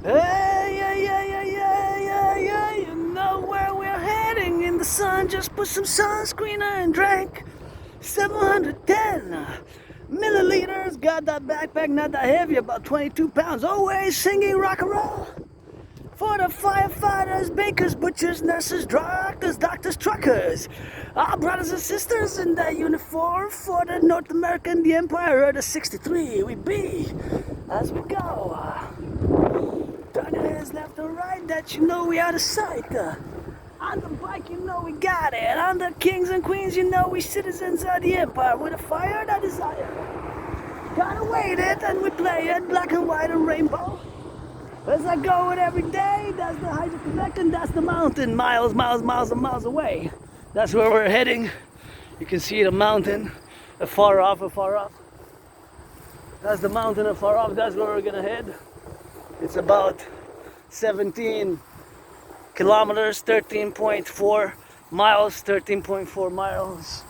Hey, yeah, yeah, yeah, yeah, yeah, yeah. You know where we're heading in the sun. Just put some sunscreen on and drank 710 milliliters. Got that backpack, not that heavy, about 22 pounds. Always singing rock and roll. For the firefighters, bakers, butchers, nurses, doctors, truckers. Our brothers and sisters in that uniform. For the North American, the Empire, the 63. We be as we go. Turn your heads left or right, that you know we out of sight. On the bike, you know we got it. On the kings and queens, you know we citizens of the empire. With a fire that desire. Gotta wait it, and we play it, black and white and rainbow. As I go it every day, that's the Hydro Quebec, and that's the mountain. Miles, miles, miles and miles away. That's where we're heading. You can see the mountain afar off, afar off. That's the mountain afar off, that's where we're gonna head. It's about 17 kilometers, 13.4 miles, 13.4 miles.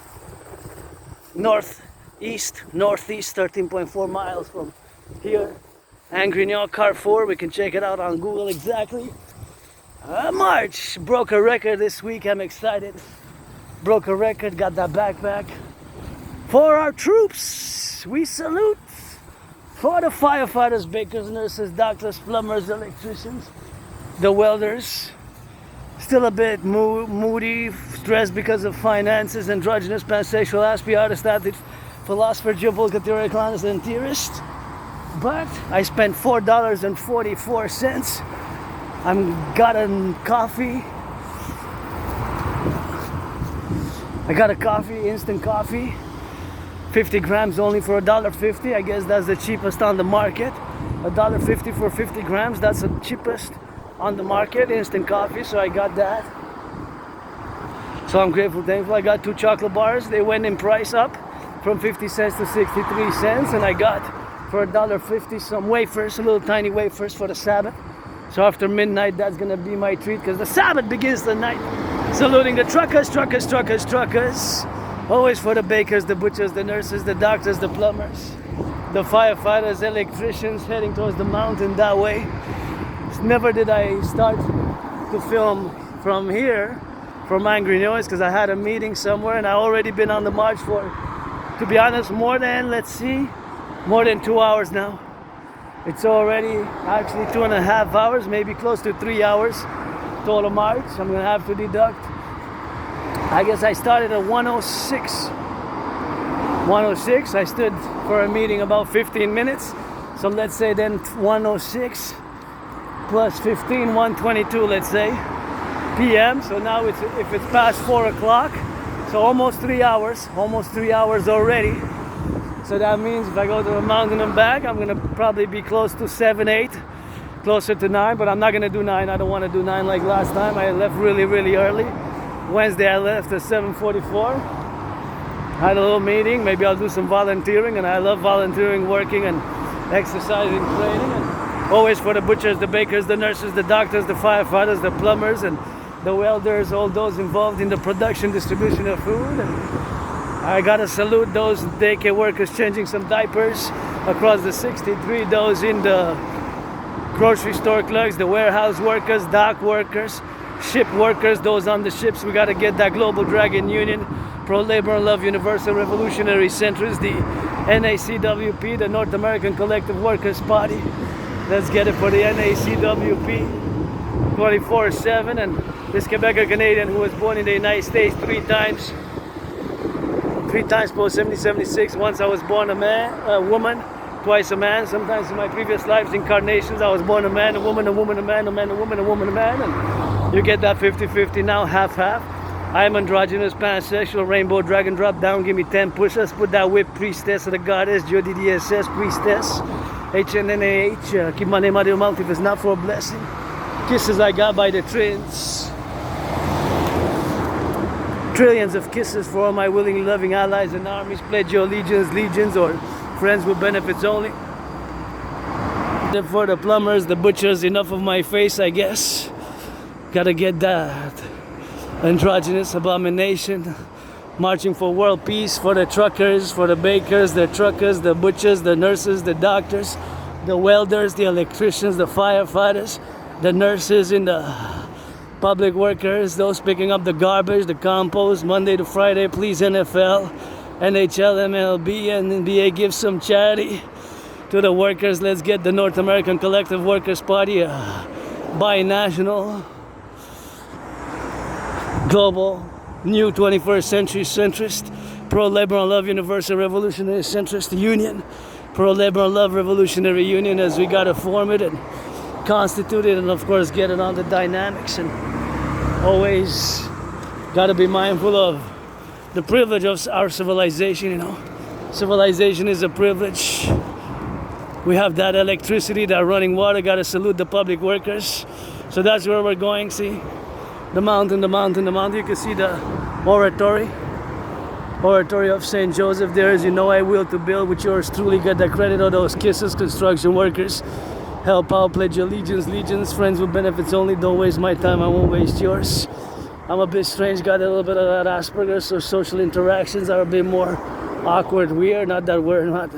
Northeast, 13.4 miles from here. Grignon Carrefour, we can check it out on Google exactly. March, broke a record this week, I'm excited. Broke a record, got that backpack. For our troops, we salute. For the firefighters, bakers, nurses, doctors, plumbers, electricians, the welders. Still a bit moody, stressed because of finances, androgynous, pansexual, aspie, artist, athlete, philosopher, geopolitical theorist, and theorist. But I spent $4.44. Got a coffee. I got a coffee, instant coffee. 50 grams only for $1.50. I guess that's the cheapest on the market. $1.50 for 50 grams. That's the cheapest on the market, instant coffee. So I got that. So I'm grateful, thankful. I got 2 chocolate bars. They went in price up from 50 cents to 63 cents. And I got for $1.50 some wafers, little tiny wafers for the Sabbath. So after midnight, that's gonna be my treat, because the Sabbath begins the night. Saluting the truckers. Always for the bakers, the butchers, the nurses, the doctors, the plumbers, the firefighters, electricians, heading towards the mountain that way. Never did I start to film from here, from Grignon, because I had a meeting somewhere, and I already been on the march for, to be honest, more than 2 hours now. It's already actually 2.5 hours, maybe close to 3 hours total march. I'm gonna have to deduct. I guess I started at 106. I stood for a meeting about 15 minutes. So let's say then 106 plus 15, 122, let's say, PM. So now if it's past 4 o'clock, so almost 3 hours already. So that means if I go to the mountain and back, I'm gonna probably be close to 7, 8, closer to 9, but I'm not gonna do 9. I don't wanna do 9 like last time. I left really, really early. Wednesday I left at 7:44. Had a little meeting, maybe I'll do some volunteering, and I love volunteering, working and exercising, training, and always for the butchers, the bakers, the nurses, the doctors, the firefighters, the plumbers, and the welders, all those involved in the production, distribution of food. And I gotta salute those daycare workers changing some diapers across the 63, those in the grocery store clerks, the warehouse workers, dock workers, ship workers, those on the ships. We gotta get that global dragon union, pro-labor and love universal revolutionary centers, the N.A.C.W.P, the North American Collective Workers Party. Let's get it for the N.A.C.W.P 24/7. And this Quebecer Canadian who was born in the United States three times post 1776. Once I was born a woman, twice a man. Sometimes in my previous lives, incarnations, I was born a man, a woman, a woman, a man, a man, a woman, a woman, a man. And you get that 50-50 now, half-half. I am androgynous, pansexual, rainbow, dragon, drop down, give me 10 push-ups, put that whip, priestess of the goddess, JDDSS, priestess, HNNAH, keep my name out of your mouth if it's not for a blessing. Kisses I got by the trillions of kisses for all my willing, loving allies and armies. Pledge your legions, or friends with benefits only. For the plumbers, the butchers, enough of my face, I guess. Gotta get that androgynous abomination. Marching for world peace. For the truckers, for the bakers, the truckers, the butchers, the nurses, the doctors, the welders, the electricians, the firefighters, the nurses in the public workers, those picking up the garbage, the compost, Monday to Friday, please NFL, NHL, MLB, and NBA give some charity to the workers. Let's get the North American Collective Workers Party binational, global, new 21st century centrist, pro-labor and love universal revolutionary centrist union, pro-labor and love revolutionary union, as we got to form it and constitute it, and of course get it on the dynamics, and always got to be mindful of the privilege of our civilization. You know, civilization is a privilege. We have that electricity, that running water. Got to salute the public workers. So that's where we're going. See the mountain, the mountain, the mountain. You can see the oratory of St. Joseph there. As you know, I will to build with yours truly. Get the credit of those kisses, construction workers. Help out, pledge allegiance, legions, friends with benefits only. Don't waste my time, I won't waste yours. I'm a bit strange, got a little bit of that Asperger's, so social interactions are a bit more awkward, weird. Not that we're not,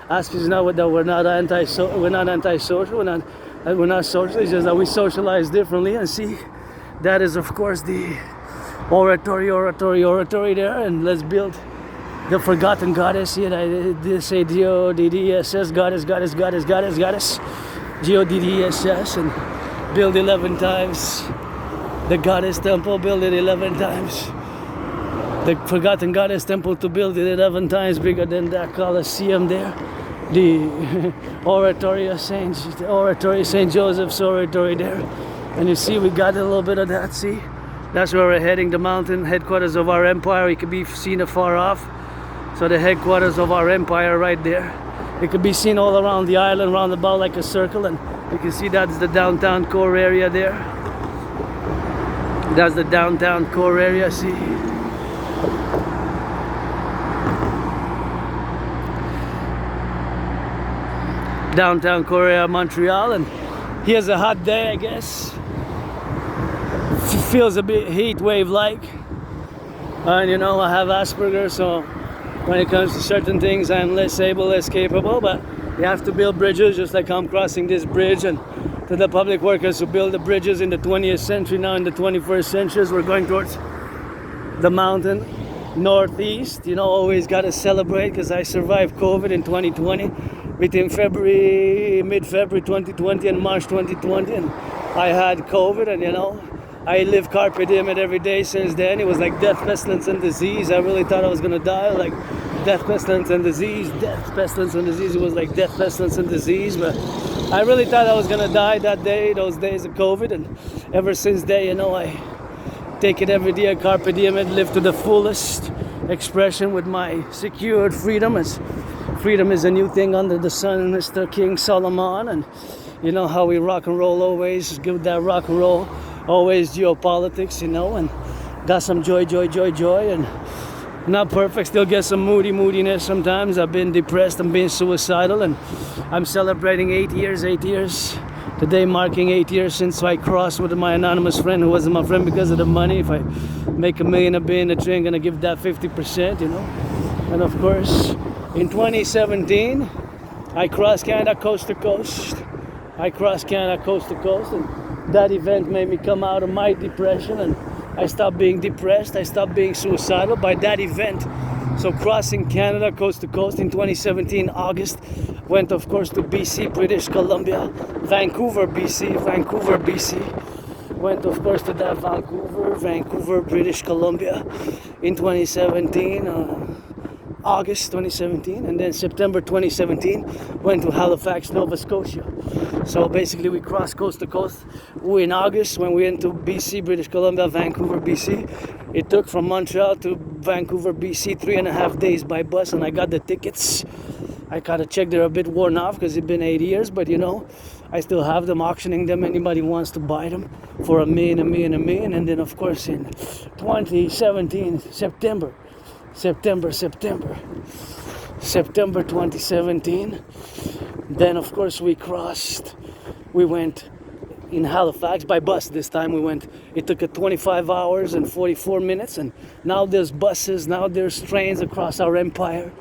Asperger's not that we're not antisocial, we're not social, it's just that we socialize differently. And see, that is of course the oratory there, and let's build the forgotten goddess. See it, I did say G-O-D-D-E-S-S, goddess, G-O-D-D-E-S-S, and build 11 times. The goddess temple, build it 11 times. The forgotten goddess temple, to build it 11 times bigger than that Colosseum there. The oratory of St. Joseph's oratory there. And you see we got a little bit of that, see? That's where we're heading, the mountain, headquarters of our empire. It can be seen afar off. So the headquarters of our empire right there. It can be seen all around the island, round about like a circle. And you can see that's the downtown core area there. That's the downtown core area, see? Downtown core area, Montreal, and here's a hot day, I guess. Feels a bit heat wave like. And you know, I have Asperger's, so when it comes to certain things, I'm less able, less capable, but you have to build bridges, just like I'm crossing this bridge. And to the public workers who build the bridges in the 20th century, now in the 21st century, we're going towards the mountain northeast. You know, always got to celebrate, because I survived COVID in 2020, between mid-February 2020 and March 2020, and I had COVID, and you know, I live carpe diem it every day since then. It was like death, pestilence, and disease. I really thought I was gonna die, like death, pestilence, and disease. Death, pestilence, and disease. It was like death, pestilence, and disease. But I really thought I was gonna die that day, those days of COVID. And ever since then, you know, I take it every day, carpe diem it, live to the fullest expression with my secured freedom. As freedom is a new thing under the sun, Mr. King Solomon. And you know how we rock and roll always, give that rock and roll. Always geopolitics, you know, and got some joy, and not perfect, still get some moodiness sometimes. I've been depressed, I'm being suicidal, and I'm celebrating 8 years, today marking 8 years since I crossed with my anonymous friend who wasn't my friend because of the money. If I make $1 million a being a tree, I'm gonna give that 50%, you know. And of course, in 2017, I crossed Canada coast to coast. And that event made me come out of my depression, and I stopped being depressed, I stopped being suicidal by that event. So crossing Canada coast to coast in 2017, August, went of course to BC, British Columbia, Vancouver, BC, went of course to that Vancouver, British Columbia in 2017, August 2017, and then September 2017 went to Halifax, Nova Scotia. So basically we crossed coast to coast. In August, when we went to BC, British Columbia, Vancouver, BC, it took from Montreal to Vancouver, BC 3.5 days by bus, and I got the tickets. I gotta check, they're a bit worn off because it's been 8 years, but you know, I still have them, auctioning them. Anybody wants to buy them for $1 million. And then of course in 2017, September 2017, then of course we went in Halifax by bus. This time it took 25 hours and 44 minutes, and now there's buses, now there's trains across our empire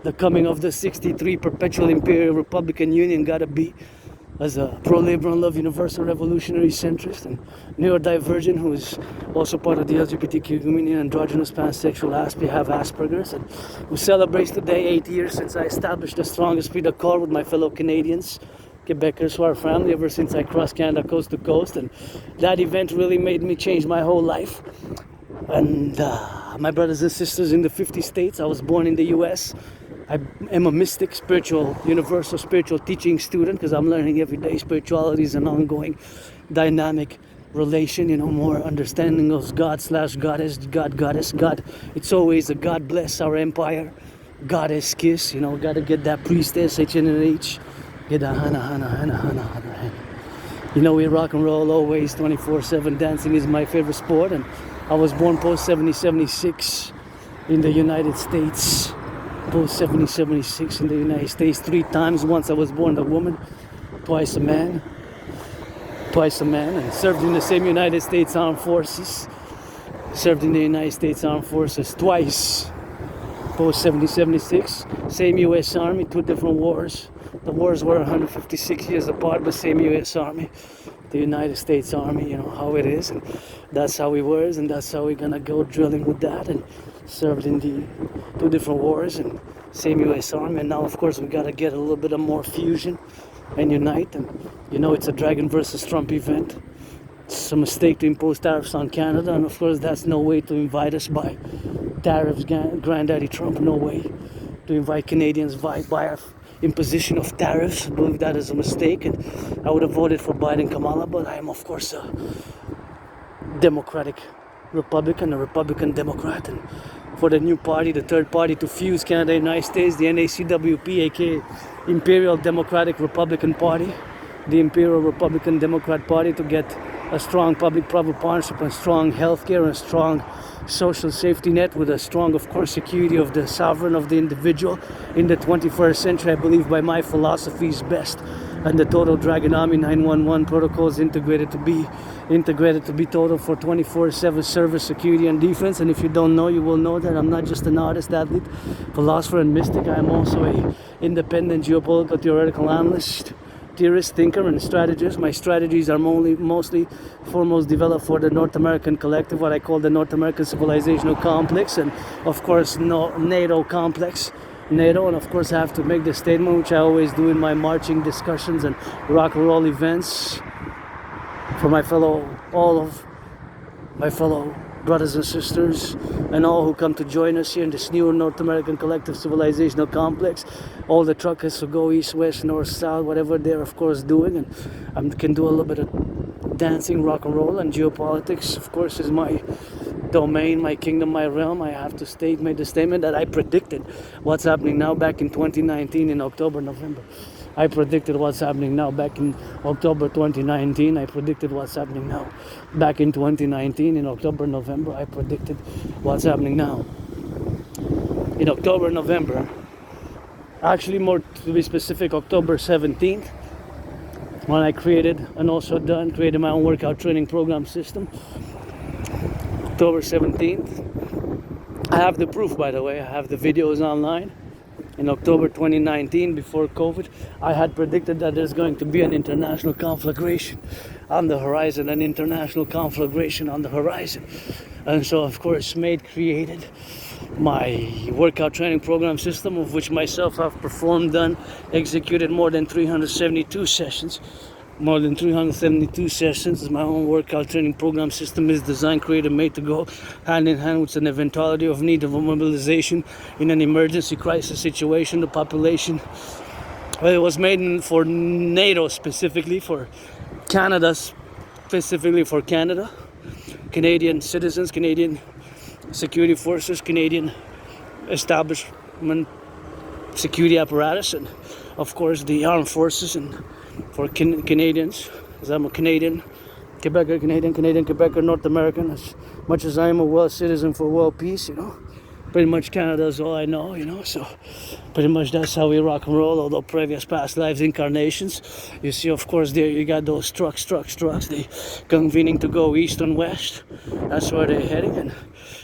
the coming of the 63 perpetual Imperial Republican Union gotta be, as a pro-labor and love universal revolutionary centrist and neurodivergent who is also part of the LGBTQ community, androgynous pansexual Asp, have Asperger's, and who celebrates today 8 years since I established the strongest esprit de corps with my fellow Canadians, Quebecers, who are family ever since I crossed Canada coast to coast. And that event really made me change my whole life. And my brothers and sisters in the 50 states, I was born in the US. I am a mystic, spiritual, universal spiritual teaching student, because I'm learning every day. Spirituality is an ongoing, dynamic relation, more understanding of God/goddess, God/goddess, God. It's always a God bless our empire, goddess kiss, gotta get that priestess, H. Get that hana. We rock and roll always 24/7. Dancing is my favorite sport, and I was born post 70-76 in the United States. Post 70-76 in the United States 3 times. Once I was born a woman, twice a man, and served in the same United States Armed Forces. Served in the United States Armed Forces twice. Post 70-76, same U.S. Army, 2 different wars. The wars were 156 years apart, but same U.S. Army. The United States Army, how it is, and that's how it was, and that's how we're gonna go drilling with that. And served in the 2 different wars and same U.S. Army, and now of course we gotta get a little bit of more fusion and unite. And it's a Dragon versus Trump event. It's a mistake to impose tariffs on Canada, and of course that's no way to invite us by tariffs, Granddaddy Trump. No way to invite Canadians by our imposition of tariffs. I believe that is a mistake, and I would have voted for Biden Kamala, but I am of course a Democratic Republican, a Republican Democrat, and for the new party, the third party to fuse Canada and the United States, the N.A.C.W.P, aka Imperial Democratic Republican Party, the Imperial Republican Democrat Party, to get a strong public-private partnership and strong healthcare and a strong social safety net with a strong, of course, security of the sovereign of the individual in the 21st century. I believe by my philosophy is best, and the total Dragon Army 911 protocol is integrated to be total for 24/7 service, security, and defense. And if you don't know, you will know that I'm not just an artist, athlete, philosopher, and mystic. I am also a independent geopolitical theoretical analyst, theorist, thinker, and strategist. My strategies are mostly foremost developed for the North American Collectif, what I call the North American Civilizational Complex, and of course NATO complex. NATO, and of course I have to make the statement, which I always do in my marching discussions and rock and roll events, for all of my fellow brothers and sisters and all who come to join us here in this new North American Collective Civilizational Complex. All the truckers who go east, west, north, south, whatever they're of course doing, and I can do a little bit of dancing, rock and roll, and geopolitics of course is my domain, my kingdom, my realm. I have to made the statement that I predicted what's happening now back in 2019 in October, November. I predicted what's happening now back in October 2019. I predicted what's happening now back in 2019 in October, November. I predicted what's happening now in October, November. Actually, more to be specific, October 17th, when I created my own workout training program system. October 17th. I have the proof, by the way. I have the videos online. In October 2019, before COVID, I had predicted that there's going to be an international conflagration on the horizon, And so, of course, created my workout training program system, of which myself have executed more than 372 sessions. More than 372 sessions. My own workout training program system is designed, created, made to go hand in hand with an eventuality of need of a mobilization in an emergency crisis situation. The population, it was made for NATO specifically, for Canada specifically, for Canada, Canadian citizens, Canadian security forces, Canadian establishment security apparatus, and of course the armed forces, and for Canadians, because I'm a Canadian, Quebecer, North American, as much as I am a world citizen for world peace, Pretty much Canada is all I know, you know. So pretty much that's how we rock and roll. Although previous past lives, incarnations, you see, of course, there you got those trucks. They convening to go east and west. That's where they're heading, and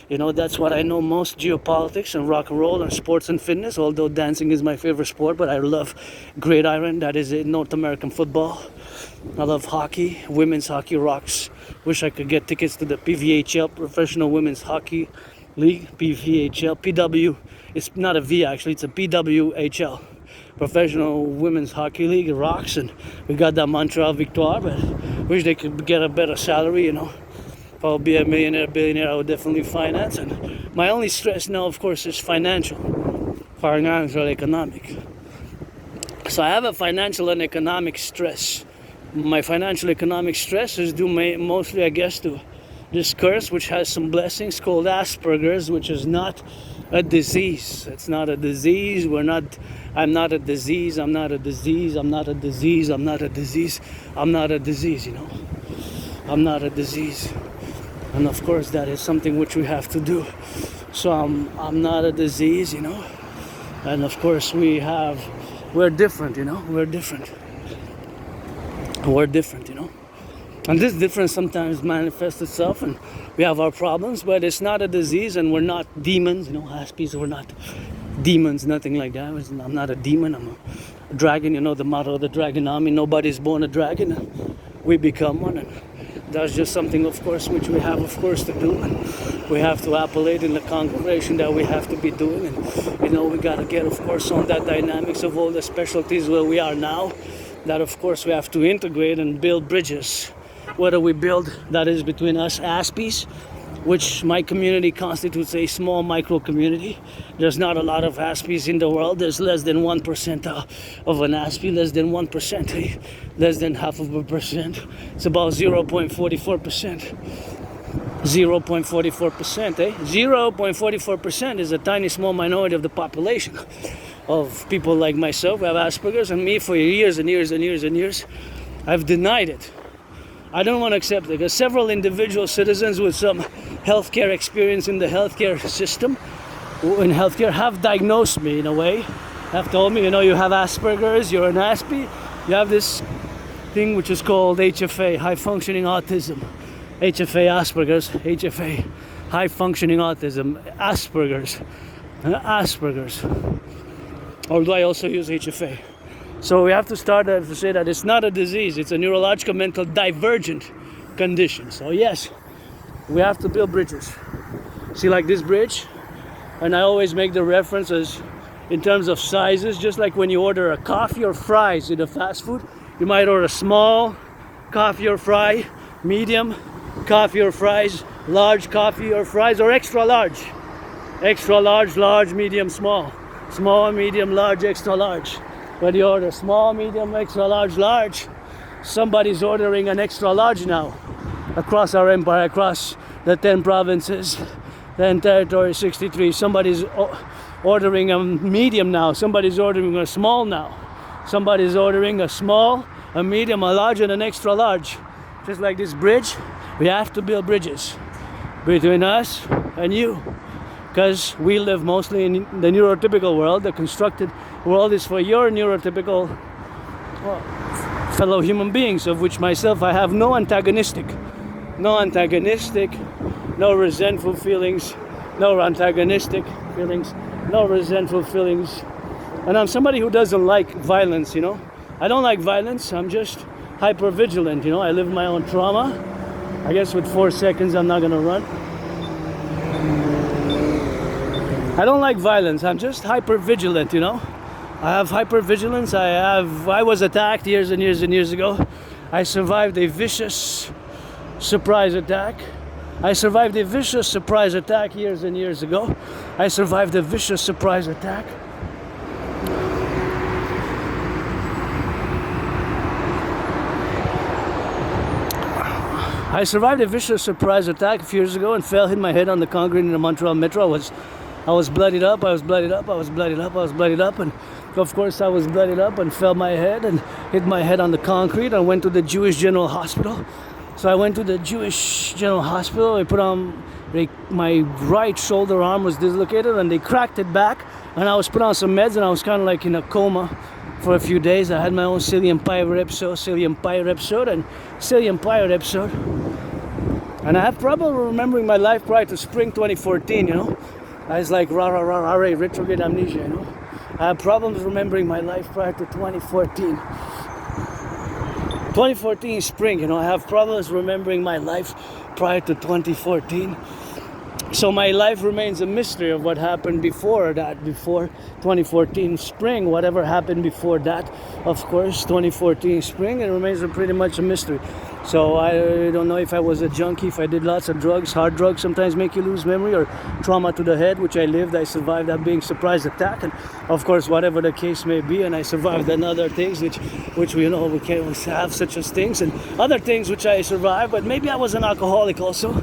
you know that's what I know most: geopolitics and rock and roll and sports and fitness. Although dancing is my favorite sport, but I love gridiron. That is a North American football. I love hockey, women's hockey rocks. Wish I could get tickets to the PVHL, Professional Women's Hockey League, PVHL. PW, it's not a V actually, it's a PWHL, Professional Women's Hockey League. It rocks, and we got that Montreal Victoire, but wish they could get a better salary, you know. If I would be a millionaire, billionaire, I would definitely finance. And my only stress now, of course, is financial, economic. So I have a financial and economic stress. My financial economic stress is due mostly, I guess, to this curse, which has some blessings, called Asperger's, which is not a disease. It's not a disease. I'm not a disease. I'm not a disease. I'm not a disease. I'm not a disease. I'm not a disease, you know. I'm not a disease. And of course, that is something which we have to do. So I'm not a disease, you know. And of course, we're different, you know. We're different, you know. And this difference sometimes manifests itself, and we have our problems, but it's not a disease, and we're not demons, you know. Aspies, we're not demons, nothing like that. I'm not a demon, I'm a dragon, you know, the motto of the Dragon Army: nobody's born a dragon, we become one. And that's just something, of course, which we have, of course, to do, and we have to appellate in the congregation that we have to be doing. And, you know, we got to get, of course, on that dynamics of all the specialties where we are now, that, of course, we have to integrate and build bridges. Whether we build, that is, between us Aspies, which my community constitutes a small micro community. There's not a lot of Aspies in the world. There's less than 1% of an Aspie, less than 1%, less than half of a percent. It's about 0.44%. 0.44%, 0.44% is a tiny small minority of the population of people like myself who have Asperger's, and me for years and years and years and years, I've denied it. I don't want to accept it, because several individual citizens with some healthcare experience in the healthcare system, in healthcare, have diagnosed me in a way, have told me, you know, you have Asperger's, you're an Aspie, you have this thing which is called HFA, high functioning autism. HFA, Asperger's, HFA, high functioning autism, Asperger's, although I also use HFA. So we have to start to say that it's not a disease, it's a neurological mental divergent condition. So yes, we have to build bridges. See, like this bridge, and I always make the references in terms of sizes, just like when you order a coffee or fries in a fast food, you might order small coffee or fry, medium coffee or fries, large coffee or fries, or extra large, large, medium, small, medium, large, extra large. When you order small, medium, extra large, large, somebody's ordering an extra large now across our empire, across the 10 provinces, 10 territories, 63. Somebody's ordering a medium now. Somebody's ordering a small now. Somebody's ordering a small, a medium, a large, and an extra large. Just like this bridge, we have to build bridges between us and you. Because we live mostly in the neurotypical world. The constructed world is for your neurotypical fellow human beings, of which myself I have no antagonistic, no resentful feelings, no antagonistic feelings, no resentful feelings. And I'm somebody who doesn't like violence, you know. I don't like violence, I'm just hyper vigilant, you know. I live my own trauma. I guess with 4 seconds I'm not gonna run. I don't like violence, I'm just hyper vigilant, you know. I have hyper vigilance. I was attacked years and years and years ago. I survived a vicious surprise attack. I survived a vicious surprise attack years and years ago. I survived a vicious surprise attack. I survived a vicious surprise attack a few years ago and hit my head on the concrete in the Montreal Metro. I was bloodied up, and of course I was bloodied up and fell my head and hit my head on the concrete. I went to the Jewish General Hospital. So I went to the Jewish General Hospital. I put on my right shoulder arm was dislocated, and they cracked it back, and I was put on some meds, and I was kind of like in a coma for a few days. I had my own psyllium pyre episode, and I have trouble remembering my life prior to spring 2014, you know. I was like retrograde amnesia, you know. I have problems remembering my life prior to 2014. 2014 spring, you know, I have problems remembering my life prior to 2014. So my life remains a mystery of what happened before that, before 2014 spring. Whatever happened before that, of course, 2014 spring, it remains pretty much a mystery. So I don't know if I was a junkie, if I did lots of drugs. Hard drugs sometimes make you lose memory, or trauma to the head, which I lived. I survived that being surprise attack, and of course, whatever the case may be, and I survived another things which we know we can't have such as things, and other things which I survived. But maybe I was an alcoholic also.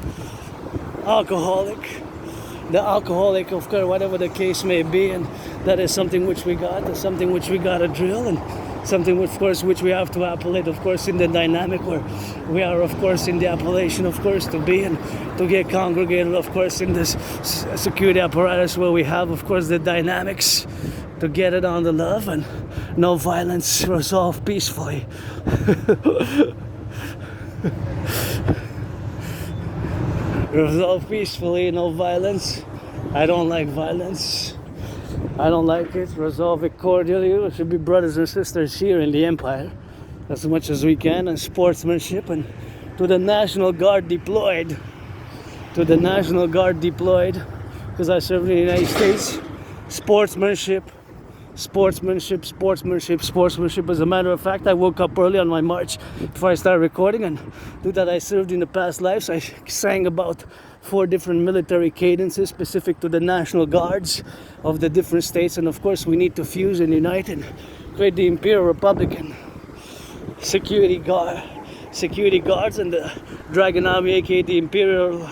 The alcoholic, of course, whatever the case may be, and that is something which we got. That's something which we got to drill, and something, of course, which we have to appellate, of course, in the dynamic where we are, of course, in the appellation, of course, to be and to get congregated, of course, in this security apparatus where we have, of course, the dynamics to get it on the love and no violence, resolve peacefully. Resolve peacefully, no violence. I don't like violence. I don't like it. Resolve it cordially. We should be brothers and sisters here in the Empire as much as we can, and sportsmanship, and to the National Guard deployed. To the National Guard deployed, because I served in the United States. Sportsmanship. As a matter of fact, I woke up early on my march before I started recording, and due that I served in the past lives, I sang about 4 different military cadences specific to the National Guards of the different states. And of course, we need to fuse and unite and create the Imperial Republican security guards and the Dragon Army, aka the Imperial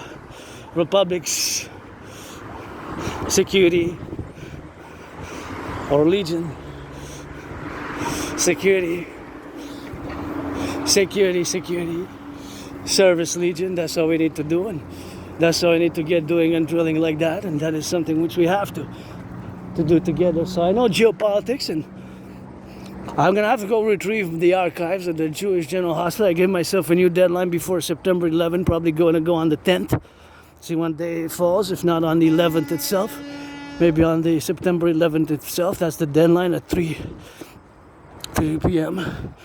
Republic's security, or Legion security, service Legion. That's all we need to do, and that's all we need to get doing and drilling like that, and that is something which we have to do together. So I know geopolitics, and I'm gonna have to go retrieve the archives of the Jewish General Hospital. I gave myself a new deadline before September 11th, probably going to go on the 10th, see one day it falls, if not on the 11th itself. Maybe on the September 11th itself. That's the deadline at 3 p.m.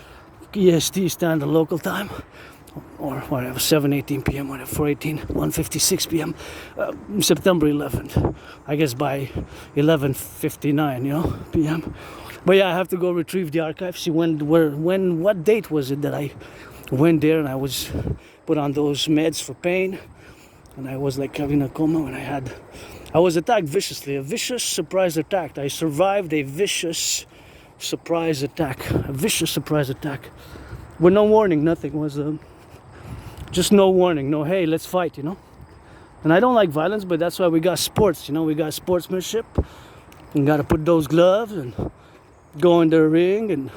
EST standard local time, or whatever, 7:18 p.m., whatever, 1:56 p.m. September 11th. I guess by 11:59, p.m. But yeah, I have to go retrieve the archive. See what date was it that I went there and I was put on those meds for pain, and I was like having a coma when I was attacked viciously, a vicious surprise attack. I survived a vicious surprise attack, with no warning, nothing. Was just no warning, no, hey, let's fight, And I don't like violence, but that's why we got sports, we got sportsmanship. You got to put those gloves and go in the ring, and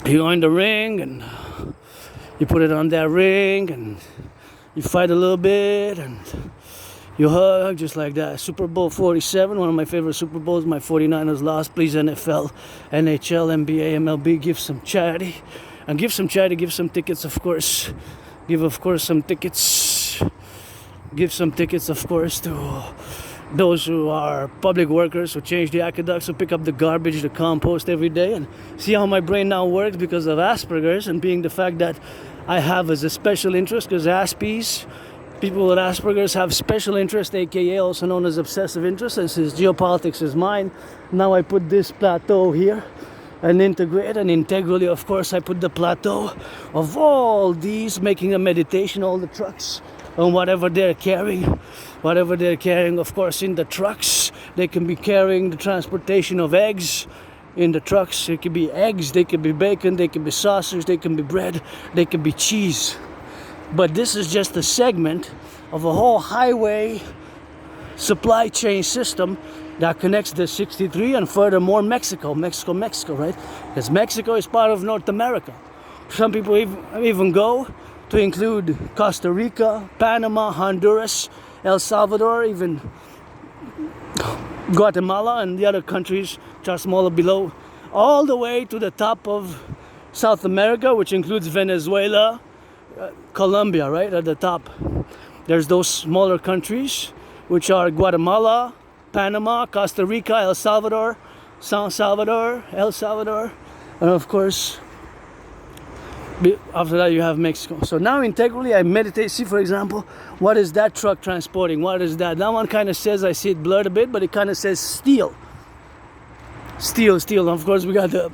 you go in the ring, and you put it on that ring, and you fight a little bit, and you hug just like that. Super Bowl 47, one of my favorite Super Bowls. My 49ers lost. Please, NFL, NHL, NBA, MLB, give some charity. And give some charity, give some tickets, of course. Give, of course, some tickets. Give some tickets, of course, to those who are public workers, who change the aqueducts, who pick up the garbage, the compost every day. And see how my brain now works because of Asperger's, and being the fact that I have as a special interest, because Aspies, people with Asperger's, have special interest, aka also known as obsessive interest, and since geopolitics is mine, now I put this plateau here and integrate, and integrally, of course, I put the plateau of all these, making a meditation, all the trucks, and whatever they're carrying, of course, in the trucks. They can be carrying the transportation of eggs in the trucks. It could be eggs, they could be bacon, they could be sausage, they can be bread, they could be cheese. But this is just a segment of a whole highway supply chain system that connects the 63 and furthermore Mexico, right? Because Mexico is part of North America. Some people even go to include Costa Rica, Panama, Honduras, El Salvador, even Guatemala and the other countries which are smaller below, all the way to the top of South America, which includes Venezuela, Colombia, right at the top. There's those smaller countries, which are Guatemala, Panama, Costa Rica, El Salvador, San Salvador, El Salvador, and of course, after that you have Mexico. So now integrally I meditate. See, for example, what is that truck transporting? What is that? That one kind of says, I see it blurred a bit, but it kind of says steel. Steel. And of course we got the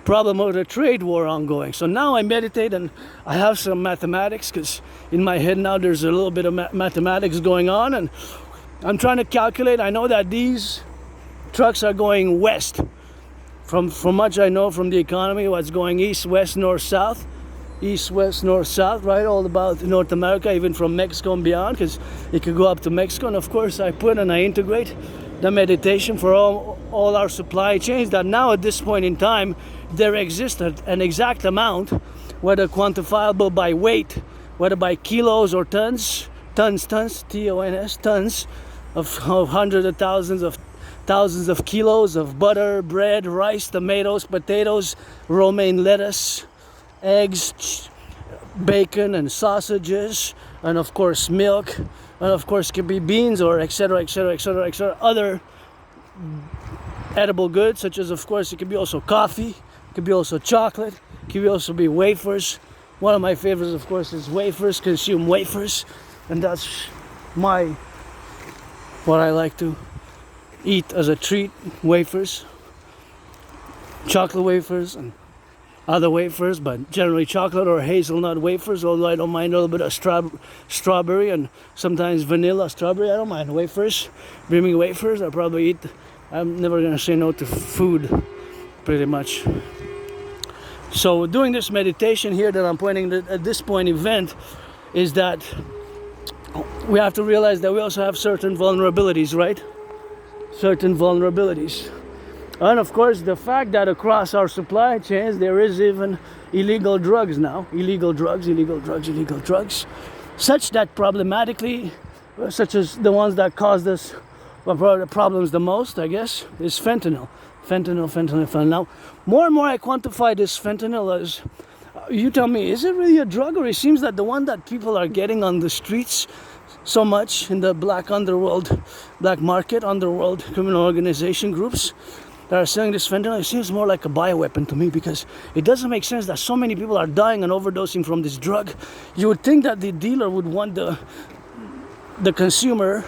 problem of the trade war ongoing. So now I meditate and I have some mathematics, because in my head now there's a little bit of mathematics going on, and I'm trying to calculate. I know that these trucks are going west. From much I know from the economy, what's going east, west, north, south. East, west, north, south, right? All about North America, even from Mexico and beyond, because it could go up to Mexico. And of course I put and I integrate the meditation for all our supply chains, that now at this point in time there exists an exact amount, whether quantifiable by weight, whether by kilos or tons, T-O-N-S, tons of hundreds of thousands of kilos of butter, bread, rice, tomatoes, potatoes, romaine lettuce, eggs, bacon and sausages, and of course milk, and of course could be beans or etc., other edible goods, such as, of course, it could be also coffee, it could be also chocolate, it could also be wafers. One of my favorites, of course, is wafers. Consume wafers, and that's what I like to eat as a treat. Wafers, chocolate wafers and other wafers, but generally chocolate or hazelnut wafers, although I don't mind a little bit of strawberry and sometimes vanilla strawberry. I don't mind wafers. Bring me wafers, I'll probably eat. I'm never gonna say no to food, pretty much. So doing this meditation here that I'm pointing at this point event is that we have to realize that we also have certain vulnerabilities, right? Certain vulnerabilities. And of course the fact that across our supply chains there is even illegal drugs now. Illegal drugs, such that problematically, such as the ones that caused us problems the most, I guess, is fentanyl. Fentanyl. Now, more and more I quantify this fentanyl as, you tell me, is it really a drug, or it seems that the one that people are getting on the streets so much in the black underworld, black market, underworld criminal organization groups that are selling this fentanyl, it seems more like a bioweapon to me, because it doesn't make sense that so many people are dying and overdosing from this drug. You would think that the dealer would want the consumer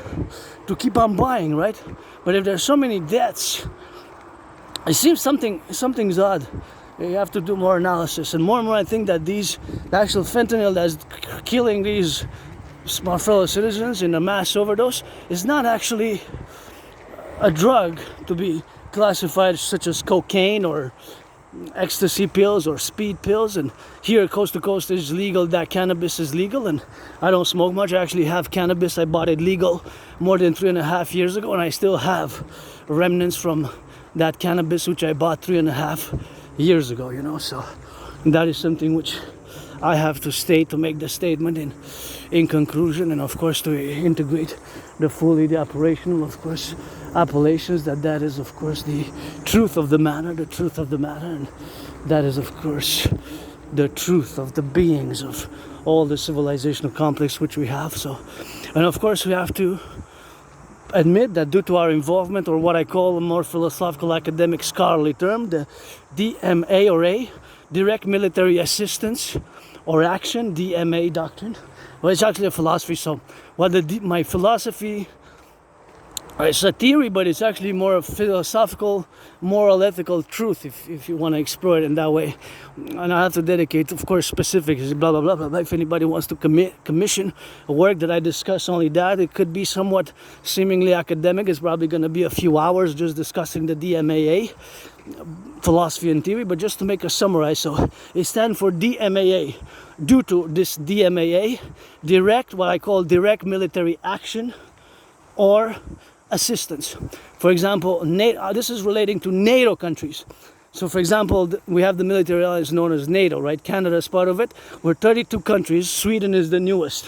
to keep on buying, right? But if there's so many deaths, it seems something's odd. You have to do more analysis, and more I think that the actual fentanyl that's killing these small fellow citizens in a mass overdose is not actually a drug to be classified such as cocaine or ecstasy pills or speed pills. And here coast to coast is legal, that cannabis is legal, and I don't smoke much. I actually have cannabis. I bought it legal more than 3.5 years ago, and I still have remnants from that cannabis which I bought 3.5 years ago, so that is something which I have to state, to make the statement in conclusion, and of course to integrate the operational, of course, appellations, that is of course the truth of the matter, and that is of course the truth of the beings of all the civilizational complex which we have. So, and of course we have to admit that due to our involvement, or what I call a more philosophical academic scholarly term, the DMA or A, direct military assistance or action, DMA doctrine. Well, it's actually a philosophy. So my philosophy, it's a theory, but it's actually more a philosophical, moral, ethical truth, if you want to explore it in that way. And I have to dedicate, of course, specifics, blah, blah, blah, blah, blah. If anybody wants to commission a work that I discuss only that, it could be somewhat seemingly academic. It's probably going to be a few hours just discussing the DMAA, philosophy and theory, but just to make a summarize. So it stands for DMAA. Due to this DMAA, what I call direct military action or assistance. For example, this is relating to NATO countries. So for example, we have the military alliance known as NATO, right? Canada is part of it. We're 32 countries. Sweden is the newest,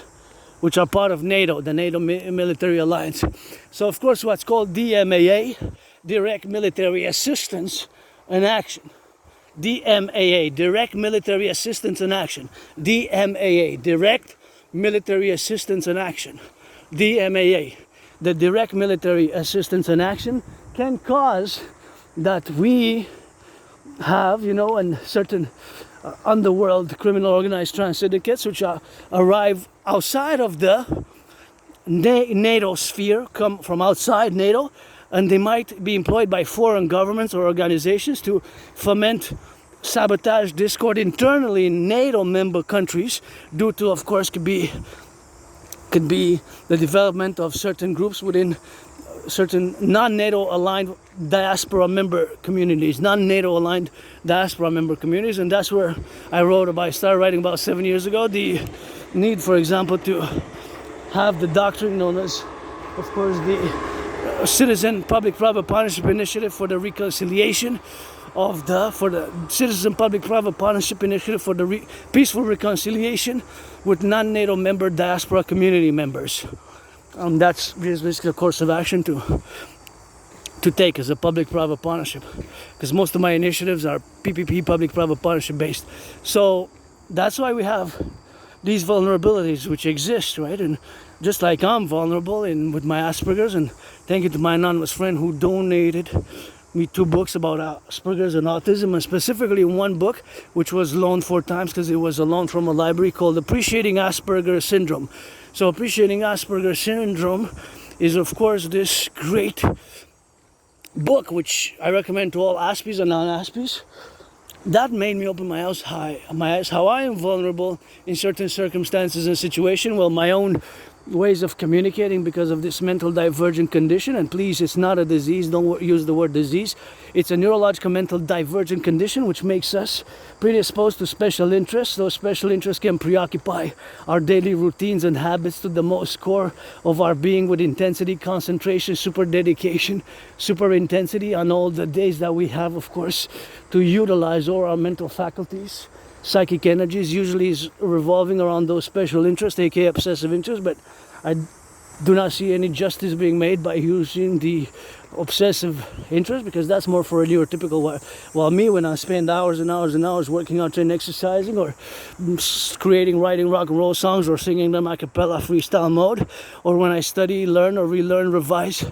which are part of NATO, the NATO military alliance. So of course what's called DMAA, direct military assistance and action. DMAA, direct military assistance and action. DMAA, direct military assistance and action. DMAA, the direct military assistance and action can cause that we have, you know, and certain underworld criminal organized trans syndicates which arrive outside of the NATO sphere, come from outside NATO, and they might be employed by foreign governments or organizations to foment sabotage, discord internally in NATO member countries, due to, of course, could be the development of certain groups within certain non-NATO aligned diaspora member communities, non-NATO aligned diaspora member communities. And that's where I started writing about 7 years ago, the need, for example, to have the doctrine known as, of course, the Citizen Public-Private Partnership Initiative for the reconciliation of for the Citizen Public-Private Partnership Initiative for the peaceful reconciliation with non-NATO member diaspora community members. That's basically a course of action to take as a public-private partnership, because most of my initiatives are PPP, public-private partnership based. So that's why we have these vulnerabilities which exist, right? And just like I'm vulnerable with my Asperger's, and thank you to my anonymous friend who donated me 2 books about Asperger's and autism, and specifically one book which was loaned 4 times because it was a loan from a library, called Appreciating Asperger's Syndrome. So Appreciating Asperger's Syndrome is, of course, this great book which I recommend to all Aspies and non-Aspies. That made me open my eyes how I am vulnerable in certain circumstances and situations. Well, my own ways of communicating because of this mental divergent condition. And please, it's not a disease. Don't use the word disease. It's a neurological mental divergent condition which makes us predisposed to special interests. Those special interests can preoccupy our daily routines and habits to the most core of our being, with intensity, concentration, super dedication, super intensity on all the days that we have, of course, to utilize all our mental faculties. Psychic energies usually is revolving around those special interests, aka obsessive interests, but I do not see any justice being made by using the obsessive interest, because that's more for a neurotypical. While me, when I spend hours and hours and hours working out and exercising, or writing rock and roll songs, or singing them a cappella freestyle mode, or when I study, learn, or relearn, revise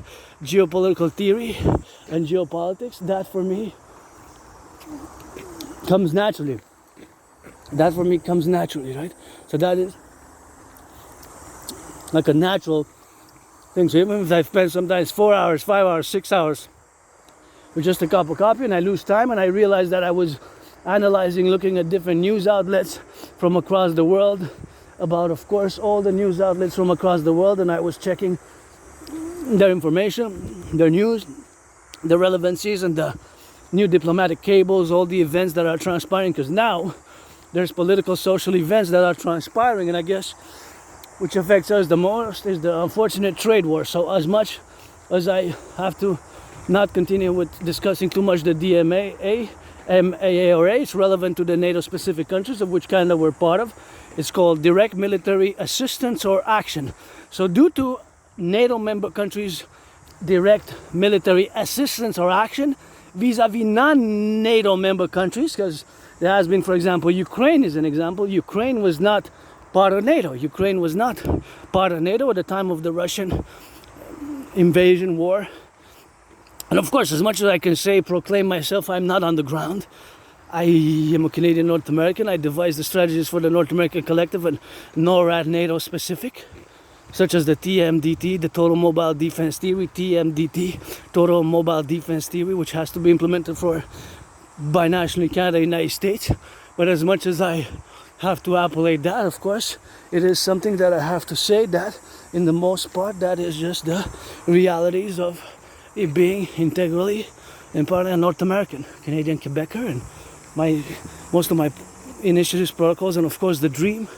geopolitical theory and geopolitics, that for me comes naturally. That for me comes naturally, right? So that is like a natural thing. So even if I spend sometimes 4 hours, 5 hours, 6 hours with just a cup of coffee, and I lose time, and I realize that I was analyzing, looking at different news outlets from across the world, about, of course, all the news outlets from across the world, and I was checking their information, their news, the relevancies, and the new diplomatic cables, all the events that are transpiring, because now there's political, social events that are transpiring, and I guess which affects us the most is the unfortunate trade war. So as much as I have to not continue with discussing too much the DMAA, MAA or A, it's relevant to the NATO specific countries, of which Canada we're part of. It's called direct military assistance or action. So due to NATO member countries' direct military assistance or action vis-a-vis non-NATO member countries, because there has been, for example, Ukraine is an example. Ukraine was not part of NATO. Ukraine was not part of NATO at the time of the Russian invasion war. And of course, as much as I can proclaim myself, I'm not on the ground. I am a Canadian North American. I devised the strategies for the North American Collective and NORAD NATO specific, such as the TMDT, the Total Mobile Defense Theory, TMDT, Total Mobile Defense Theory, which has to be implemented for binationally Canada, United States. But as much as I have to appellate that, of course, it is something that I have to say that, in the most part, that is just the realities of it being integrally and part of North American, Canadian Quebecer, and most of my initiatives, protocols, and of course the dream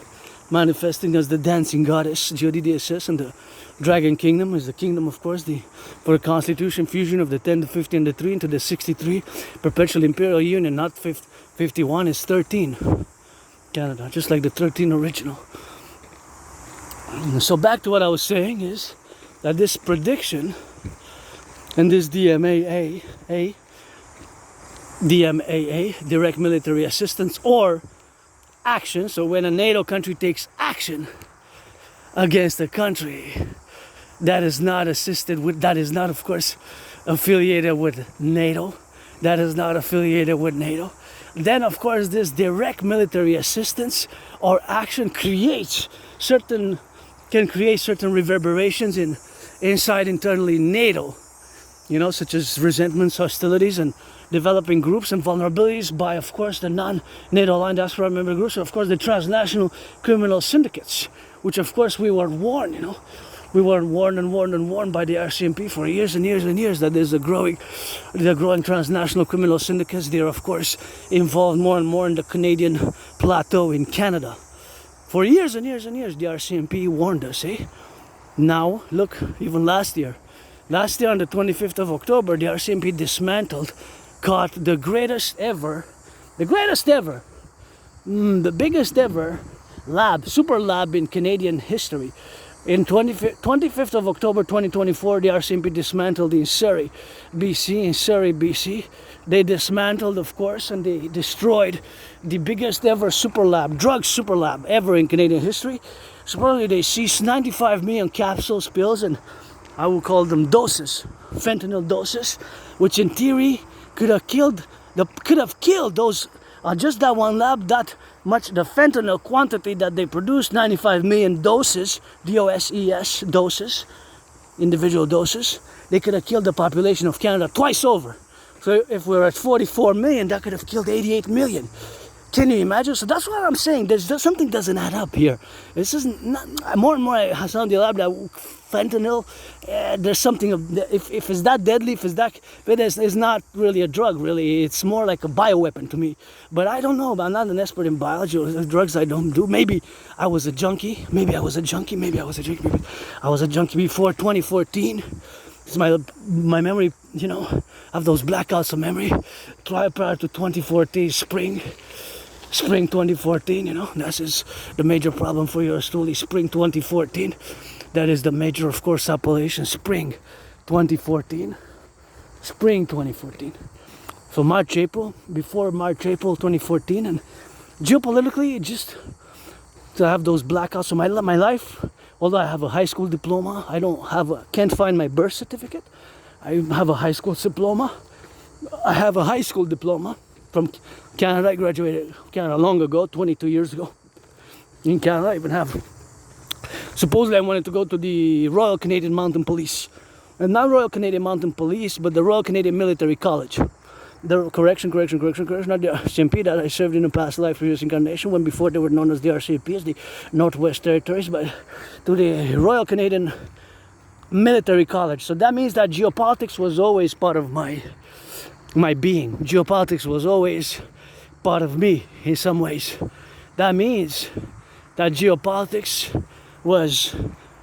manifesting as the dancing goddess, Geodidiasis, and the Dragon Kingdom is the kingdom, of course, for the Constitution fusion of the 10, the 50, and the 3 into the 63 perpetual Imperial Union, not 51, is 13. Canada, just like the 13 original. So back to what I was saying is that this prediction and this DMAA, direct military assistance or action, so when a NATO country takes action against a country that is not assisted with, that is not, of course, affiliated with NATO, that is not affiliated with NATO, then of course this direct military assistance or action can create certain reverberations inside internally NATO, such as resentments, hostilities, and developing groups and vulnerabilities by, of course, the non-NATO aligned diaspora member groups, or of course the transnational criminal syndicates, which of course we were warned, we were warned by the RCMP for years and years and years that there's the growing transnational criminal syndicates. They're of course involved more and more in the Canadian plateau in Canada. For years and years and years, the RCMP warned us, Now, look, even last year on the 25th of October, the RCMP caught the biggest ever super lab in Canadian history. In 25th of October 2024, the RCMP dismantled in Surrey, BC. They dismantled, of course, and they destroyed the biggest ever drug super lab ever in Canadian history. Supposedly they seized 95 million capsules, pills, and I will call them doses, fentanyl doses, which in theory could have killed those, just that one lab, that much, the fentanyl quantity that they produced, 95 million doses, DOSES, doses, individual doses, they could have killed the population of Canada twice over. So if we're at 44 million, that could have killed 88 million. Can you imagine? So that's what I'm saying. There's something doesn't add up here. This is not, more and more I sound the lab that fentanyl. There's something of, if it's that deadly, but it's not really a drug. Really, it's more like a bioweapon to me. But I don't know. I'm not an expert in biology or drugs. I don't do. Maybe I was a junkie. Maybe I was a junkie before 2014. It's my memory. I have those blackouts of memory. Prior to 2014 Spring 2014, that is the major problem for yours truly. Spring 2014, that is the major, of course, appellation. Spring 2014. So before March, April 2014, and geopolitically, just to have those blackouts. So my life, although I have a high school diploma, can't find my birth certificate. I have a high school diploma. From Canada. I graduated Canada long ago, 22 years ago. In Canada, I even have. Supposedly, I wanted to go to the Royal Canadian Mounted Police, and not Royal Canadian Mounted Police, but the Royal Canadian Military College. The correction, not the RCMP that I served in a past life, previous incarnation, when before they were known as the RCMP, as the Northwest Territories, but to the Royal Canadian Military College. So that means that geopolitics was always part of my being. Geopolitics was always part of me in some ways. That means that geopolitics was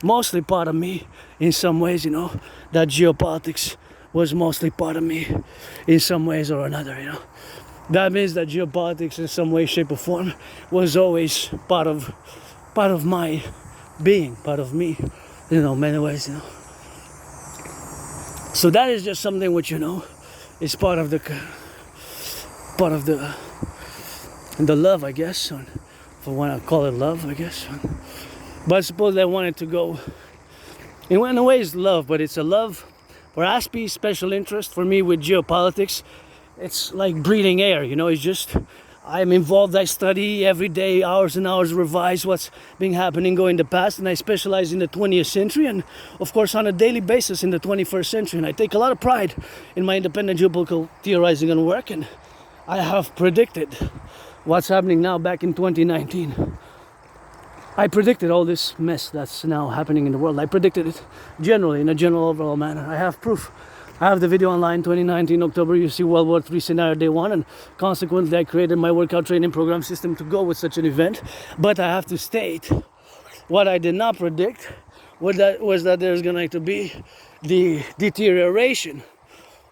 mostly part of me in some ways, that geopolitics was mostly part of me in some ways or another, That means that geopolitics in some way, shape or form was always part of my being, part of me, many ways, So that is just something which, is part of the love, I guess, if I want to call it love, I guess. But I suppose I wanted to go, in a way it's love, but it's a love for ASPI, special interest for me with geopolitics. It's like breathing air, it's just, I'm involved, I study every day, hours and hours, revise what's been happening going in the past, and I specialize in the 20th century and, of course, on a daily basis in the 21st century. And I take a lot of pride in my independent geopolitical theorizing and work, and I have predicted what's happening now back in 2019. I predicted all this mess that's now happening in the world. I predicted it generally, in a general overall manner. I have proof I have the video online, 2019 October, you see World War III scenario day one, and consequently I created my workout training program system to go with such an event. But I have to state, what I did not predict was that there's going to be the deterioration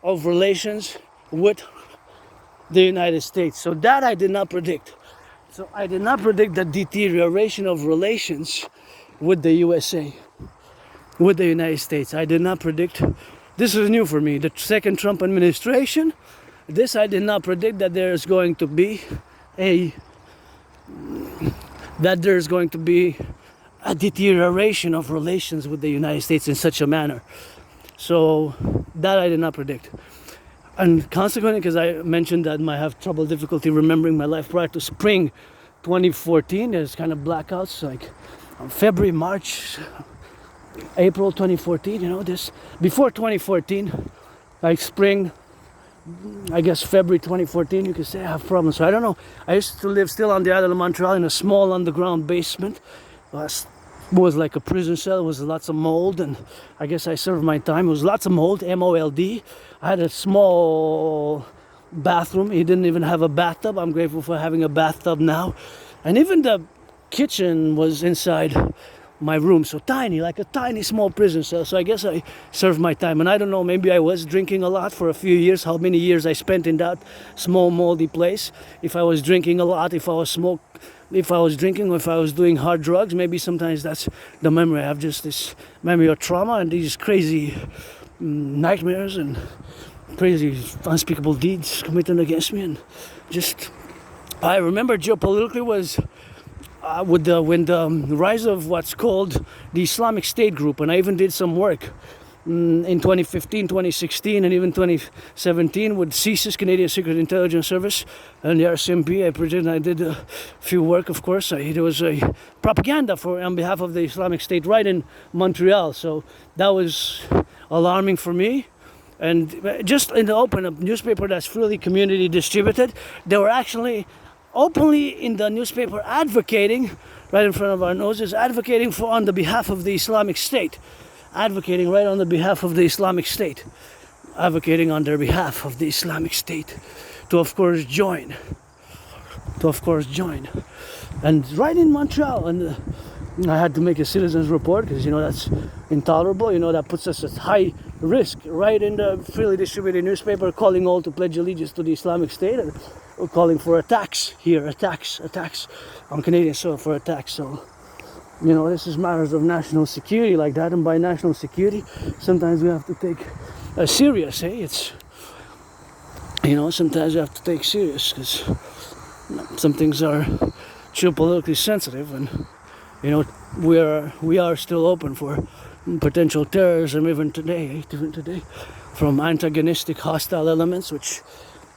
of relations with the United States. So that I did not predict. So I did not predict the deterioration of relations with the USA, with the United States. I did not predict. This is new for me. The second Trump administration, this I did not predict that there's going to be a deterioration of relations with the United States in such a manner. So that I did not predict. And consequently, because I mentioned that I have difficulty remembering my life prior to spring 2014, there's kind of blackouts like February, March, April 2014, this before 2014, like spring, I guess February 2014, you could say I have problems. So I don't know. I used to live still on the island of Montreal in a small underground basement. It was like a prison cell. It was lots of mold, and I guess I served my time. It was lots of mold, MOLD. I had a small bathroom. He didn't even have a bathtub. I'm grateful for having a bathtub now. And even the kitchen was inside my room, so tiny, like a tiny small prison cell. So I guess I served my time, and I don't know, maybe I was drinking a lot for a few years. How many years I spent in that small moldy place? If I was drinking a lot, if I was drinking, or if I was doing hard drugs, maybe sometimes that's the memory. I have just this memory of trauma and these crazy nightmares and crazy unspeakable deeds committed against me. And just, I remember geopolitically was when the rise of what's called the Islamic State group, and I even did some work in 2015, 2016, and even 2017 with CSIS, Canadian Secret Intelligence Service, and the RCMP. I did a few work, of course. There was a propaganda on behalf of the Islamic State right in Montreal, so that was alarming for me. And just in the open, a newspaper that's freely community distributed, they were actually openly in the newspaper advocating, right in front of our noses, advocating on the behalf of the Islamic State. Advocating right on the behalf of the Islamic State. Advocating on their behalf of the Islamic State. To of course join. And right in Montreal, and I had to make a citizen's report because that's intolerable. That puts us at high risk. Right in the freely distributed newspaper, calling all to pledge allegiance to the Islamic State, and calling for attacks here, attacks on Canadian soil for attacks. So, this is matters of national security like that, and by national security, sometimes we have to take serious. It's sometimes you have to take serious because some things are geopolitically sensitive, and we are still open for potential terrorism even today, from antagonistic, hostile elements, which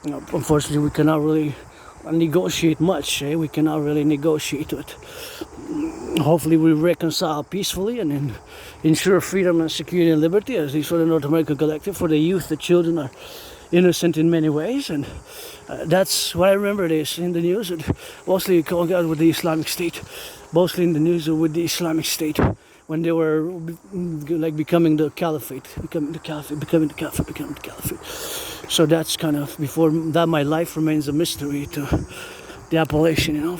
unfortunately we cannot really negotiate much. We cannot really negotiate it. Hopefully we reconcile peacefully and ensure freedom and security and liberty, at least for the North American Collective. For the youth, the children are innocent in many ways, and that's what I remember this in the news. And mostly going out with the Islamic State, mostly in the news with the Islamic State, when they were like becoming the caliphate. So that's kind of, before that my life remains a mystery to the appellation,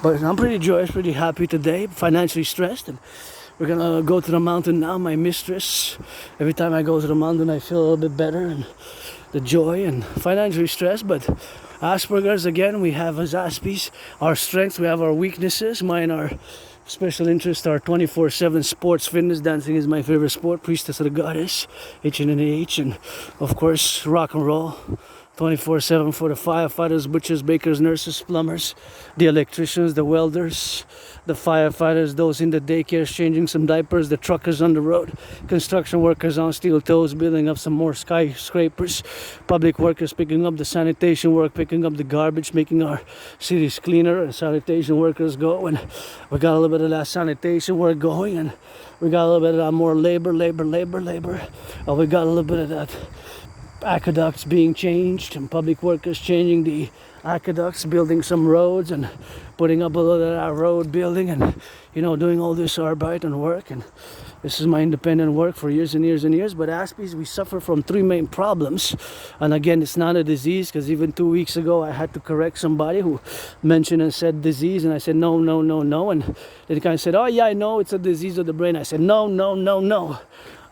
But I'm pretty joyous, pretty happy today, financially stressed, and we're gonna go to the mountain now. My mistress, every time I go to the mountain I feel a little bit better, and the joy, and financially stressed. But Asperger's, again, we have as Aspies our strengths, we have our weaknesses. Mine are special interest, are 24/7 sports, fitness. Dancing is my favorite sport, priestess of the goddess, H and of course rock and roll. 24/7 for the firefighters, butchers, bakers, nurses, plumbers, the electricians, the welders, the firefighters, those in the daycares changing some diapers, the truckers on the road, construction workers on steel toes building up some more skyscrapers, public workers picking up the sanitation work, picking up the garbage, making our cities cleaner, and sanitation workers go. And we got a little bit of that sanitation work going, and we got a little bit of that more labor, and we got a little bit of that aqueducts being changed, and public workers changing the aqueducts, building some roads and putting up a little of that road building, and doing all this arbeit and work. And This is my independent work for years and years and years. But Aspies, we suffer from three main problems. And again, it's not a disease, because even 2 weeks ago, I had to correct somebody who mentioned and said disease. And I said, no, no, no, no. And the guy said, oh, yeah, I know it's a disease of the brain. I said, no, no, no, no.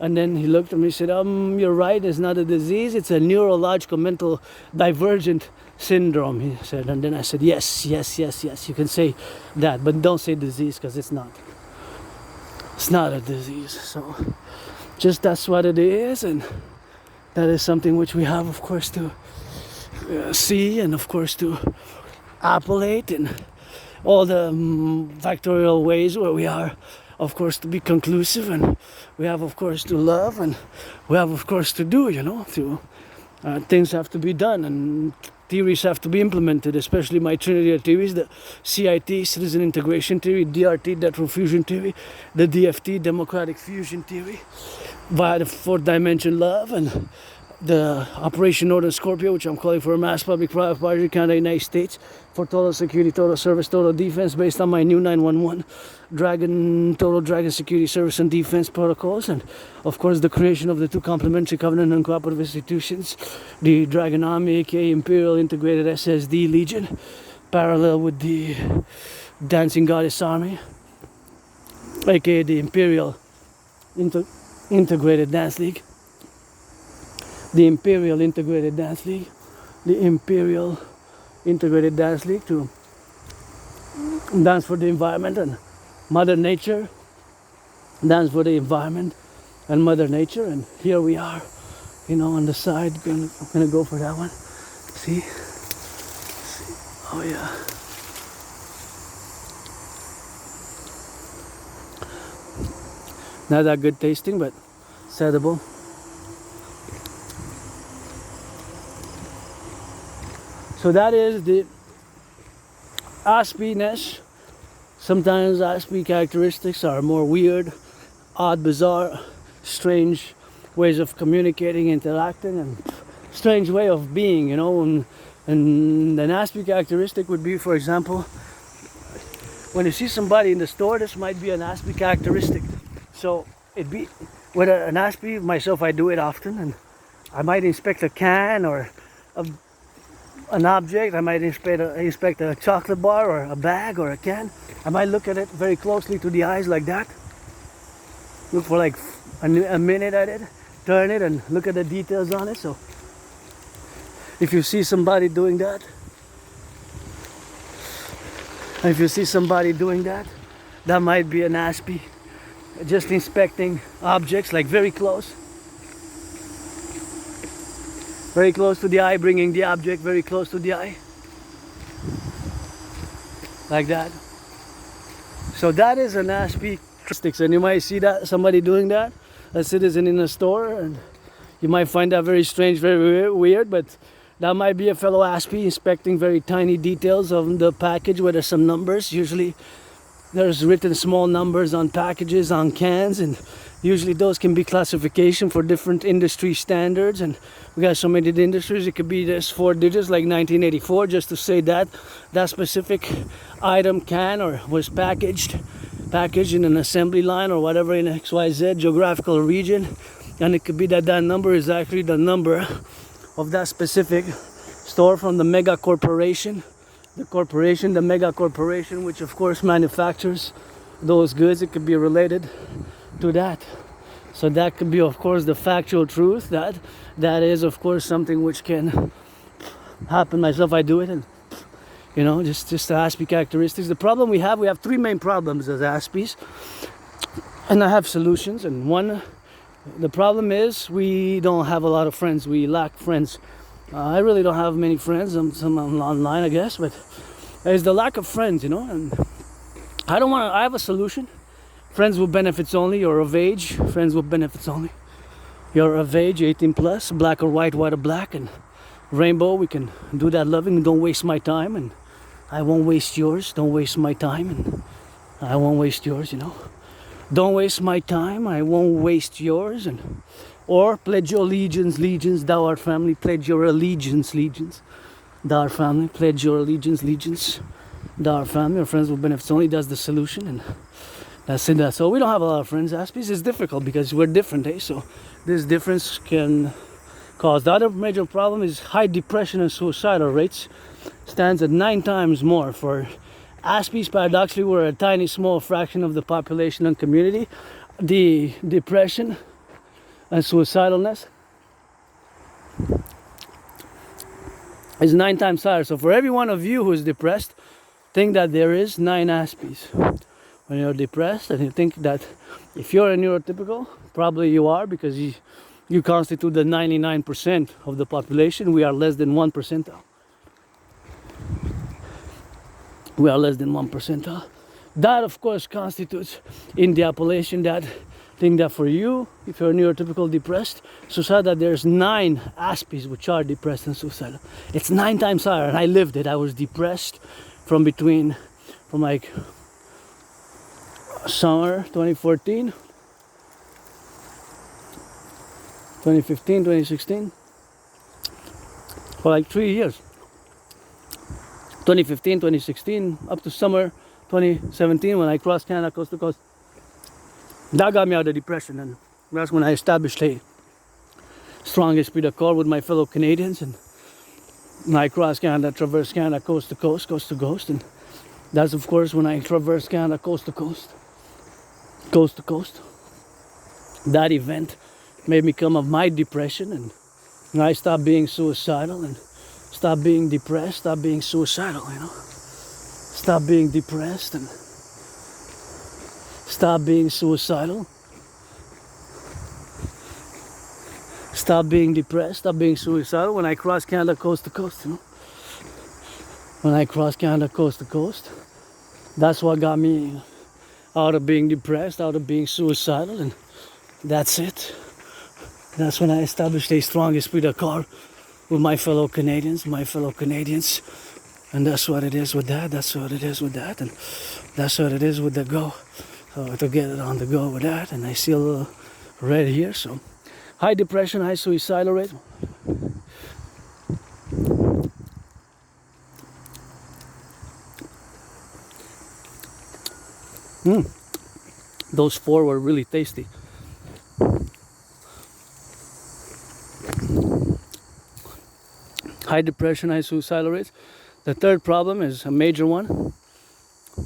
And then he looked at me and said, you're right, it's not a disease. It's a neurological mental divergent syndrome, he said. And then I said, yes, yes, yes, yes, you can say that. But don't say disease, because it's not. It's not a disease. So just that's what it is, and that is something which we have, of course, to see, and of course to appellate in all the factorial ways where we are, of course, to be conclusive, and we have, of course, to love, and we have, of course, to do, things have to be done, and theories have to be implemented, especially my trinity of theories, the CIT, Citizen Integration Theory, DRT, Death Row Fusion Theory, the DFT, Democratic Fusion Theory, via the fourth dimension love, and the Operation Northern Scorpio, which I'm calling for a mass public-private partnership, Canada, United States, for total security, total service, total defense, based on my new 911 total Dragon security service and defense protocols, and of course the creation of the two complementary covenant and cooperative institutions, the Dragon Army, aka Imperial Integrated SSD Legion, parallel with the Dancing Goddess Army, aka the Imperial Integrated Dance League, the Imperial Integrated Dance League, the Imperial Integrated Dance League, to dance for the environment and Mother Nature, dance for the environment and Mother Nature. And here we are, on the side. I'm gonna go for that one. See? Oh yeah. Not that good tasting, but it's edible. So that is the Aspiness. Sometimes Aspie characteristics are more weird, odd, bizarre, strange ways of communicating, interacting, and strange way of being, and an Aspie characteristic would be, for example, when you see somebody in the store, this might be an Aspie characteristic. So it'd be, with an Aspie, myself, I do it often, and I might inspect a can or an object. I might inspect a chocolate bar or a bag or a can. I might look at it very closely to the eyes like that. Look for like a minute at it, turn it and look at the details on it. So if you see somebody doing that, that might be an Aspie. Just inspecting objects like very close to the eye, bringing the object very close to the eye, like that. So that is an Aspie characteristics, and you might see that somebody doing that, a citizen in a store, and you might find that very strange, very weird, but that might be a fellow Aspie inspecting very tiny details of the package where there's some numbers. Usually there's written small numbers on packages, on cans, and usually those can be classification for different industry standards, and we got so many industries. It could be just 4 digits like 1984, just to say that specific item can or was packaged in an assembly line or whatever in XYZ geographical region, and it could be that number is actually the number of that specific store from the mega corporation, the mega corporation, which of course manufactures those goods. It could be related to that. So that could be, of course, the factual truth. That is, of course, something which can happen. Myself, I do it, and just the Aspie characteristics. The problem we have 3 main problems as Aspies, and I have solutions. And one, the problem is we don't have a lot of friends. We lack friends. I really don't have many friends. Some online, I guess, but there's the lack of friends, and I have a solution. Friends with benefits only. You're of age. Friends with benefits only. You're of age, 18 plus, black or white or black, and rainbow. We can do that loving. Don't waste my time, and I won't waste yours. Don't waste my time, and I won't waste yours. Don't waste my time. I won't waste yours, and or pledge your legions, thou art family. Pledge your allegiance, thou art family. Pledge your allegiance, thou art family. Or friends with benefits only. That's the solution, and That's in that. So we don't have a lot of friends. Aspies is difficult because we're different, eh? So this difference can cause. The other major problem is high depression and suicidal rates stands at 9 times more for Aspies. Paradoxically, we're a tiny small fraction of the population and community. The depression and suicidalness is 9 times higher. So for every one of you who is depressed, think that there is 9 Aspies. When you're depressed and you think that if you're a neurotypical, probably you are, because you constitute the 99% of the population. We are less than 1%. We are less than 1%. That of course constitutes in the appellation that think that for you, if you're neurotypical depressed, suicidal, there's 9 Aspies which are depressed and suicidal. It's 9 times higher, and I lived it. I was depressed from like summer 2014, 2015, 2016, for like 3 years. 2015, 2016, up to summer 2017 when I crossed Canada coast to coast. That got me out of depression, and that's when I established a strong esprit de corps with my fellow Canadians, and I crossed Canada, traversed Canada coast to coast, coast to coast, and that's of course when I traversed Canada coast to coast, coast to coast. That event made me come of my depression, and I stopped being suicidal and stopped being depressed, stopped being suicidal, you know. Stop being depressed and stop being suicidal. Stop being depressed, stop being suicidal when I crossed Canada coast to coast, you know. When I crossed Canada coast to coast, that's what got me out of being depressed, out of being suicidal, and that's it. That's when I established a strong esprit de corps with my fellow Canadians, and that's what it is with that, that's what it is with that, and that's what it is with the go. So to get it on the go with that, and I see a little red here, so high depression, high suicidal rate. Those 4 were really tasty. High depression, high suicidal rates. The third problem is a major one.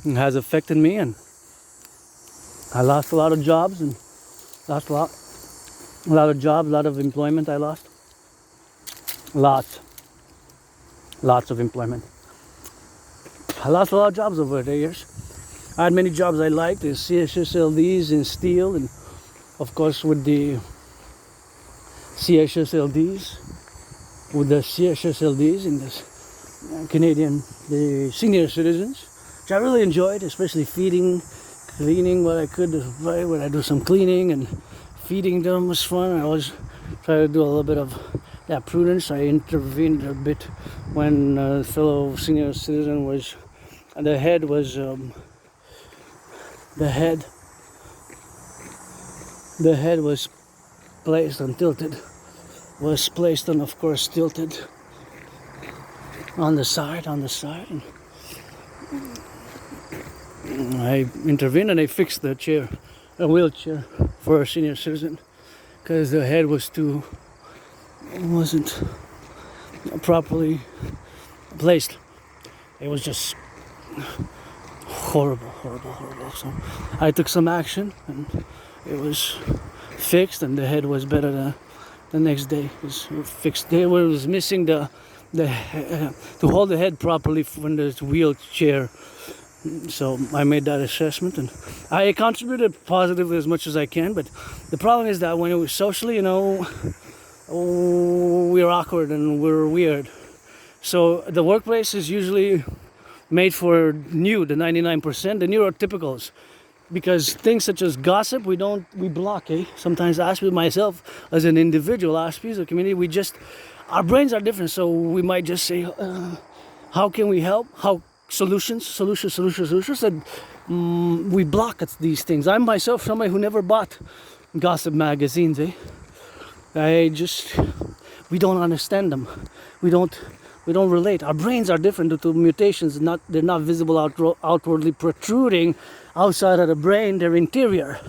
It has affected me, and I lost a lot of jobs, and lost a lot of jobs, a lot of employment I lost. Lots of employment. I lost a lot of jobs over the years. I had many jobs I liked, the CHSLDs in steel, and of course with the CHSLDs in this Canadian, the senior citizens, which I really enjoyed, especially feeding, cleaning what I could, right? When I do some cleaning and feeding them was fun. I always try to do a little bit of that prudence. I intervened a bit when a fellow senior citizen was, the head was placed on tilted, was placed on, of course, tilted on the side, and I intervened and I fixed the chair, a wheelchair for a senior citizen, because the head wasn't properly placed. It was just horrible. So I took some action, and it was fixed, and the head was better the next day. It was fixed. They was missing to hold the head properly when there's wheelchair. So I made that assessment, and I contributed positively as much as I can. But the problem is that when it was socially, we're awkward and we're weird. So the workplace is usually made for the 99%, the neurotypicals, because things such as gossip we block. Sometimes I ask myself as an individual, ask as a community, our brains are different, so we might just say, how can we help? How solutions, and we block at these things. I'm myself somebody who never bought gossip magazines. We don't understand them. We don't We don't relate. Our brains are different due to mutations. They're not visible outwardly protruding outside of the brain. They're interior.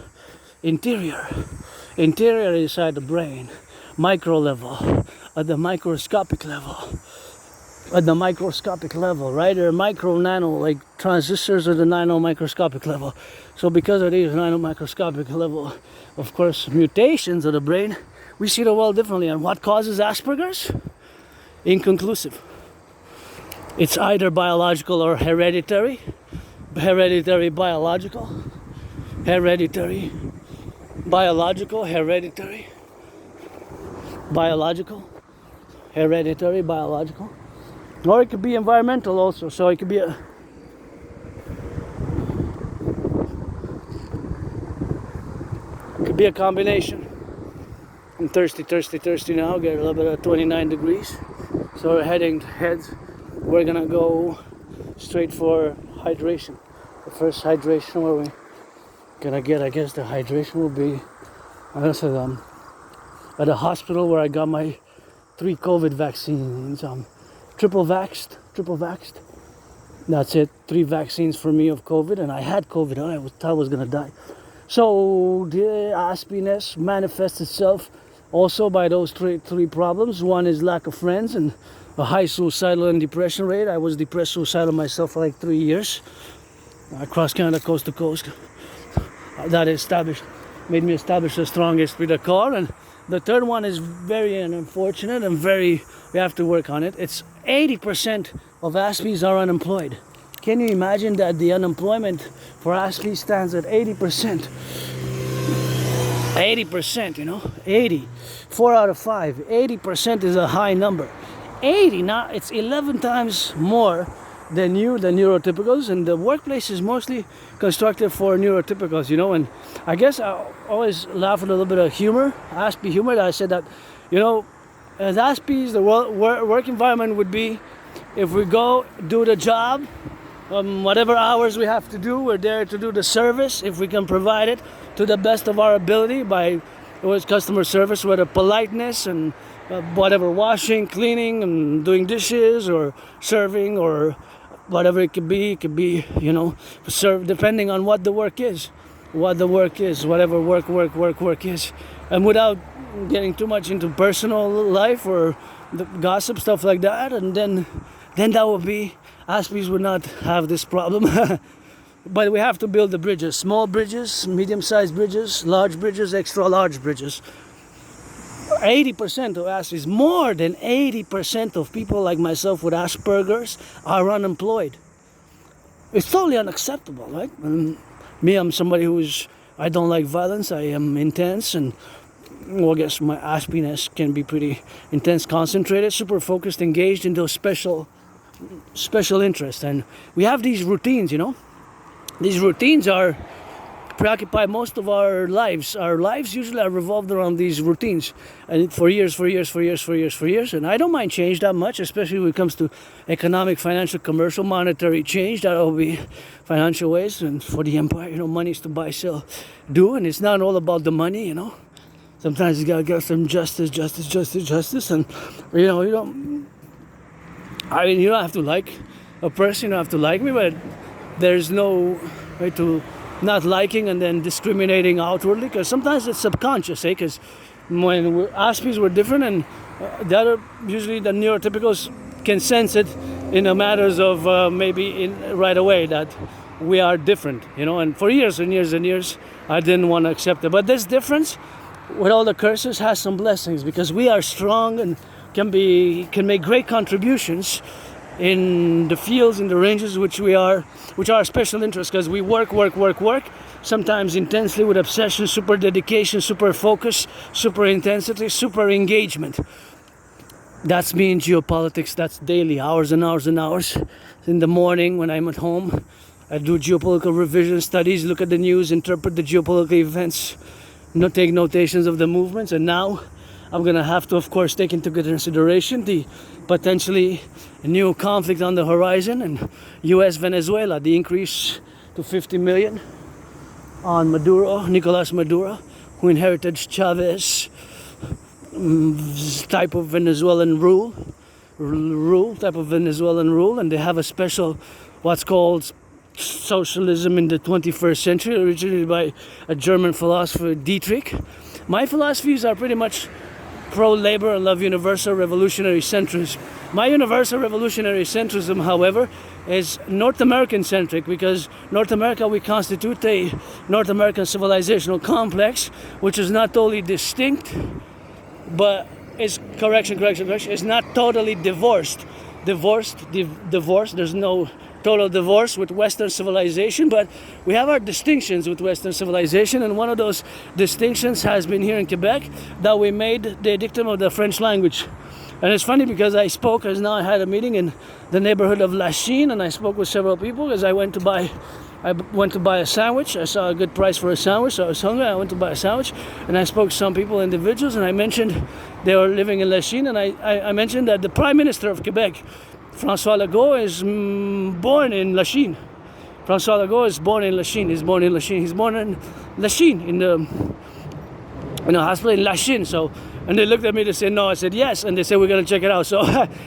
Interior inside the brain. Micro level. At the microscopic level. At the microscopic level, right? They're micro, nano, like transistors at the nano microscopic level. So because of these nano microscopic level, of course, mutations of the brain, we see the world differently. And what causes Asperger's? Inconclusive. It's either biological or hereditary. Hereditary, biological. Hereditary, biological, hereditary. Biological, hereditary, biological. Or it could be environmental also. So it could be a combination. I'm thirsty now. Get a little bit of 29 degrees. So we're gonna go straight for hydration. The first hydration where we gonna get, I guess the hydration will be at a hospital where I got my 3 COVID vaccines. Triple vaxxed. That's it. 3 vaccines for me of COVID, and I had COVID. I thought I was gonna die. So the aspiness manifests itself also by those three problems. One is lack of friends and a high suicidal and depression rate. I was depressed, suicidal myself for like 3 years. Across Canada, coast to coast. That made me establish a strong esprit de corps. And the third one is very unfortunate and we have to work on it. It's 80% of Aspies are unemployed. Can you imagine that the unemployment for Aspies stands at 80%? 80%, 80. 4 out of 5. 80% is a high number. 80, now it's 11 times more than the neurotypicals, and the workplace is mostly constructed for neurotypicals, and I guess I always laugh at a little bit of humor, Aspie humor, that I said that, as Aspies, the work environment would be, if we go do the job, whatever hours we have to do, we're there to do the service, if we can provide it to the best of our ability by customer service, whether politeness and whatever, washing, cleaning, and doing dishes, or serving, or whatever it could be, serve, depending on what the work is, whatever work is. And without getting too much into personal life or the gossip, stuff like that, and then that would be, Aspies would not have this problem. But we have to build the bridges, small bridges, medium-sized bridges, large bridges, extra large bridges. 80% of Aspies, more than 80% of people like myself with Asperger's are unemployed. It's totally unacceptable, right? And me, I'm somebody I don't like violence, I am intense, and I guess my Aspiness can be pretty intense, concentrated, super focused, engaged in those special interests. And we have these routines, These routines preoccupy most of our lives. Our lives usually are revolved around these routines, and for years. And I don't mind change that much, especially when it comes to economic, financial, commercial, monetary change. That will be financial ways, and for the empire, money is to buy, sell, do, and it's not all about the money, Sometimes you gotta get some justice, and you don't. I mean, you don't have to like a person, you don't have to like me, but there's no way to not liking and then discriminating outwardly, because sometimes it's subconscious, because when Aspies were different, and usually the neurotypicals can sense it in the matters of right away that we are different, and for years and years I didn't want to accept it. But this difference, with all the curses, has some blessings, because we are strong and can make great contributions in the fields, in the ranges which are special interests, because we work, sometimes intensely with obsession, super dedication, super focus, super intensity, super engagement. That's me in geopolitics. That's daily, hours and hours and hours. In the morning when I'm at home, I do geopolitical revision studies, look at the news, interpret the geopolitical events, take notations of the movements. And now I'm going to have to, of course, take into consideration the potentially new conflict on the horizon, and U.S. Venezuela, the increase to 50 million on Nicolas Maduro, who inherited Chavez type of Venezuelan rule, rule, type of Venezuelan rule, and they have a special, what's called socialism in the 21st century, originated by a German philosopher, Dietrich. My philosophies are pretty much pro-labor and love universal revolutionary centrism. My universal revolutionary centrism, however, is North American centric, because North America, we constitute a North American civilizational complex, which is not totally distinct, but is is not totally divorced. There's no total divorce with Western civilization, but we have our distinctions with Western civilization, and one of those distinctions has been here in Quebec, that we made the dictum of the French language. And it's funny because I had a meeting in the neighborhood of Lachine, and I spoke with several people because I went to buy a sandwich. I saw a good price for a sandwich, so I was hungry. I went to buy a sandwich, and I spoke to some people, individuals, and I mentioned they were living in Lachine, and I mentioned that the Prime Minister of Quebec, François Legault, is born in Lachine. François Legault is born in Lachine. He's born in Lachine, in the hospital in Lachine. So, and they looked at me, they said no. I said yes, and they said we're gonna check it out. So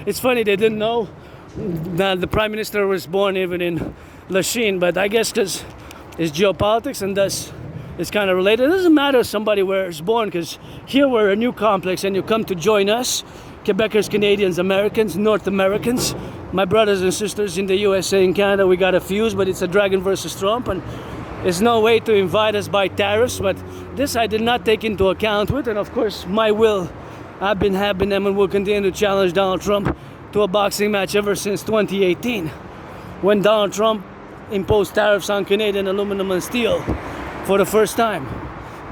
it's funny, they didn't know that the Prime Minister was born even in Lachine, but I guess because it's geopolitics and thus it's kind of related. It doesn't matter somebody where it's born, because here we're a new complex, and you come to join us, Quebecers, Canadians, Americans, North Americans, my brothers and sisters in the USA and Canada. We got a fuse, but it's a dragon versus Trump, and there's no way to invite us by tariffs. But this I did not take into account with, and of course my will, I've been them and will continue to challenge Donald Trump to a boxing match ever since 2018, when Donald Trump imposed tariffs on Canadian aluminum and steel for the first time.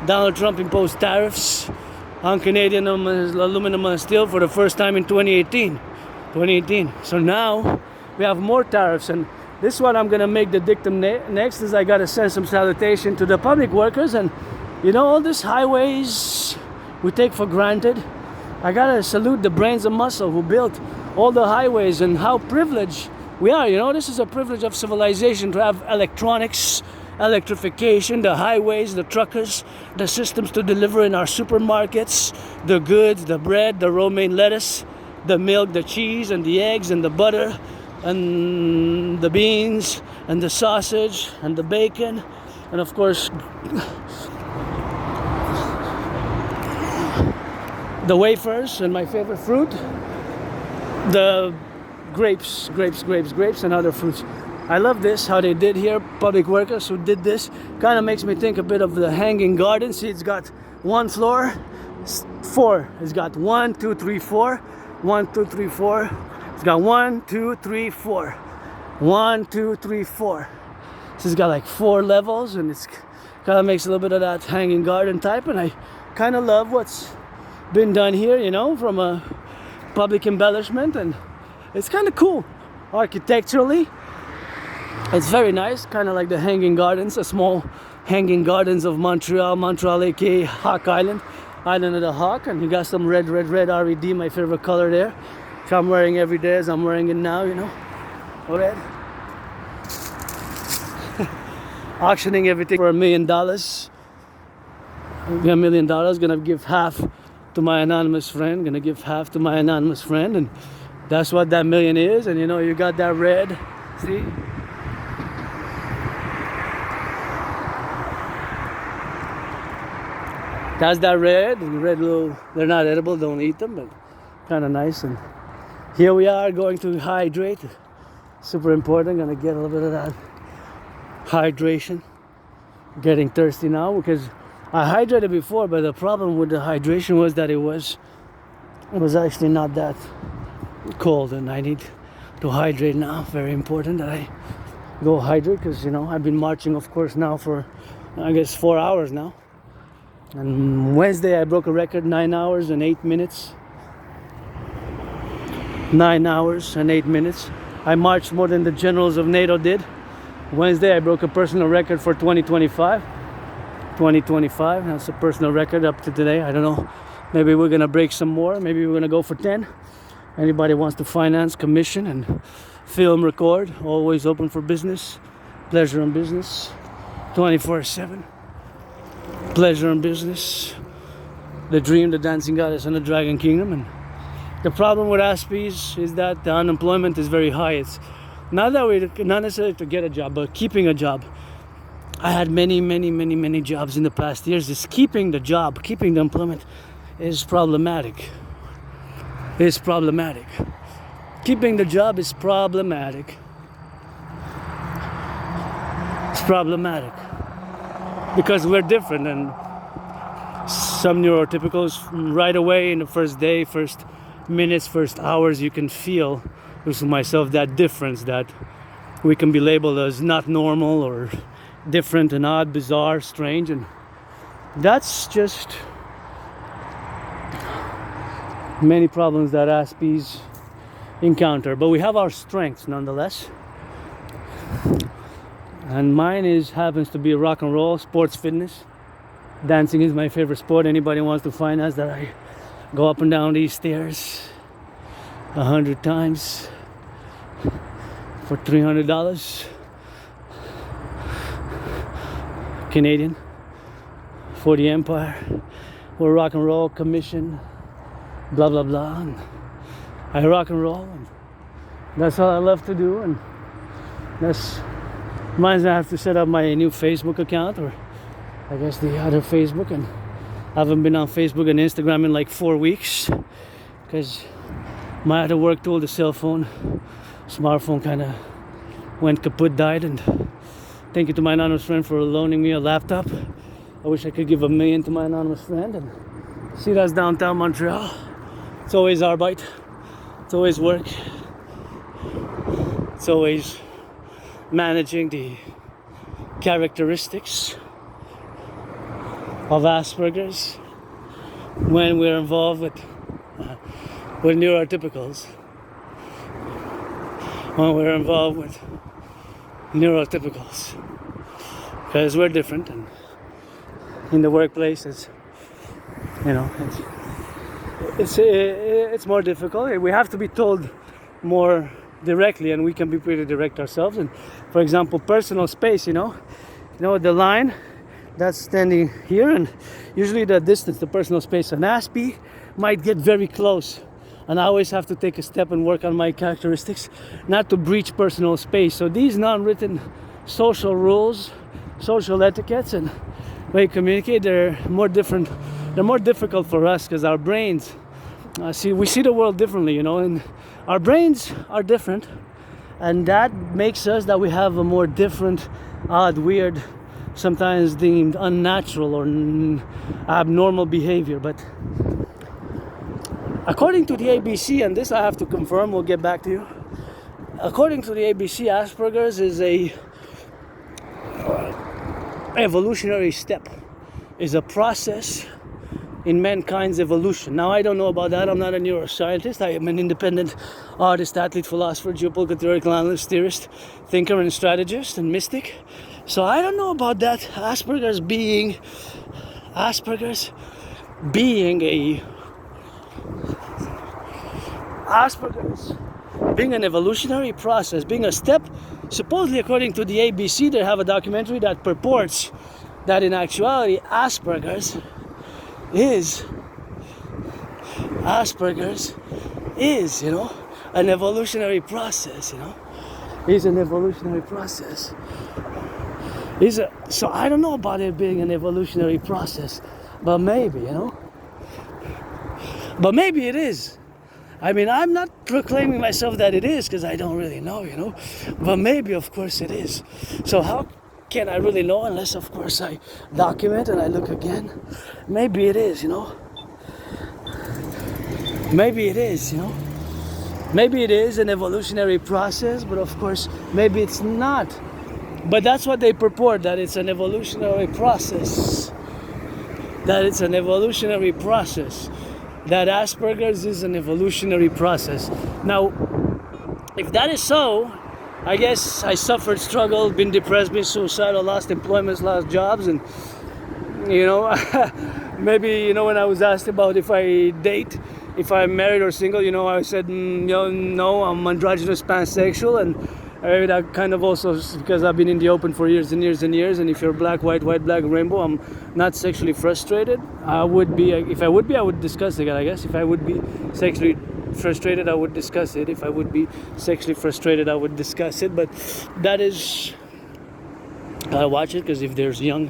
Donald Trump imposed tariffs on Canadian aluminum and steel for the first time in 2018. So now we have more tariffs, and this is what I'm gonna make the dictum next. Is I gotta send some salutation to the public workers, and all these highways we take for granted. I gotta salute the brains and muscle who built all the highways, and how privileged we are. This is a privilege of civilization to have electronics, electrification, the highways, the truckers, the systems to deliver in our supermarkets, the goods, the bread, the romaine lettuce, the milk, the cheese, and the eggs, and the butter, and the beans, and the sausage, and the bacon, and of course the wafers, and my favorite fruit, the grapes, and other fruits. I love this, how they did here, public workers who did this. Kind of makes me think a bit of the hanging garden. See, it's got one floor, four. It's got 1, 2, 3, 4. 1, 2, 3, 4. It's got 1, 2, 3, 4. 1, 2, 3, 4. So it's got like 4 levels, and it's kind of makes a little bit of that hanging garden type. And I kind of love what's been done here, from a public embellishment, and it's kind of cool architecturally. It's very nice, kind of like the hanging gardens, the small hanging gardens of Montreal, aka Hawk Island of the Hawk, and you got some red RED, my favorite color there, which I'm wearing every day as I'm wearing it now, red. Auctioning everything for $1 million. $1 million, gonna give half to my anonymous friend, and that's what that million is. And you got that red, see? That's that red little, they're not edible, don't eat them, but kind of nice. And here we are going to hydrate. Super important, gonna get a little bit of that hydration. Getting thirsty now because I hydrated before, but the problem with the hydration was that it was actually not that cold, and I need to hydrate now. Very important that I go hydrate, because I've been marching, of course, now for I guess 4 hours now. And Wednesday I broke a record, 9 hours and 8 minutes. 9 hours and 8 minutes. I marched more than the generals of NATO did. Wednesday I broke a personal record for 2025. That's a personal record up to today. I don't know. Maybe we're gonna break some more. Maybe we're gonna go for 10. Anybody wants to finance, commission, and film, record, always open for business. Pleasure and business. 24/7. Pleasure and business. The dream, the dancing goddess, and the dragon kingdom. And The problem with Aspies is that the unemployment is very high. It's not necessarily to get a job, but keeping a job. I had many jobs in the past years. Just keeping the job, keeping the employment is problematic. It's problematic. Keeping the job is problematic. It's problematic. Because we're different, and some neurotypicals right away in the first day, first minutes, first hours, you can feel with myself that difference, that we can be labeled as not normal or different and odd, bizarre, strange, and that's just many problems that Aspies encounter. But we have our strengths nonetheless, and mine happens to be rock and roll, sports, fitness. Dancing is my favorite sport. Anybody wants to find us that I go up and down these stairs 100 times for $300 Canadian for the Empire. We're rock and roll commission, blah blah blah, and I rock and roll, and that's all I love to do. And that's reminds me I have to set up my new Facebook account, or I guess the other Facebook, and I haven't been on Facebook and Instagram in like 4 weeks because my other work tool, the smartphone kind of went kaput, died. And thank you to my anonymous friend for loaning me a laptop. I wish I could give $1 million to my anonymous friend. And see, that's downtown Montreal. It's always arbeit. It's always work. It's always managing the characteristics of Asperger's when we're involved with neurotypicals. When we're involved with neurotypicals, because we're different, and in the workplace, it's more difficult. We have to be told more directly, and we can be pretty direct ourselves. And for example, personal space, the line that's standing here, and usually the distance, the personal space, an Aspie might get very close, and I always have to take a step and work on my characteristics not to breach personal space. So these non-written social rules, social etiquettes, and way you communicate, they're more difficult for us because our brains we see the world differently, and our brains are different, and that makes us that we have a more different, odd, weird, sometimes deemed unnatural or abnormal behavior. But according to the ABC, and this I have to confirm, we'll get back to you. According to the ABC, Asperger's is a evolutionary step, is a process in mankind's evolution. Now, I don't know about that. I'm not a neuroscientist. I am an independent artist, athlete, philosopher, geopolitical theoretical analyst, theorist, thinker, and strategist, and mystic. So I don't know about that. Asperger's being an evolutionary process, being a step. Supposedly, according to the ABC, they have a documentary that purports that in actuality, Asperger's is, an evolutionary process, Is an evolutionary process. So I don't know about it being an evolutionary process, but maybe, But maybe it is. I mean, I'm not proclaiming myself that it is because I don't really know, But maybe, of course, it is. So how can I really know unless, of course, I document and I look again? Maybe it is, Maybe it is, Maybe it is an evolutionary process, but of course, maybe it's not. But that's what they purport, that it's an evolutionary process. That it's an evolutionary process. That Asperger's is an evolutionary process. Now, if that is so, I guess I suffered, struggled, been depressed, been suicidal, lost employments, lost jobs, and maybe when I was asked about if I date, if I'm married or single, I said no, I'm androgynous, pansexual, and that kind of also because I've been in the open for years and years and years, and if you're black, white, black, rainbow, I'm not sexually frustrated. I would be, if I would be, I would discuss it, I guess. If I would be sexually frustrated, I would discuss it. If I would be sexually frustrated, I would discuss it. But that is, I watch it because if there's young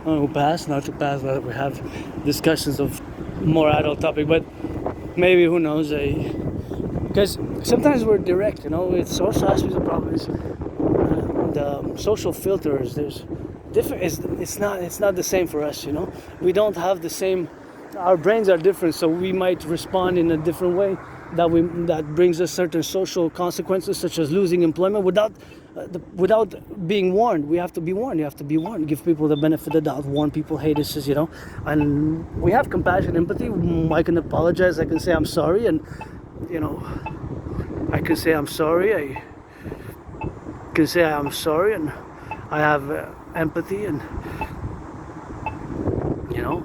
who pass, not to pass, but we have discussions of more adult topic. But maybe, who knows? Because sometimes we're direct, you know. It's social aspects. The problem is the social filters. There's different. It's not the same for us, you know. We don't have the same. Our brains are different, so we might respond in a different way. That brings us certain social consequences, such as losing employment, without being warned. We have to be warned. You have to be warned. Give people the benefit of the doubt. Warn people, hey, this is, you know. And we have compassion, empathy. I can apologize. I can say I'm sorry, and you know, I can say I'm sorry. I can say I'm sorry, and I have empathy, and you know,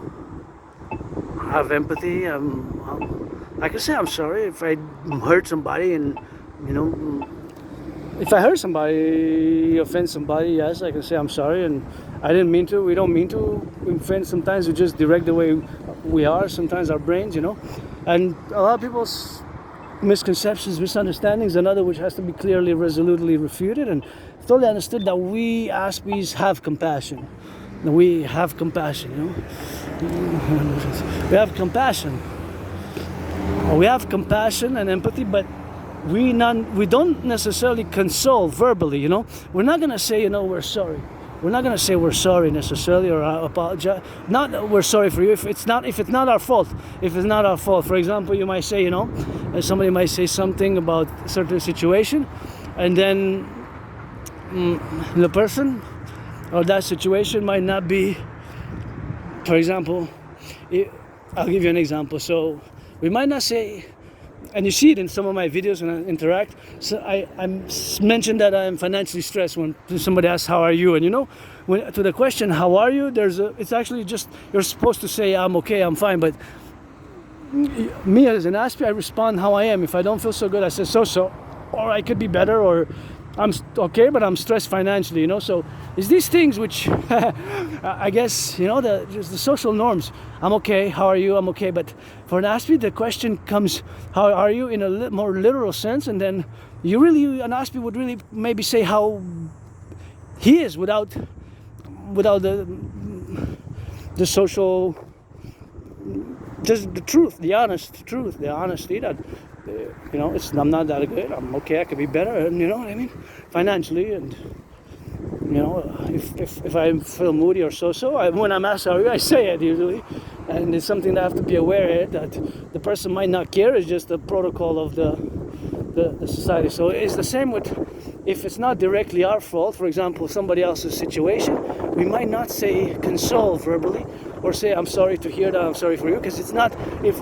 I have empathy. I can say I'm sorry if I hurt somebody, and you know, if I hurt somebody, offend somebody. Yes, I can say I'm sorry, and I didn't mean to. We don't mean to offend. Sometimes we just direct the way we are. Sometimes our brains, you know, and a lot of people's misconceptions, misunderstandings, another which has to be clearly, resolutely refuted, and totally understood that we Aspies have compassion. We have compassion, you know. We have compassion. We have compassion and empathy, but we don't necessarily console verbally, you know. We're not gonna say, you know, we're sorry. We're not gonna say we're sorry necessarily, or apologize. Not that we're sorry for you if it's not our fault. If it's not our fault, for example, you might say, you know, somebody might say something about a certain situation, and then the person or that situation might not be. For example, I'll give you an example. So we might not say, and you see it in some of my videos when I interact. So I mentioned that I'm financially stressed when somebody asks, how are you? And you know, to the question, how are you? It's actually just, you're supposed to say, I'm okay, I'm fine. But me as an Aspie, I respond how I am. If I don't feel so good, I say so, or I could be better, or I'm okay, but I'm stressed financially, you know. So it's these things which I guess, you know, just the social norms. I'm okay, how are you? I'm okay. But for an Aspie, the question comes, how are you, in a more literal sense, and then an Aspie would really maybe say how he is without the social, just the truth, the honesty that, you know, I'm not that good, I'm okay, I could be better, and you know what I mean, financially. And you know, if I feel moody or so, when I'm asked, I say it usually, and it's something that I have to be aware of, that the person might not care. It's just the protocol of the society. So it's the same with, if it's not directly our fault, for example, somebody else's situation, we might not say console verbally, or say I'm sorry to hear that, I'm sorry for you, because it's not, if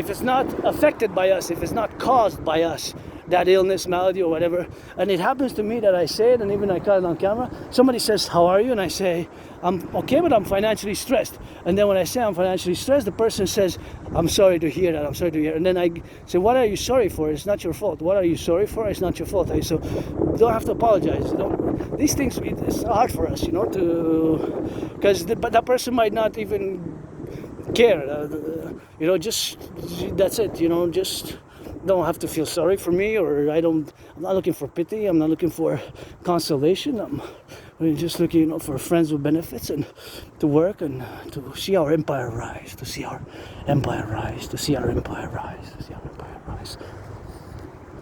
it's not affected by us, if it's not caused by us, that illness, malady, or whatever. And it happens to me that I say it, and even I caught it on camera. Somebody says, how are you? And I say, I'm okay, but I'm financially stressed. And then when I say I'm financially stressed, the person says, I'm sorry to hear that, I'm sorry to hear. And then I say, what are you sorry for? It's not your fault. What are you sorry for? It's not your fault. So you don't have to apologize. These things, it's hard for us, you know, because that person might not even care. You know, just, that's it, you know, just don't have to feel sorry for me, or I'm not looking for pity, I'm not looking for consolation, I'm just looking, you know, for friends with benefits, and to work and to see our empire rise, to see our empire rise,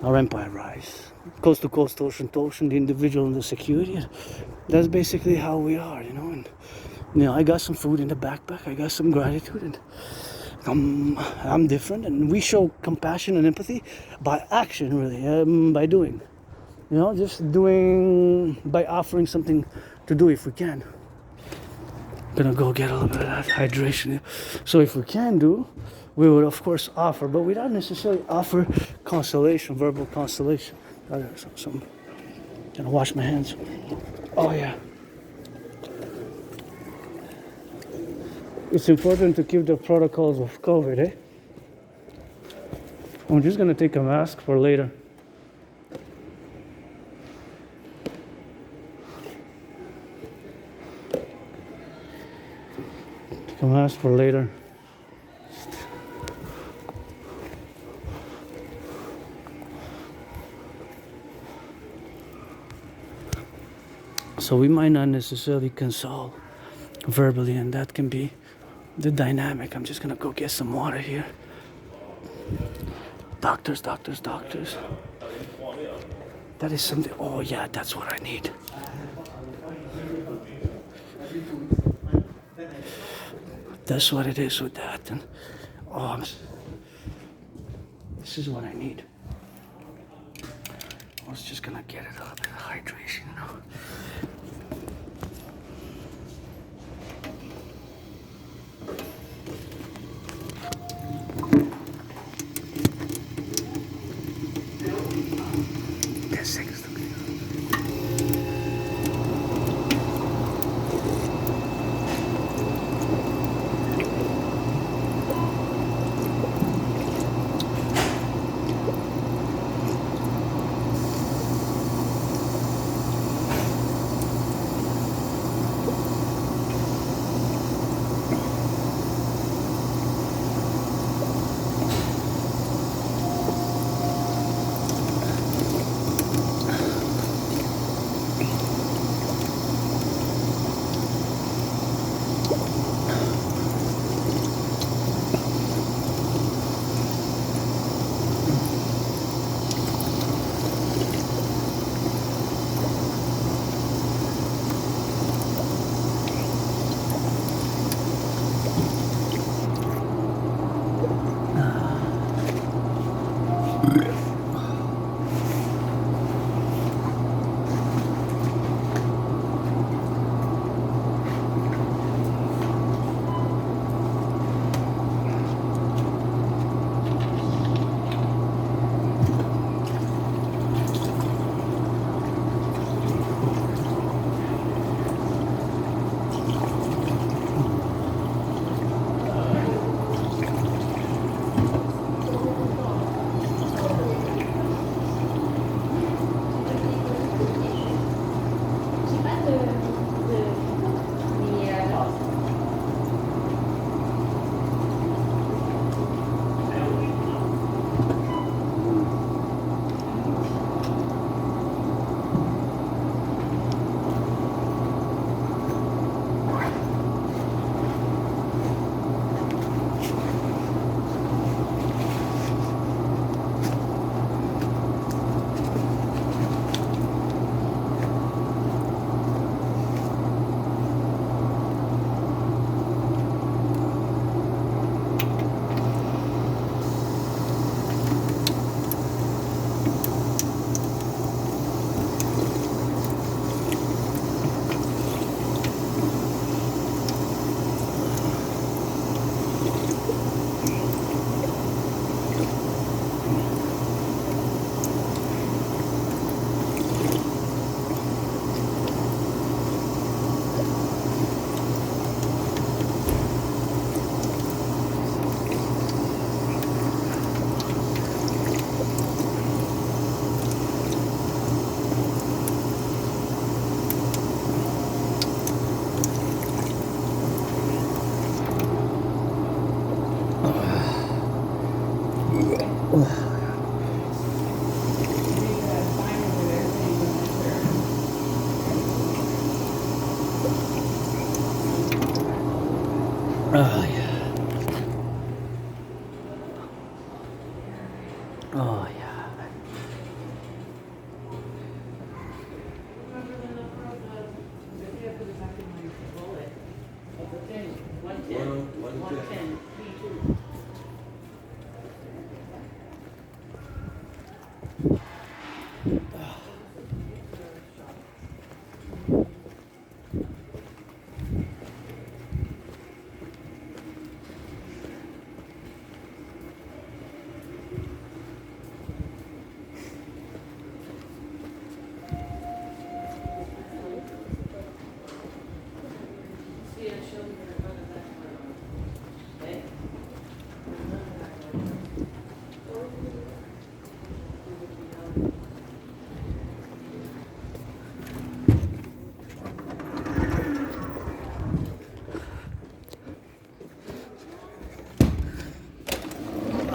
our empire rise, coast to coast, ocean to ocean, the individual and the security. That's basically how we are, you know. And you know, I got some food in the backpack, I got some gratitude, and I'm different, and we show compassion and empathy by action, really, by doing, you know, just doing, by offering something to do if we can. Gonna go get a little bit of that hydration. So if we can do, we would of course offer, but we don't necessarily offer consolation, verbal consolation. Some, gonna wash my hands. Oh yeah. It's important to keep the protocols of COVID, eh? I'm just gonna take a mask for later. Take a mask for later. So we might not necessarily console verbally, and that can be the dynamic. I'm just gonna go get some water here. Doctors. That is something. Oh yeah, that's what I need. That's what it is with that. And this is what I need. I was just gonna get it a little bit of hydration, you know. Oh, yeah. Oh, yeah.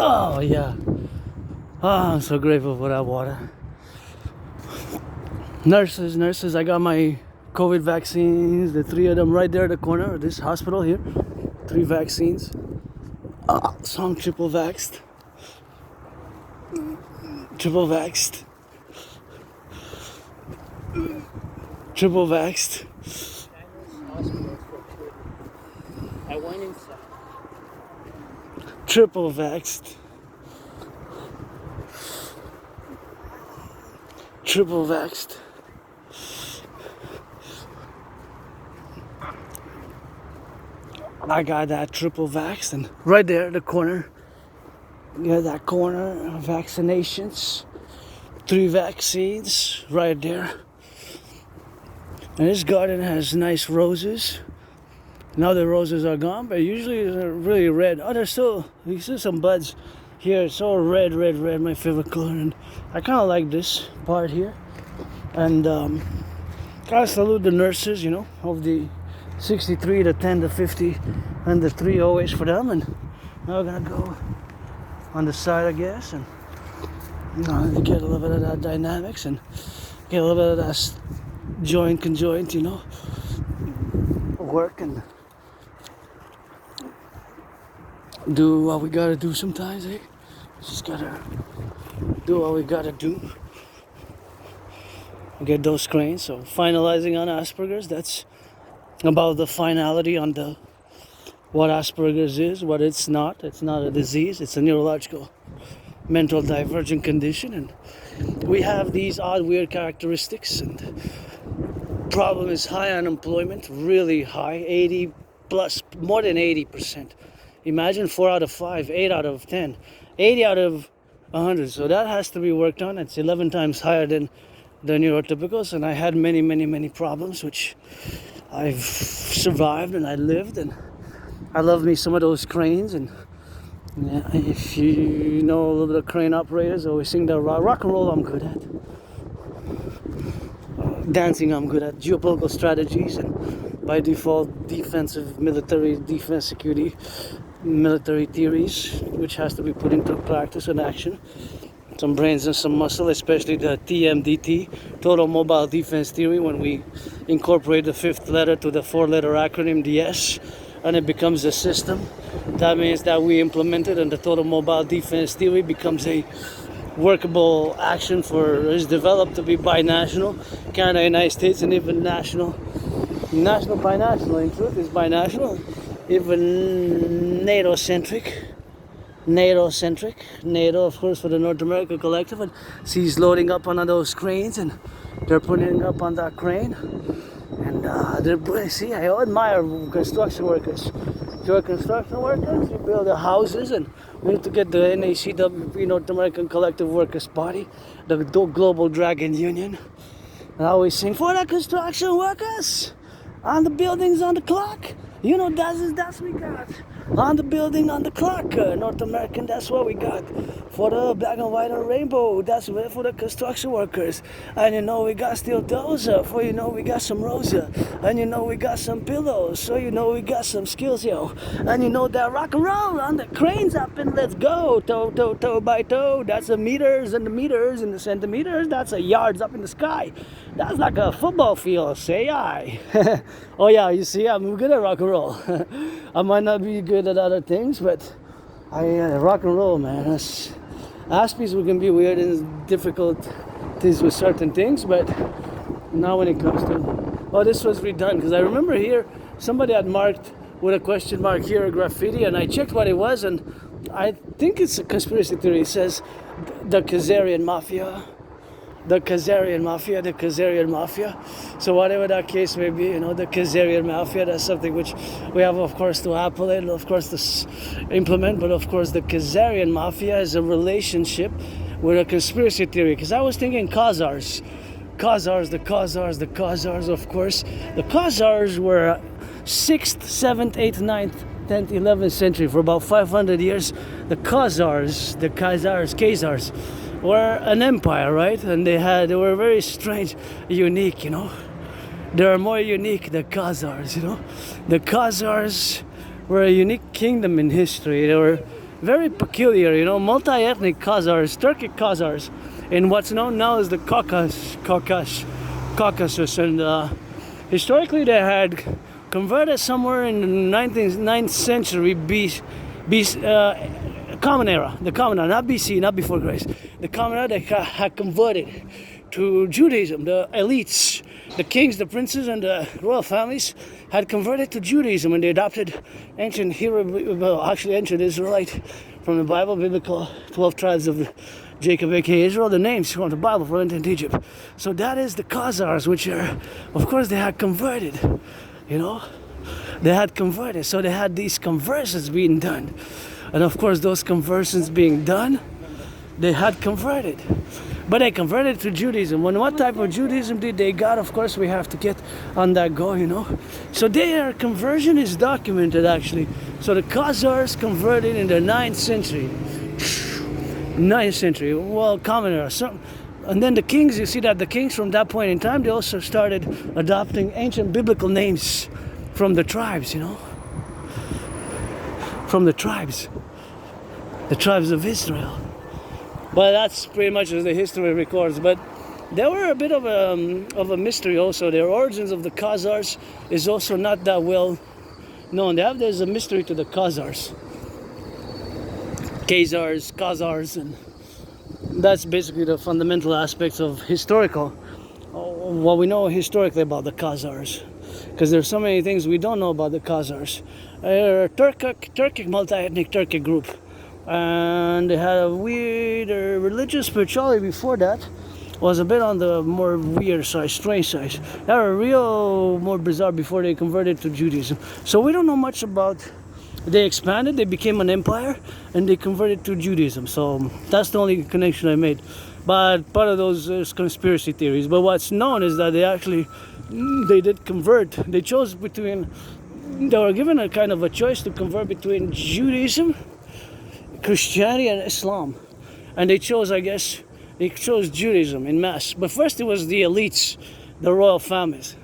Oh, yeah. Oh, I'm so grateful for that water. Nurses, I got my COVID vaccines, the 3 of them right there at the corner of this hospital here. 3 vaccines. Some triple vaxxed. Triple vaxxed. Triple vaxxed. I went inside. Triple vaxxed. Triple vaxxed. I got that triple vaxxed, and right there at the corner, you got that corner, vaccinations, 3 vaccines right there. And this garden has nice roses. Now the roses are gone, but usually they're really red. Oh, there's still, you see some buds here. It's all red, my favorite color. And I kind of like this part here. And gotta salute the nurses, you know, of the 63, the 10, the 50, and the 3 always for them. And now we're gonna go on the side, I guess, and you know, get a little bit of that dynamics and get a little bit of that joint conjoint, you know, work and do what we gotta do sometimes, eh? Just gotta do what we gotta do. Get those cranes. So finalizing on Asperger's, that's about the finality on the what Asperger's is, what it's not. It's not a disease, it's a neurological mental divergent condition, and we have these odd weird characteristics. And problem is high unemployment, really high, 80 plus, more than 80%. Imagine 4 out of 5, 8 out of 10, 80 out of 100. So that has to be worked on. It's 11 times higher than the neurotypicals, and I had many problems which I've survived, and I lived, and I love me some of those cranes. And yeah, if you know a little bit of crane operators, I always sing that rock and roll I'm good at. Dancing I'm good at. Geopolitical strategies, and by default defensive, military, defense, security, military theories, which has to be put into practice and action. Some brains and some muscle, especially the TMDT, Total Mobile Defense Theory, when we incorporate the 5th letter to the 4-letter acronym, the S, and it becomes a system. That means that we implement it, and the Total Mobile Defense Theory becomes a workable action is developed to be binational. Canada, United States, and even national, binational, in truth, is binational, even NATO-centric. NATO, of course, for the North American Collectif, and she's loading up on those cranes, and they're putting up on that crane, and see, I admire construction workers. You're construction workers, you build the houses, and we need to get the N.A.C.W.P, North American Collective Workers Party, the Global Dragon Union. And I always sing for the construction workers on the buildings on the clock. You know, that's we got. On the building, on the clock, North American, that's what we got. For the black and white and rainbow, that's for the construction workers. And you know we got steel toes, for you know we got some rosa. And you know we got some pillows, so you know we got some skills, yo. And you know that rock and roll on the cranes up, and let's go. Toe by toe, that's the meters and the centimeters, that's a yards up in the sky. That's like a football field, say I. Oh yeah, you see, I'm good at rock and roll. I might not be good at other things, but I rock and roll, man. Aspies we can be weird and difficult things with certain things, but not when it comes to, oh, this was redone, because I remember here somebody had marked with a question mark here a graffiti, and I checked what it was, and I think it's a conspiracy theory. It says the Khazarian Mafia. The Khazarian Mafia. So whatever that case may be, you know, the Khazarian Mafia, that's something which we have, of course, to appellate, of course, to implement. But of course, the Khazarian Mafia is a relationship with a conspiracy theory. Because I was thinking Khazars, of course. The Khazars were 6th, 7th, 8th, 9th, 10th, 11th century. For about 500 years, the Khazars were an empire, right? And they were very strange, unique, you know. They are more unique, the Khazars, you know. The Khazars were a unique kingdom in history. They were very peculiar, you know, multi-ethnic Khazars, Turkic Khazars, in what's known now as the Caucasus. And historically they had converted somewhere in the 9th century Common Era, the Common Era, not BC, not before Christ. The Common Era, they had converted to Judaism. The elites, the kings, the princes, and the royal families had converted to Judaism, and they adopted ancient Israelite from the Bible, biblical 12 tribes of Jacob, aka Israel, the names from the Bible for ancient Egypt. So that is the Khazars, which are, of course, they had converted, you know? They had converted, so they had these conversions being done. And of course, those conversions being done, they had converted. But they converted to Judaism. And what type of Judaism did they got? Of course, we have to get on that go, you know. So their conversion is documented, actually. So the Khazars converted in the 9th century. 9th century, well, Common Era. And then the kings, you see that the kings from that point in time, they also started adopting ancient biblical names from the tribes, you know. From the tribes of Israel. But that's pretty much as the history records. But there were a bit of a mystery also. Their origins of the Khazars is also not that well known. There's a mystery to the Khazars. Khazars, and that's basically the fundamental aspects of what we know historically about the Khazars. Because there's so many things we don't know about the Khazars. They're a Turkic multi-ethnic Turkic group. And they had a weird religious spirituality before that. Was a bit on the more weird side, strange side. They were real more bizarre before they converted to Judaism. So we don't know much about. They expanded, they became an empire, and they converted to Judaism. So that's the only connection I made. But part of those is conspiracy theories. But what's known is that they did convert. They chose between. They were given a kind of a choice to convert between Judaism, Christianity, and Islam. And they chose Judaism in mass. But first it was the elites, the royal families.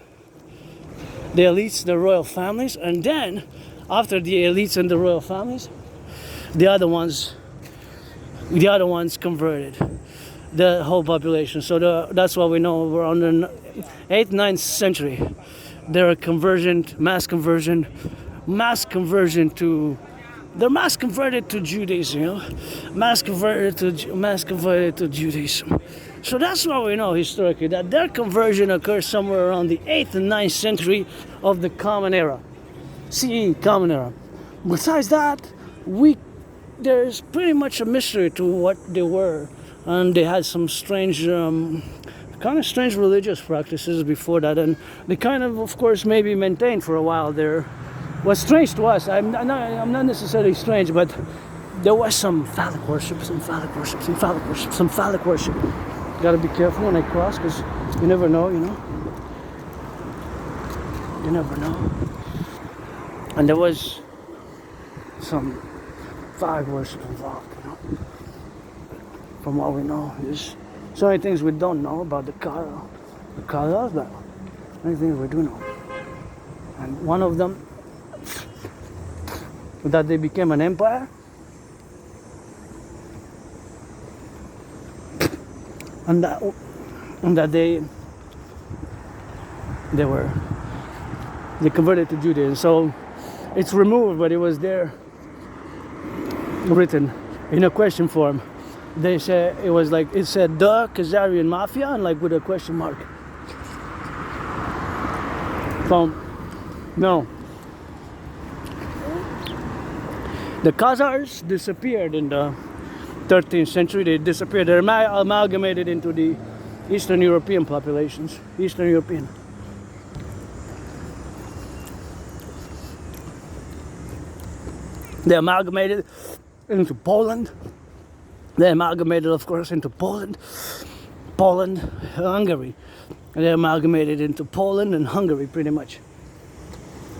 And then, after the elites and the royal families, the other ones converted the whole population. So that's what we know. We're on the 8th, 9th century. There are mass converted to Judaism, you know, mass converted to Judaism. So that's what we know historically, that their conversion occurs somewhere around the 8th and 9th century of the Common Era, CE, Common Era. Besides that, there's pretty much a mystery to what they were, and they had some strange religious practices before that, and they kind of course, maybe maintained for a while there. What's strange to us, I'm not necessarily strange, but there was some phallic worship. Gotta be careful when I cross, because you never know, you know. You never know. And there was some phallic worship involved, you know. From what we know, there's so many things we don't know about the Khazars, but many things we do know. And one of them, that they became an empire, and that they converted to Judaism. So it's removed, but it was there written in a question form. They said it said the Khazarian Mafia, and like with a question mark. No. The Khazars disappeared in the 13th century. They disappeared. They're amalgamated into the Eastern European populations. Eastern European. They amalgamated into Poland. They amalgamated, of course, into Poland, Hungary. They amalgamated into Poland and Hungary, pretty much.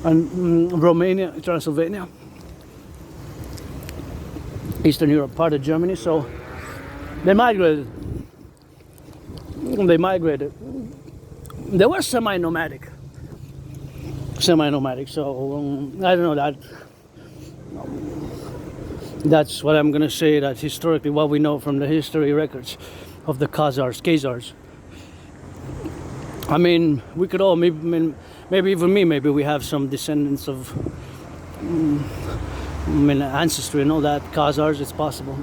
And Romania, Transylvania. Eastern Europe, part of Germany. So they migrated. They were semi-nomadic. So I don't know that. That's what I'm gonna say. That historically, what we know from the history records of the Khazars. I mean, we could all maybe even me, maybe we have some descendants of ancestry and all that, Khazars, it's possible.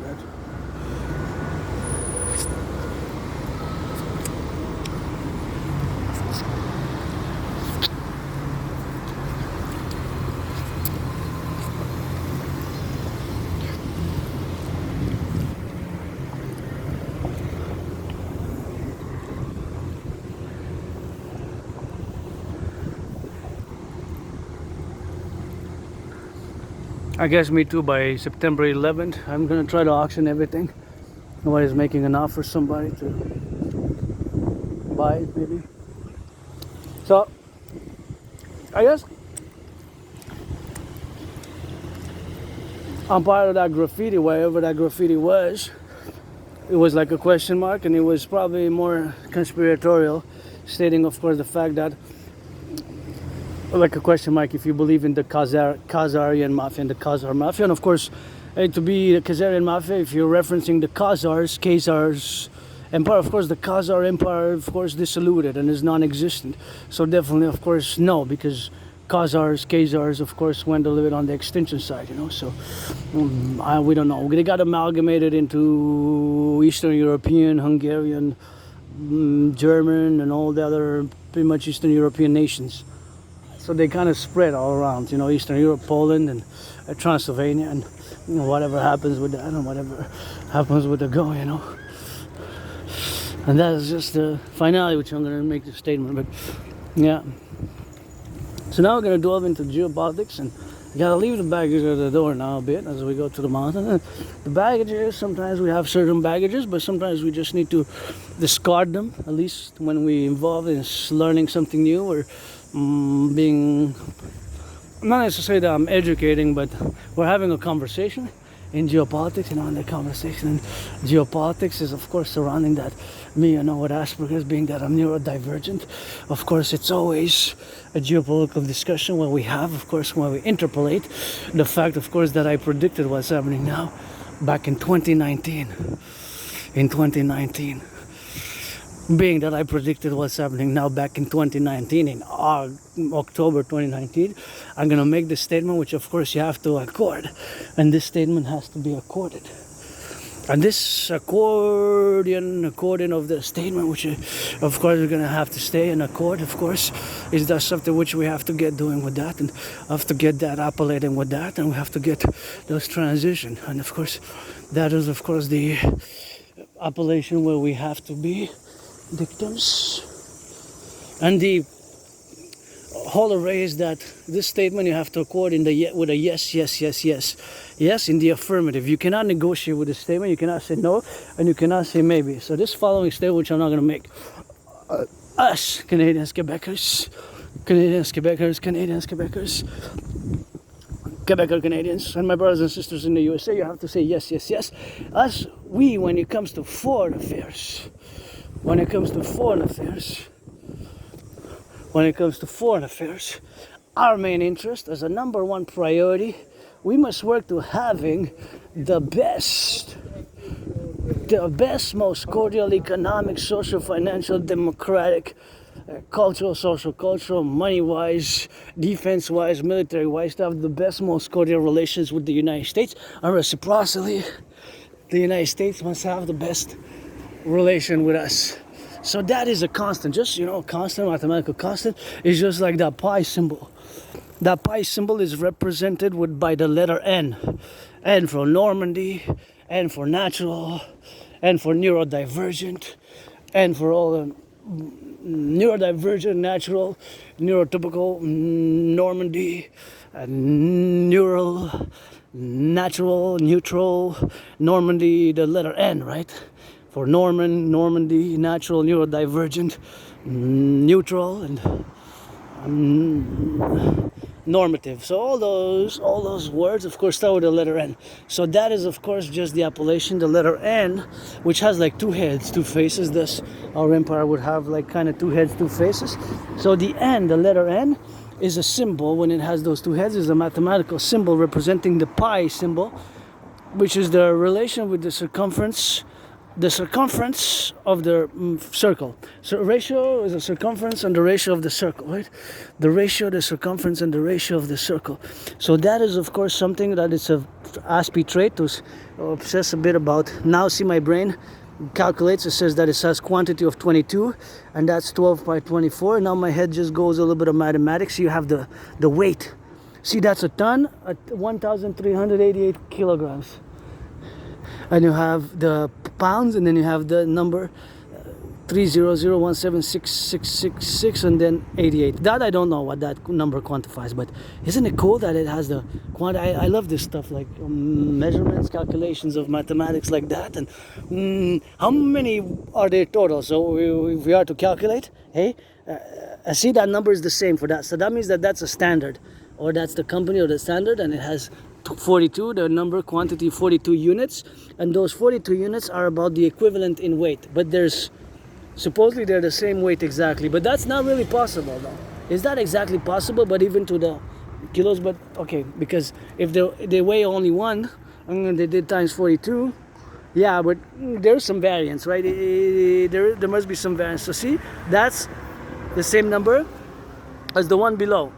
I guess me too. By September 11th, I'm gonna try to auction everything. Nobody's making an offer, somebody to buy it, maybe. So, I guess I'm part of that graffiti, wherever that graffiti was. It was like a question mark, and it was probably more conspiratorial, stating, of course, the fact that, like a question mark, if you believe in the Khazarian mafia and the Khazar mafia, and of course, to be the Khazarian mafia, if you're referencing the Khazars empire, of course, the Khazar empire, of course, dissolved and is non-existent. So definitely, of course, no, because Khazars, of course, went a little bit on the extinction side, you know. So we don't know. They got amalgamated into Eastern European, Hungarian, German, and all the other pretty much Eastern European nations. So they kind of spread all around, you know, Eastern Europe, Poland, and Transylvania, and you know, whatever happens with that, and whatever happens with the go, you know. And that is just the finale, which I'm going to make the statement. But yeah. So now we're going to delve into geopolitics, and I got to leave the baggage at the door now a bit as we go to the mountain. The baggages, sometimes we have certain baggages, but sometimes we just need to discard them, at least when we involved in learning something new or being, not necessarily that I'm educating, but we're having a conversation in geopolitics, and on the conversation in geopolitics is of course surrounding that me, you know, with Asperger's, being that I'm neurodivergent. Of course, it's always a geopolitical discussion when we have, of course, when we interpolate the fact, of course, that I predicted what's happening now back in 2019. In 2019. Being that I predicted what's happening now back in 2019, in October 2019, I'm going to make this statement, which of course you have to accord. And this statement has to be accorded. And this according of the statement, which of course we're going to have to stay in accord, of course, is that something which we have to get doing with that, and have to get that appellating with that, and we have to get those transition. And of course, that is of course the appellation where we have to be victims. And the whole array is that this statement you have to accord in the with a yes, yes, yes, yes. Yes, in the affirmative. You cannot negotiate with the statement, you cannot say no, and you cannot say maybe. So this following statement, which I'm not going to make, us, Canadians, Quebecers, Quebecer Canadians, and my brothers and sisters in the USA, you have to say yes, yes, yes. Us, we, when it comes to foreign affairs, when it comes to foreign affairs, our main interest as a number one priority, we must work to having the best, most cordial, economic, social, financial, democratic, cultural, money-wise, defense-wise, military-wise, to have the best, most cordial relations with the United States, and reciprocally, the United States must have the best relation with us. So that is a constant, just, you know, constant, mathematical constant, is just like that pi symbol. That pi symbol is represented by the letter N. N for Normandy, N for natural, N for neurodivergent, N for all the neurodivergent, natural, neurotypical, Normandy, neural, natural, neutral, Normandy, the letter N, right? For Norman, Normandy, natural, neurodivergent, neutral, and normative. So all those words, of course, start with the letter N. So that is, of course, just the appellation, the letter N, which has like two heads, two faces. Thus, our empire would have like kind of two heads, two faces. So the N, the letter N, is a symbol. When it has those two heads, is a mathematical symbol representing the pi symbol, which is the relation with the circumference the circumference of the circle. So ratio is the circumference and the ratio of the circle, right? The ratio, the circumference, and the ratio of the circle. So that is, of course, something that is a ASP trait to obsess a bit about. Now see my brain calculates, it says that it has quantity of 22, and that's 12 by 24. Now my head just goes a little bit of mathematics. You have the weight. See, that's a ton at 1,388 kilograms. And you have the pounds, and then you have the number 300176666, and then 88. That I don't know what that number quantifies, but isn't it cool that it has the I love this stuff, like measurements, calculations of mathematics like that. And how many are there total? So if we are to calculate, hey, I see that number is the same for that. So that means that that's a standard, or that's the company or the standard, and it has 42, the number quantity 42 units, and those 42 units are about the equivalent in weight, but there's supposedly they're the same weight exactly, but that's not really possible though. Is that exactly possible? But even to the kilos, but okay, because if they weigh only one and they did times 42, yeah, but there's some variance, right? There must be some variance. So see, that's the same number as the one below,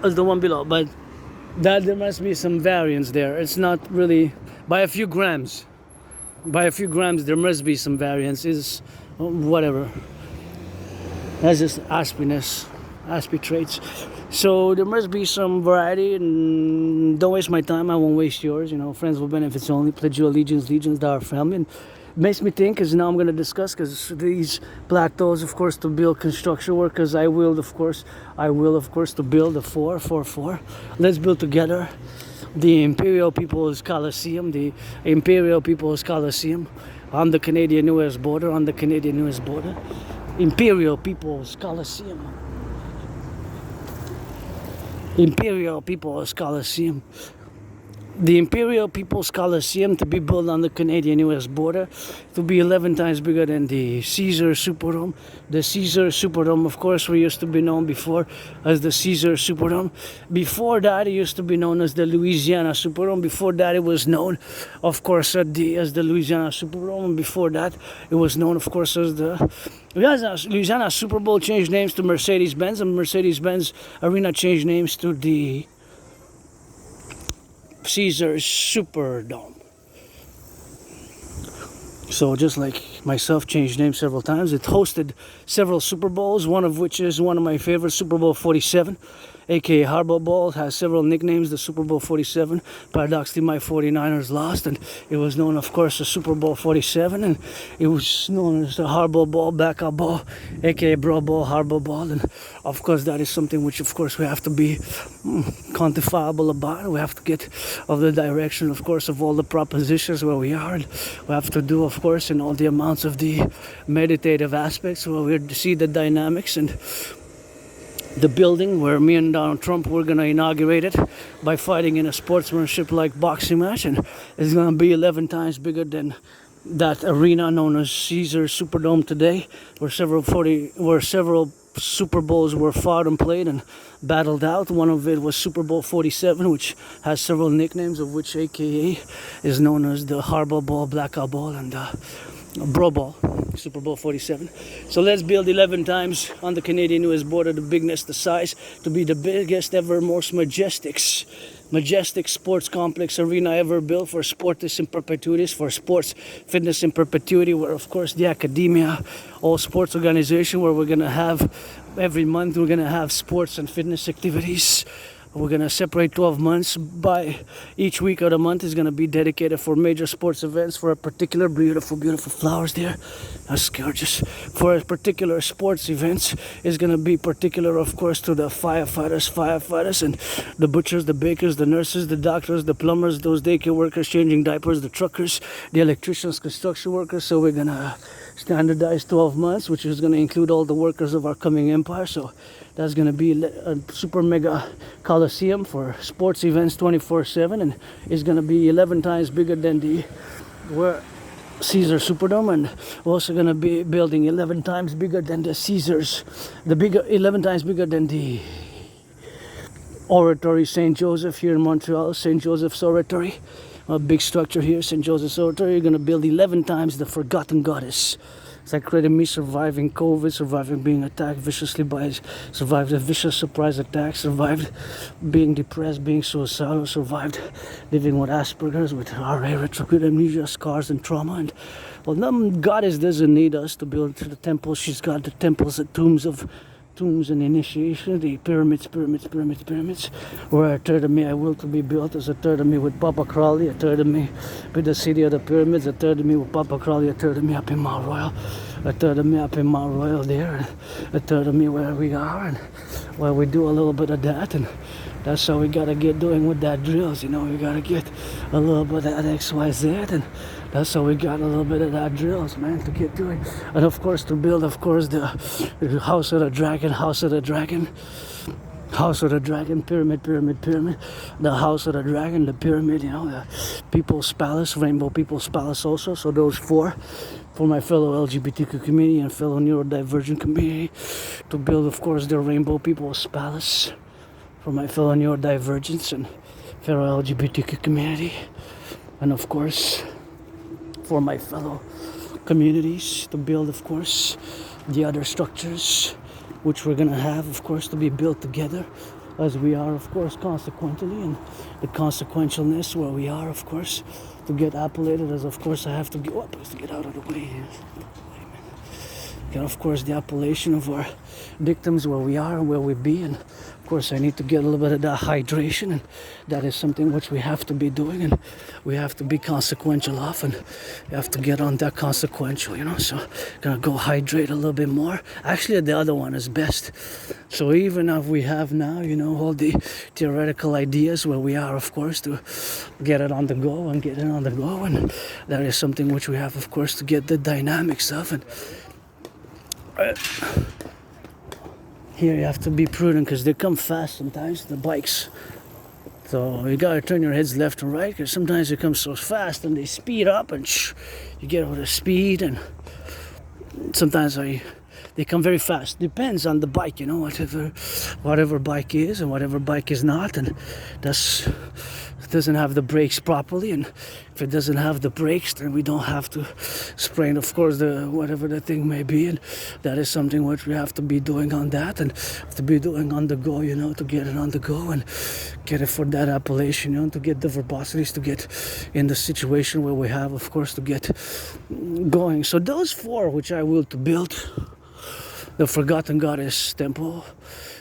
but that there must be some variance there. It's not really by a few grams. By a few grams, there must be some variance. Is whatever. That's just aspiness, aspi traits. So there must be some variety, and don't waste my time. I won't waste yours. You know, friends will benefits only. Pledge your allegiance, legions, thou art family. And makes me think, because now I'm going to discuss, because these plateaus, of course, to build construction workers, I will, of course, to build a 4. Let's build together the Imperial People's Coliseum, on the Canadian-US border, Imperial People's Coliseum. The Imperial People's Coliseum to be built on the Canadian-US border, to be 11 times bigger than the Caesar Superdome. The Caesar Superdome, of course, we used to be known before as the Caesar Superdome. Before that, it used to be known as the Louisiana Superdome. Before that, it was known, of course, as the Louisiana Superdome. And before that, it was known, of course, as the Louisiana Super Bowl changed names to Mercedes-Benz, and Mercedes-Benz Arena changed names to the Caesar Superdome. So just like myself, changed names several times. It hosted several Super Bowls, one of which is one of my favorites, Super Bowl 47, aka Harbor Bowl. It has several nicknames. The Super Bowl 47, paradoxically my 49ers lost, and it was known, of course, as Super Bowl 47, and it was known as the Harbor Bowl, Backup Bowl, aka Bro Bowl, Harbor Bowl. And of course that is something which, of course, we have to be quantifiable about. We have to get of the direction, of course, of all the propositions where we are, and we have to do, of course, in all the amounts of the meditative aspects where we see the dynamics. And the building where me and Donald Trump were going to inaugurate it by fighting in a sportsmanship like boxing match, and it's going to be 11 times bigger than that arena known as Caesar Superdome today, where several Super Bowls were fought and played and battled out. One of it was Super Bowl 47, which has several nicknames, of which aka is known as the Harbor Bowl, Blackout Bowl, and Bro Bowl, Super Bowl 47. So let's build 11 times on the Canadian-US border, the bigness, the size, to be the biggest ever, most majestic sports complex arena ever built for sportists in perpetuities, for sports fitness in perpetuity, where, of course, the academia, all sports organization, where we're going to have every month, we're going to have sports and fitness activities. We're going to separate 12 months. By each week of the month is going to be dedicated for major sports events, for a particular beautiful flowers there. That's gorgeous. For a particular sports events is going to be particular, of course, to the firefighters and the butchers, the bakers, the nurses, the doctors, the plumbers, those daycare workers changing diapers, the truckers, the electricians, construction workers. So we're going to standardize 12 months, which is going to include all the workers of our coming empire. So that's going to be a super mega coliseum for sports events 24/7, and it's going to be 11 times bigger than the Caesar Superdome, and we're also going to be building 11 times bigger than the 11 times bigger than the Oratory St. Joseph here in Montreal, St. Joseph's Oratory, a big structure here, St. Joseph's Oratory. You're gonna build 11 times the forgotten goddess. It's like created me surviving COVID, surviving being attacked viciously survived a vicious surprise attack, survived being depressed, being suicidal, survived living with Asperger's, with RA, retrograde amnesia, scars and trauma. And well, goddess doesn't need us to build to the temple. She's got the temples, the tombs and initiation, the pyramids, where a third of me I will to be built as a third of me with Papa Crowley, a third of me with the city of the pyramids, a third of me with Papa Crowley, a third of me up in Mount Royal, a third of me up in Mount Royal there, and a third of me where we are, and where we do a little bit of that, and that's how we gotta get doing with that drills, you know, we gotta get a little bit of that XYZ, and that's how we got a little bit of that drills, man, to get doing. And of course to build, of course, the House of the Dragon, pyramid, the House of the Dragon, the pyramid, you know, the People's Palace, Rainbow People's Palace also. So those four for my fellow LGBTQ community and fellow neurodivergent community, to build, of course, the Rainbow People's Palace for my fellow neurodivergents and fellow LGBTQ community, and of course for my fellow communities to build, of course, the other structures which we're gonna have, of course, to be built together as we are, of course, consequently, and the consequentialness where we are, of course, to get appellated as, of course, I have to get out of the way. Get, of course, the appellation of our victims where we are and where we be, and of course I need to get a little bit of that hydration, and that is something which we have to be doing, and we have to be consequential of, and you have to get on that consequential, you know. So gonna go hydrate a little bit more. Actually the other one is best. So even if we have now, you know, all the theoretical ideas where we are, of course, to get it on the go and get it on the go, and that is something which we have, of course, to get the dynamics of. And here you have to be prudent because they come fast sometimes, the bikes. So you gotta turn your heads left and right because sometimes they come so fast and they speed up and you get over the speed, and sometimes they come very fast. Depends on the bike, you know, whatever bike is and whatever bike is not, and it doesn't have the brakes properly, and if it doesn't have the brakes, then we don't have to sprain, of course, the whatever the thing may be, and that is something which we have to be doing on that, and to be doing on the go, you know, to get it on the go and get it for that appellation, you know, to get the verbosities, to get in the situation where we have, of course, to get going. So those four which I will to build: the Forgotten Goddess Temple,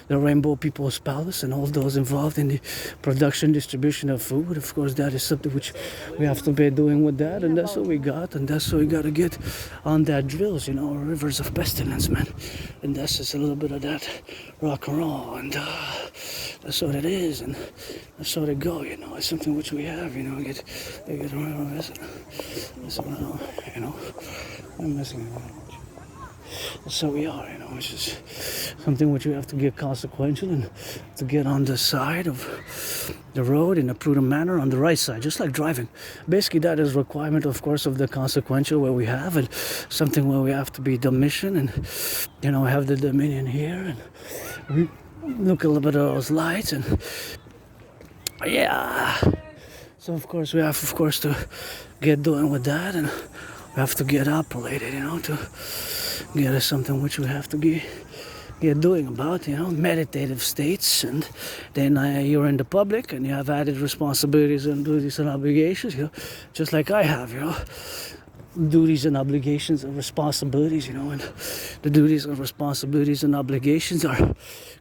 the Rainbow People's Palace, and all those involved in the production, distribution of food. Of course, that is something which we have to be doing with that, and that's what we got, and that's what we got to get on that drills, you know, rivers of pestilence, man. And that's just a little bit of that rock and roll, and that's what it is, and that's how they go, you know. It's something which we have, you know. They get around, you know. I'm messing around. So we are, you know, which is something which we have to get consequential and to get on the side of the road in a prudent manner, on the right side, just like driving. Basically, that is a requirement, of course, of the consequential where we have, and something where we have to be dominion, and, you know, have the dominion here, and we look a little bit at those lights, and yeah. So, of course, we have, of course, to get doing with that, and we have to get operated, you know, to get us something which we have to get doing about, you know, meditative states, and then you're in the public and you have added responsibilities and duties and obligations, you know, just like I have, you know, duties and obligations and responsibilities, you know, and the duties and responsibilities and obligations are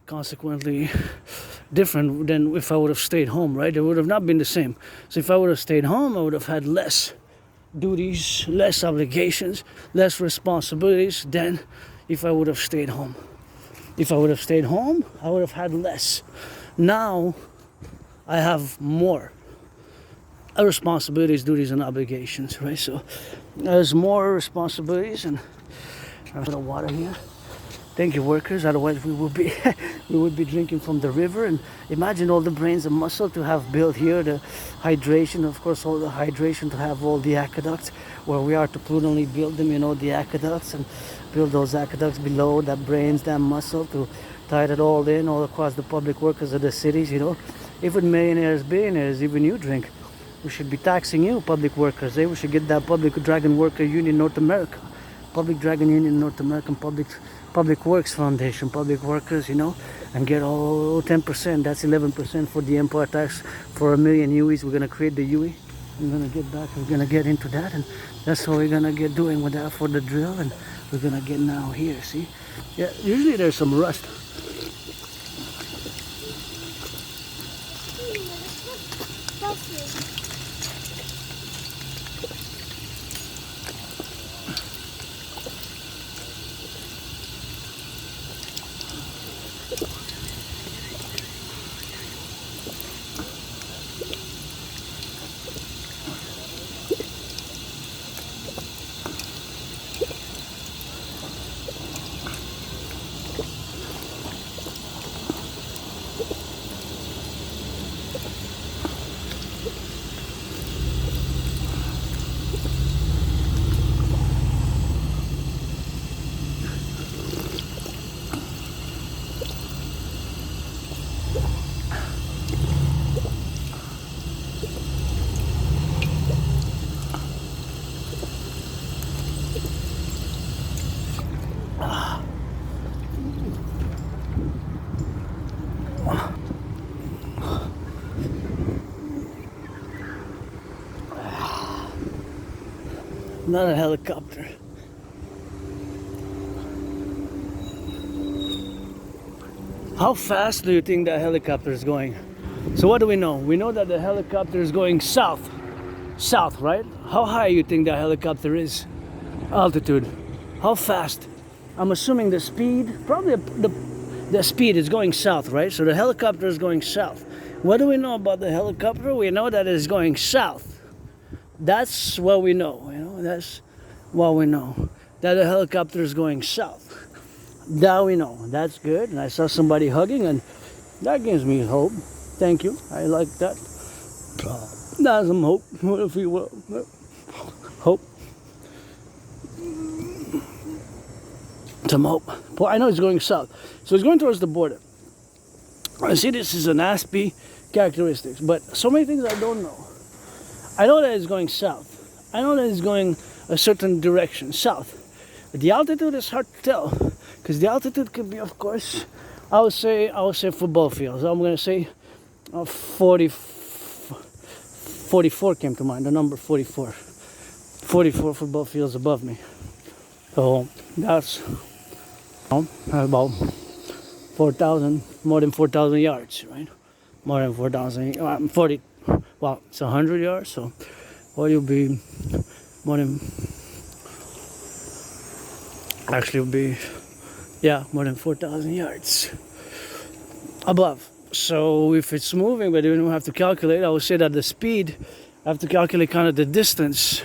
consequently different than if I would have stayed home, right? They would have not been the same. So if I would have stayed home, I would have had less duties, less obligations, less responsibilities than if I would have stayed home. If I would have stayed home, I would have had less. Now I have more responsibilities, duties, and obligations, right? So there's more responsibilities, and there's a little water here. Thank you, workers. Otherwise, we would be drinking from the river. And imagine all the brains and muscle to have built here, the hydration, of course, all the hydration, to have all the aqueducts where we are to prudently build them, you know, the aqueducts, and build those aqueducts below, that brains, that muscle, to tie it all in, all across the public workers of the cities, you know. Even millionaires, billionaires, even you drink We should be taxing you, public workers. We should get that Public Dragon Worker Union North America. Public Dragon Union North American Public Works Foundation, public workers, you know, and get all 10%. That's 11% for the empire tax for 1,000,000 UEs. We're gonna create the UE. We're gonna get back. We're gonna get into that, and that's what we're gonna get doing with that for the drill. And we're gonna get now here. See, yeah. Usually there's some rust. Not a helicopter. How fast do you think that helicopter is going? So what do we know? We know that the helicopter is going south. South, right? How high you think that helicopter is? Altitude. How fast? I'm assuming the speed, probably the speed is going south, right? So the helicopter is going south. What do we know about the helicopter? We know that it's going south. That's what we know, you know, that's what we know. That the helicopter is going south. That we know. That's good. And I saw somebody hugging, and that gives me hope. Thank you. I like that. That's some hope, if you will. Hope. Some hope. Well, I know it's going south. So it's going towards the border. I see this is an N.A.C.W.P characteristics, but so many things I don't know. I know that it's going south. I know that it's going a certain direction, south. But the altitude is hard to tell, because the altitude could be, of course, I would say football fields. I'm going to say 44 came to mind, the number 44. 44 football fields above me. So that's about 4,000, more than 4,000 yards, right? More than 4,000, 40. Well, it's 100 yards, so what will be more than, actually will be, yeah, more than 4,000 yards above. So if it's moving, but you don't have to calculate, I would say that the speed, I have to calculate kind of the distance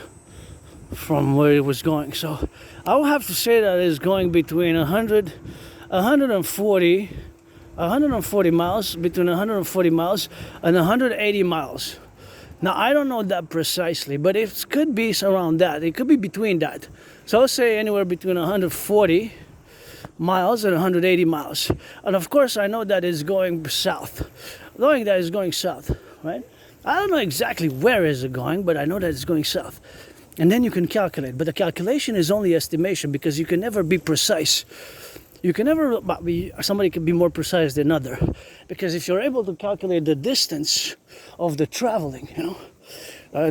from where it was going. So I will have to say that it's going between 140 miles, between 140 miles and 180 miles. Now, I don't know that precisely, but it could be around that. It could be between that. So I'll say anywhere between 140 miles and 180 miles. And of course, I know that it's going south. Knowing that it's going south, right? I don't know exactly where is it going, but I know that it's going south. And then you can calculate. But the calculation is only estimation, because you can never be precise. You can never be, somebody can be more precise than other, because if you're able to calculate the distance of the traveling, you know,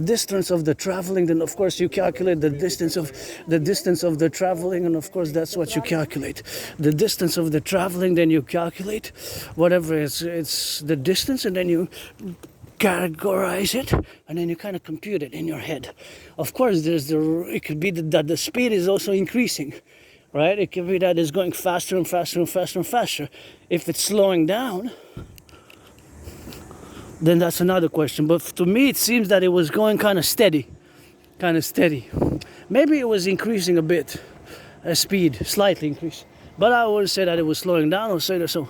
distance of the traveling, then of course you calculate the distance of the traveling, and of course that's what you calculate. The distance of the traveling, then you calculate whatever it's the distance, and then you categorize it, and then you kind of compute it in your head. Of course, it could be that the speed is also increasing. Right? It could be that it's going faster and faster and faster and faster. If it's slowing down, then that's another question. But to me, it seems that it was going kind of steady. Maybe it was increasing a bit, speed, slightly increased. But I wouldn't say that it was slowing down. I would say that so.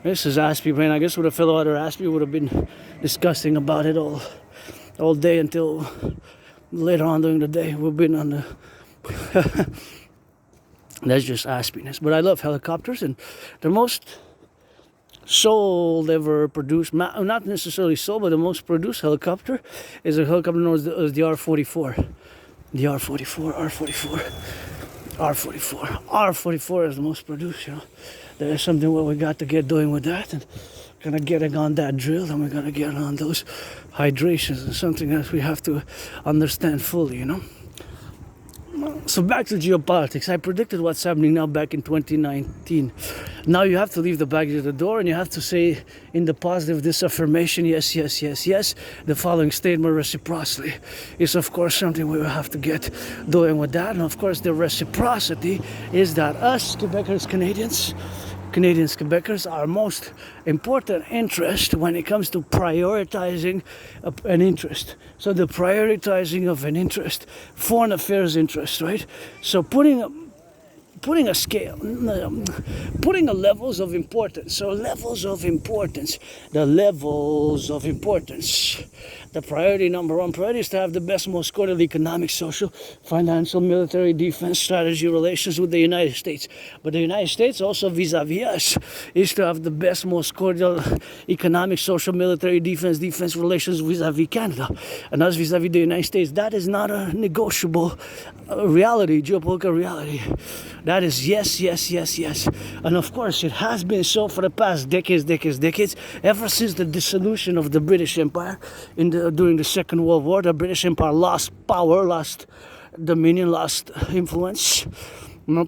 This is N.A.C.W.P brain. I guess with a fellow other N.A.C.W.P would have been discussing about it all day until later on during the day. We've been on the... That's just N.A.C.W.P-ness. But I love helicopters, and the most sold ever produced, not necessarily sold, but the most produced helicopter is a helicopter known as the R-44. The R-44, R-44 is the most produced, you know. There is something what we got to get doing with that, and gonna get on that drill, and we're gonna get on those hydrations, and something that we have to understand fully, you know. So back to geopolitics. I predicted what's happening now back in 2019. Now you have to leave the baggage at the door, and you have to say in the positive this affirmation, yes, yes, yes, yes. The following statement reciprocally is of course something we will have to get doing with that. And of course the reciprocity is that us Quebecers, Canadians, Quebecers, our most important interest when it comes to prioritizing an interest. So the prioritizing of an interest, foreign affairs interest, right? So putting a scale, putting a levels of importance. So levels of importance, the levels of importance. The priority, number one priority is to have the best, most cordial economic, social, financial, military, defense, strategy relations with the United States. But the United States also vis-a-vis us is to have the best, most cordial economic, social, military, defense relations vis-a-vis Canada. And us vis-a-vis the United States. That is not a negotiable reality, geopolitical reality. That is yes, yes, yes, yes. And of course, it has been so for the past decades, ever since the dissolution of the British Empire during the Second World War. The British Empire lost power, lost dominion, lost influence.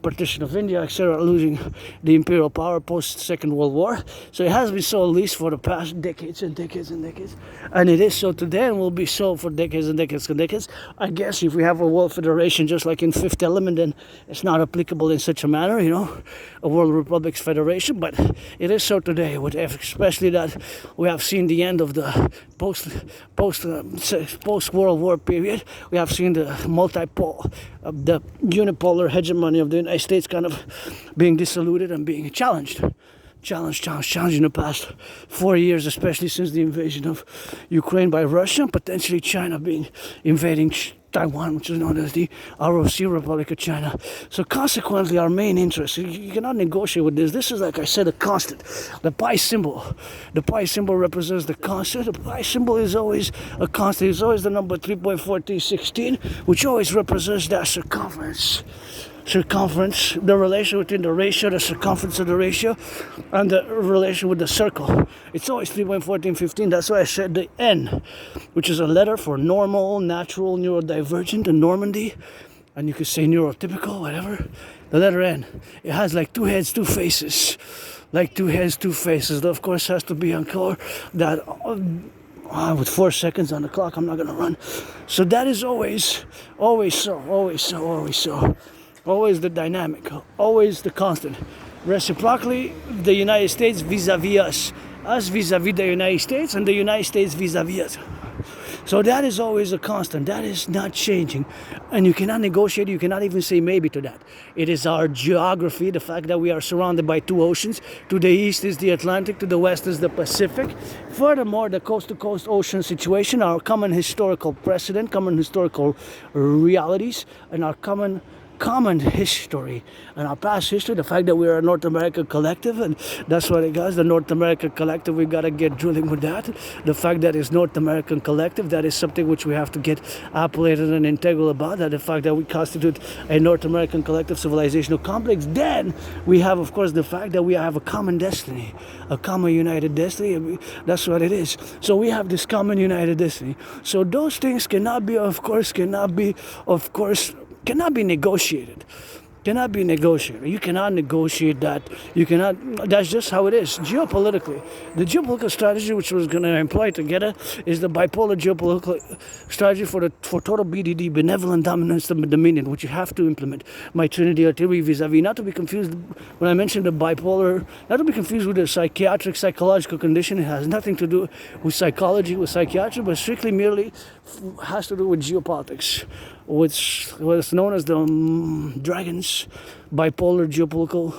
Partition of India, etc., losing the imperial power post Second World War. So it has been so at least for the past decades and decades and decades, and it is so today, and will be so for decades and decades and decades. I guess if we have a world federation just like in Fifth Element, then it's not applicable in such a manner, you know, a world republics federation. But it is so today, with especially that we have seen the end of the post World War period. We have seen the the unipolar hegemony of the United States kind of being disiluded and being challenged in the past 4 years, especially since the invasion of Ukraine by Russia, and potentially China invading Taiwan, which is known as the ROC, Republic of China. So consequently, our main interest, you cannot negotiate with this. This is, like I said, a constant. The pi symbol. The pi symbol represents the constant. The pi symbol is always a constant. It's always the number 3.4316, which always represents that circumference, the relation between the ratio, the circumference of the ratio, and the relation with the circle. It's always 3.1415. That's why I said the N, which is a letter for normal, natural, neurodivergent, and Normandy, and you could say neurotypical, whatever. The letter N. It has like two heads, two faces. Like two heads, two faces. That, of course, has to be on color. That with 4 seconds on the clock, I'm not gonna run. So that is always so. Always the dynamic, always the constant. Reciprocally, the United States vis-a-vis us vis-a-vis the United States, and the United States vis-a-vis us. So that is always a constant. That is not changing. And you cannot negotiate, you cannot even say maybe to that. It is our geography, the fact that we are surrounded by two oceans. To the east is the Atlantic, to the west is the Pacific. Furthermore, the coast-to-coast ocean situation, our common historical precedent, common historical realities, and our common history and our past history, the fact that we are a North American collective, and that's what it does. The North American collective, we gotta get drilling with that. The fact that it's North American collective, that is something which we have to get appellated and integral about. That the fact that we constitute a North American collective civilizational complex. Then we have, of course, the fact that we have a common destiny, a common united destiny. That's what it is. So we have this common united destiny. So those things cannot be negotiated. You cannot negotiate that. That's just how it is. Geopolitically, the geopolitical strategy which was going to employ together is the bipolar geopolitical strategy for total BDD, benevolent dominance and dominion, which you have to implement. My Trinity artillery vis-a-vis, not to be confused when I mentioned the bipolar, not to be confused with the psychological condition. It has nothing to do with psychology, with psychiatry, but strictly merely has to do with geopolitics, which was known as the Dragons bipolar geopolitical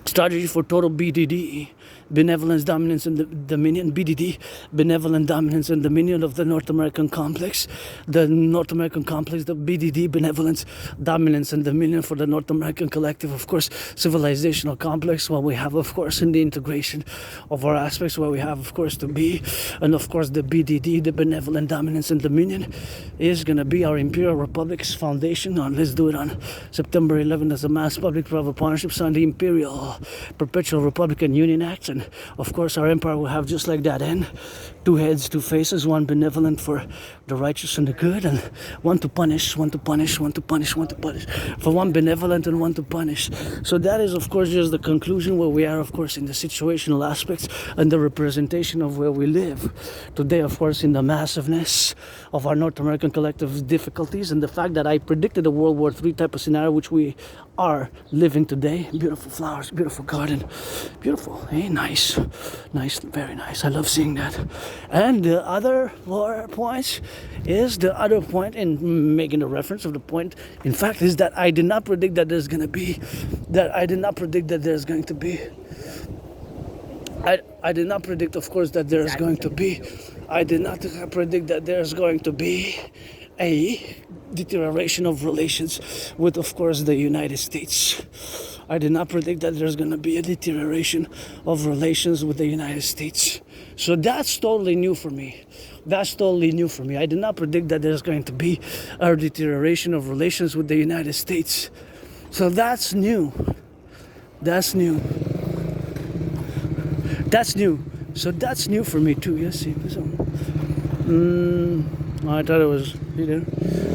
strategy for total BDD. benevolence, dominance, and dominion, BDD, benevolent dominance and dominion of the North American complex. The North American complex, the BDD, benevolence, dominance, and dominion for the North American collective, of course, civilizational complex, what we have, of course, in the integration of our aspects, where we have, of course, to be, and of course, the BDD, the benevolent dominance and dominion, is going to be our Imperial Republic's foundation. Let's do it on September 11th as a mass public private partnership, signed the Imperial Perpetual Republican Union Act, and of course, our empire will have just like that N, 2 heads, 2 faces, one benevolent for the righteous and the good, and one to punish, one to punish, one to punish, one to punish, for one benevolent and one to punish. So that is, of course, just the conclusion where we are, of course, in the situational aspects and the representation of where we live today, of course, in the massiveness of our North American collective difficulties, and the fact that I predicted a World War III type of scenario, which we are living today. Beautiful flowers, beautiful garden, beautiful, nice, very nice. I love seeing that. And the other points is, the other point in making the reference of the point, in fact, is that I did not predict that there's going to be, I did not predict, of course, that there's going to be, I did not predict that there's going to be a deterioration of relations with, of course, the United States. I did not predict that there's going to be a deterioration of relations with the United States. So that's totally new for me. I did not predict that there's going to be a deterioration of relations with the United States. So that's new. So that's new for me too. Yes, see. So, I thought it was,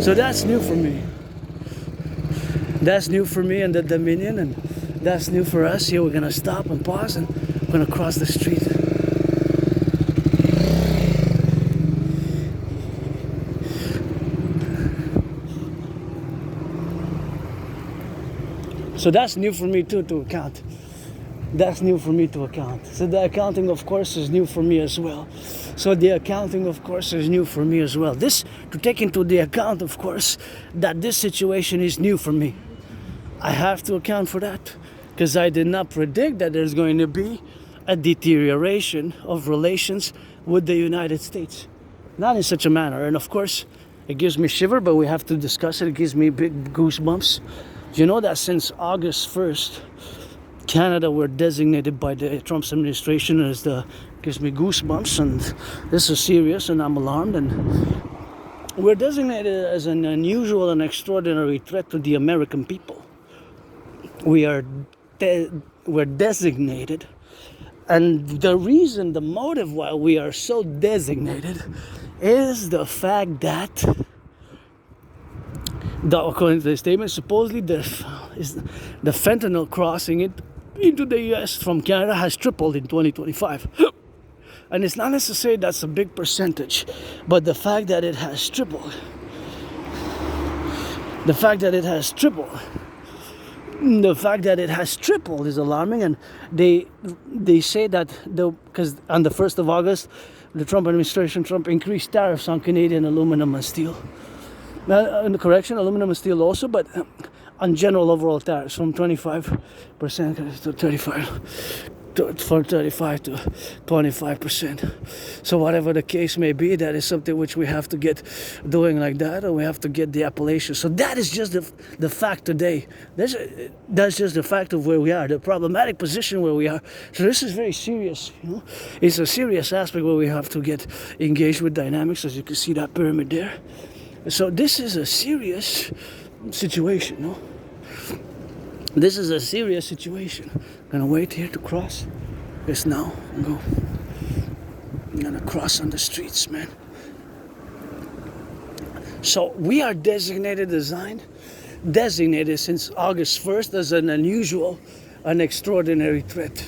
So that's new for me. That's new for me and the Dominion, and that's new for us. Here we're gonna stop and pause, and we're gonna cross the street. So that's new for me too, to account. So the accounting, of course, is new for me as well. This, to take into the account, of course, that this situation is new for me. I have to account for that, because I did not predict that there's going to be a deterioration of relations with the United States. Not in such a manner. And of course, it gives me shiver, but we have to discuss it. It gives me big goosebumps. You know that since August 1st, Canada were designated by the Trump's administration as gives me goosebumps, and this is serious, and I'm alarmed, and we're designated as an unusual and extraordinary threat to the American people. We're designated, and the reason, the motive why we are so designated is the fact that, according to the statement, supposedly the fentanyl crossing it into the US from Canada has tripled in 2025. And it's not necessarily that's a big percentage, but the fact that it has tripled is alarming. And they say that because on the 1st of August, the Trump administration, increased tariffs on Canadian aluminum and steel. Aluminum and steel also, but on general overall tariffs from 25% to 35 to 25%. So whatever the case may be, that is something which we have to get doing like that, or we have to get the appellation. So that is just the fact today. That's just the fact of where we are, the problematic position where we are. So this is very serious. It's a serious aspect where we have to get engaged with dynamics, as you can see that pyramid there. So this is a serious situation, This is a serious situation. I'm gonna wait here to cross. Yes, now go. I'm gonna cross on the streets, man. So we are designated since August 1st as an unusual, an extraordinary threat.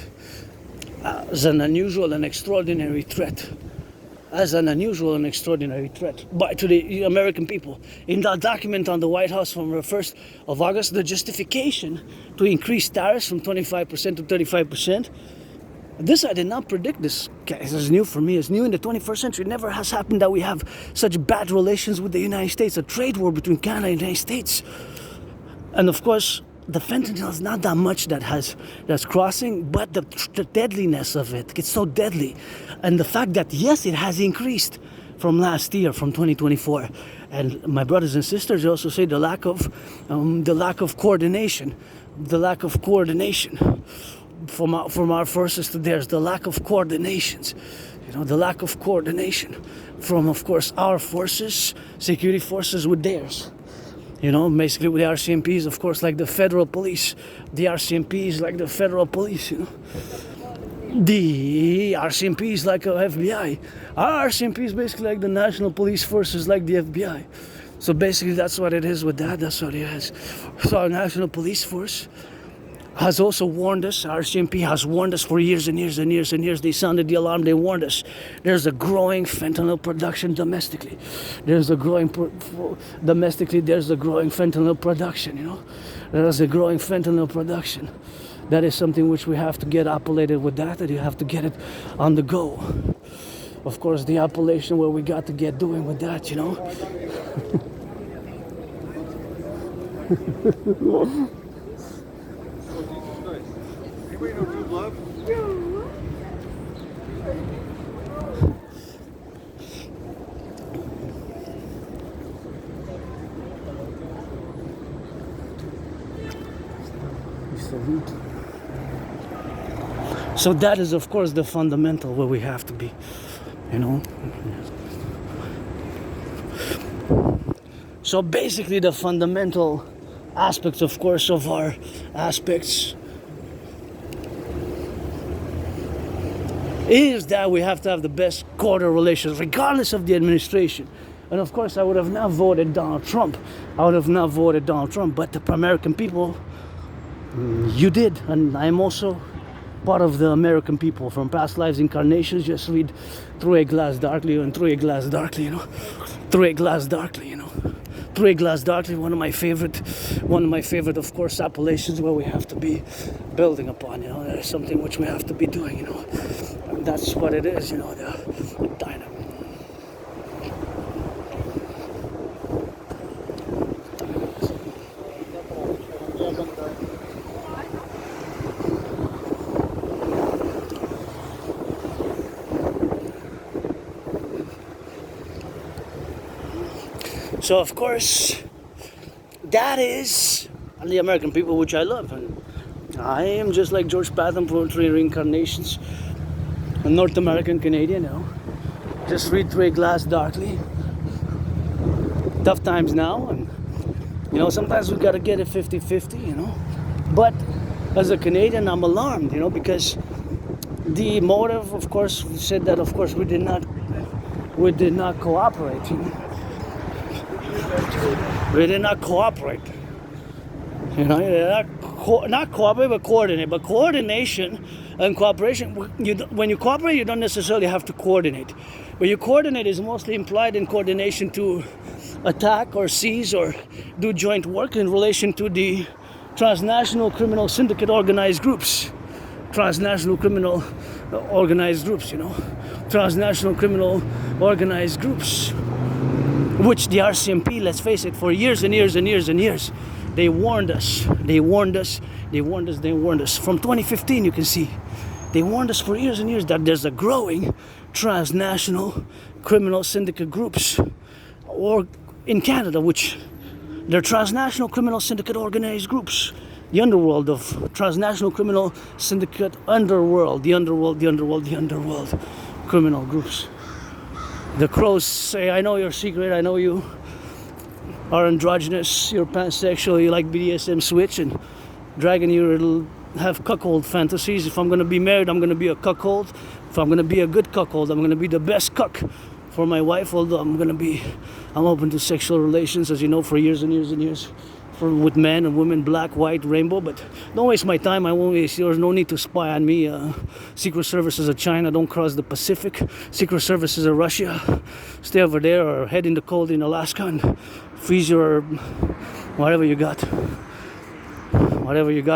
But to the American people. In that document on the White House from the 1st of August, the justification to increase tariffs from 25% to 35%. This, I did not predict this. This is new for me. It's new in the 21st century. It never has happened that we have such bad relations with the United States, a trade war between Canada and the United States. And of course, the fentanyl is not that much that's crossing, but the deadliness of it, it's so deadly. And the fact that, yes, it has increased from last year, from 2024. And my brothers and sisters also say the lack of coordination, from our forces to theirs, the lack of coordinations, the lack of coordination from, of course, our forces, security forces with theirs. Basically with the RCMPs, of course, like the federal police. The RCMPs like the federal police, The RCMPs like a FBI. Our RCMPs basically like the national police forces like the FBI. So basically that's what it is with that. That's what it is. So our national police force has also warned us. RCMP has warned us for years and years and years and years. They sounded the alarm. They warned us. There's a growing fentanyl production domestically. There's a growing fentanyl production. There's a growing fentanyl production. That is something which we have to get appellated with that you have to get it on the go. Of course, the appellation where we got to get doing with that, Anybody know Dude Love? So that is, of course, the fundamental where we have to be, So basically the fundamental aspects, of course, of our aspects is that we have to have the best cordial relations, regardless of the administration. And of course, I would have not voted Donald Trump. But the American people, you did. And I'm also part of the American people from past lives incarnations. Just read Through a Glass Darkly and Through a Glass Darkly, Through a Glass Darkly, Through a Glass Darkly, one of my favorite, of course, appellations where we have to be building upon, There's something which we have to be doing, And that's what it is, the dynamic. So of course, that is the American people which I love, and I am just like George Patton for 3 reincarnations, a North American Canadian. Just read Through a Glass Darkly. Tough times now, and sometimes we gotta get it 50-50, But as a Canadian, I'm alarmed, because the motive, of course, said that, of course, we did not cooperate. We did not cooperate. Not cooperate, but coordinate. But coordination and cooperation, when you cooperate, you don't necessarily have to coordinate. When you coordinate is mostly implied in coordination to attack or seize or do joint work in relation to the transnational criminal syndicate organized groups. Transnational criminal organized groups, Transnational criminal organized groups. Which the RCMP, let's face it, for years and years and years and years, they warned us. From 2015, you can see. They warned us for years and years that there's a growing transnational criminal syndicate groups or in Canada, which they're transnational criminal syndicate organized groups. The underworld of transnational criminal syndicate underworld. The underworld criminal groups. The crows say, I know your secret, I know you are androgynous, you're pansexual, you like BDSM switch, and dragon, you'll have cuckold fantasies. If I'm going to be married, I'm going to be a cuckold. If I'm going to be a good cuckold, I'm going to be the best cuck for my wife, although I'm open to sexual relations, as you know, for years and years and years. With men and women, black, white, rainbow, but don't waste my time, I won't waste yours. No need to spy on me. Secret services of China, don't cross the Pacific. Secret services of Russia, stay over there or head in the cold in Alaska and freeze your whatever you got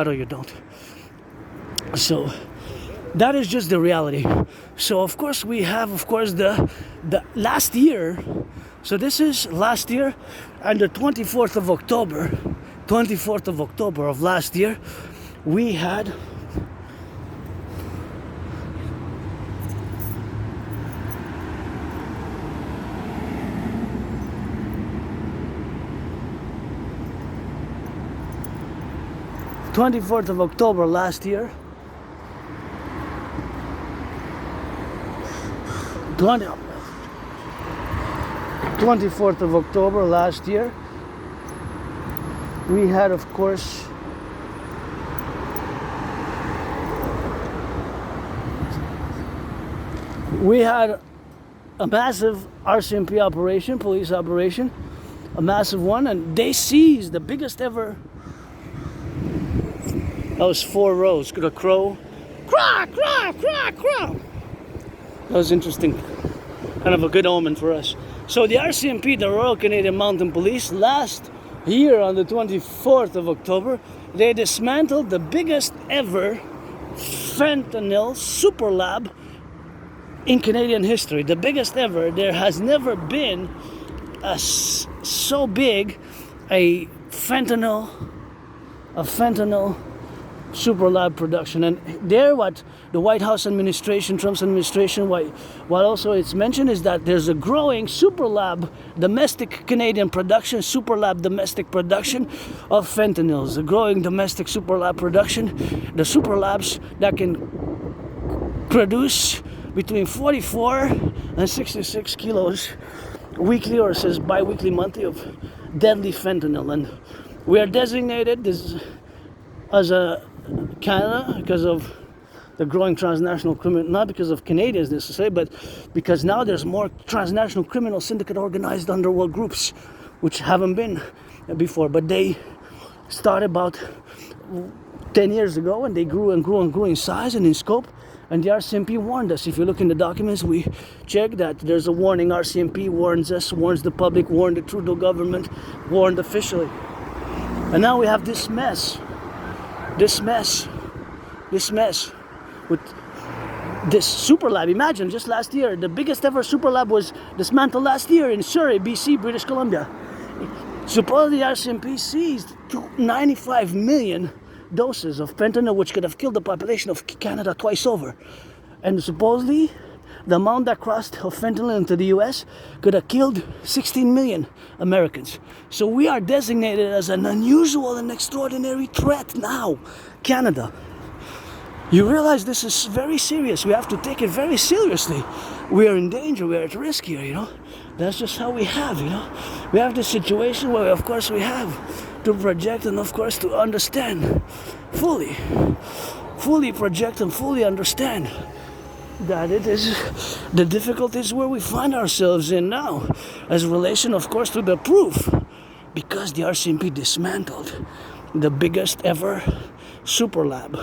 or you don't. So that is just the reality. So of course we have, of course, the last year. So this is last year, and the 24th of October 24th of October of last year, we had 24th of October last year, 24th of October last year, we had, of course, we had a massive RCMP operation, police operation, a massive one, and they seized the biggest ever. That was 4 rows. Could a crow, craw, craw, craw, craw. That was interesting. Kind of a good omen for us. So the RCMP, the Royal Canadian Mounted Police, last year on the 24th of October, they dismantled the biggest ever fentanyl super lab in Canadian history. The biggest ever. There has never been so big a fentanyl super lab production. And there, what the White House administration, Trump's administration, what also it's mentioned is that there's a growing super lab domestic Canadian production, super lab domestic production of fentanyls, a growing domestic super lab production, the super labs that can produce between 44 and 66 kilos weekly, or it says bi-weekly, monthly, of deadly fentanyl. And we are designated this as a Canada because of the growing transnational criminal, not because of Canadians necessarily, but because now there's more transnational criminal syndicate organized underworld groups, which haven't been before. But they started about 10 years ago, and they grew and grew and grew in size and in scope. And the RCMP warned us. If you look in the documents, we check that there's a warning. RCMP warns us, warns the public, warned the Trudeau government, warned officially. And now we have this mess with this super lab. Imagine, just last year, the biggest ever super lab was dismantled last year in Surrey, BC, British Columbia. Supposedly the RCMP seized 95 million doses of fentanyl, which could have killed the population of Canada twice over. And supposedly the amount that crossed of fentanyl into the US could have killed 16 million Americans. So we are designated as an unusual and extraordinary threat now, Canada. You realize this is very serious. We have to take it very seriously. We are in danger, we are at risk here, you know. That's just how we have, you know. We have this situation where, of course, we have to project and, of course, to understand fully project and fully understand that it is the difficulties where we find ourselves in now, as relation, of course, to the proof, because the RCMP dismantled the biggest ever super lab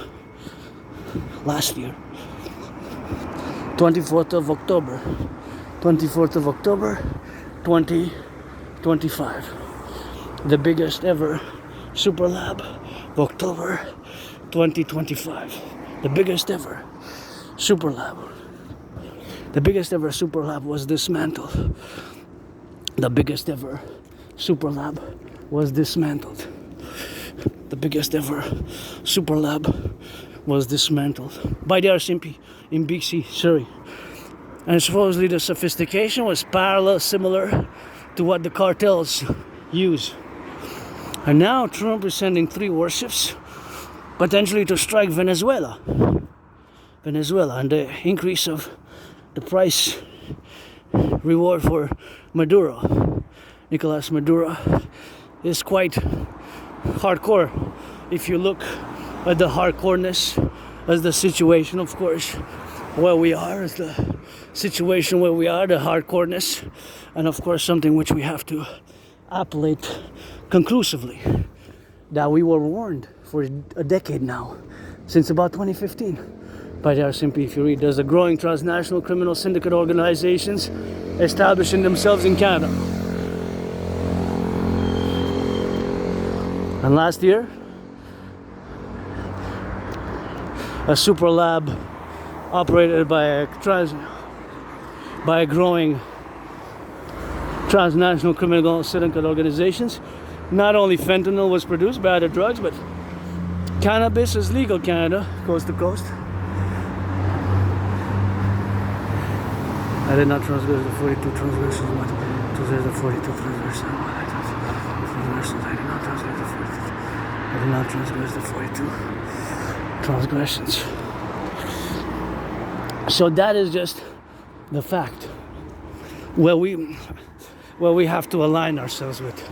last year, 24th of October 2025, the biggest ever super lab of October 2025, the biggest ever super lab. The biggest ever super lab was dismantled. The biggest ever super lab was dismantled. The biggest ever super lab was dismantled by the RCMP in BC, Surrey. And supposedly the sophistication was parallel, similar to what the cartels use. And now Trump is sending 3 warships potentially to strike Venezuela, and the increase of the price reward for Maduro, Nicolas Maduro, is quite hardcore. If you look at the hardcoreness as the situation, of course, where we are, as the situation where we are, the hardcoreness, and of course something which we have to appellate conclusively, that we were warned for a decade now, since about 2015, by the RCMP. If you read, there's a growing transnational criminal syndicate organizations establishing themselves in Canada. And last year, a super lab operated by a growing transnational criminal syndicate organizations not only fentanyl was produced by other drugs, but cannabis is legal Canada, coast to coast. I did not transgress the 42 transgressions. What? Transgress the 42 transgressions. Transgressions. I did not transgress the 42. I did not transgress the 42 transgressions. So that is just the fact where we have to align ourselves with.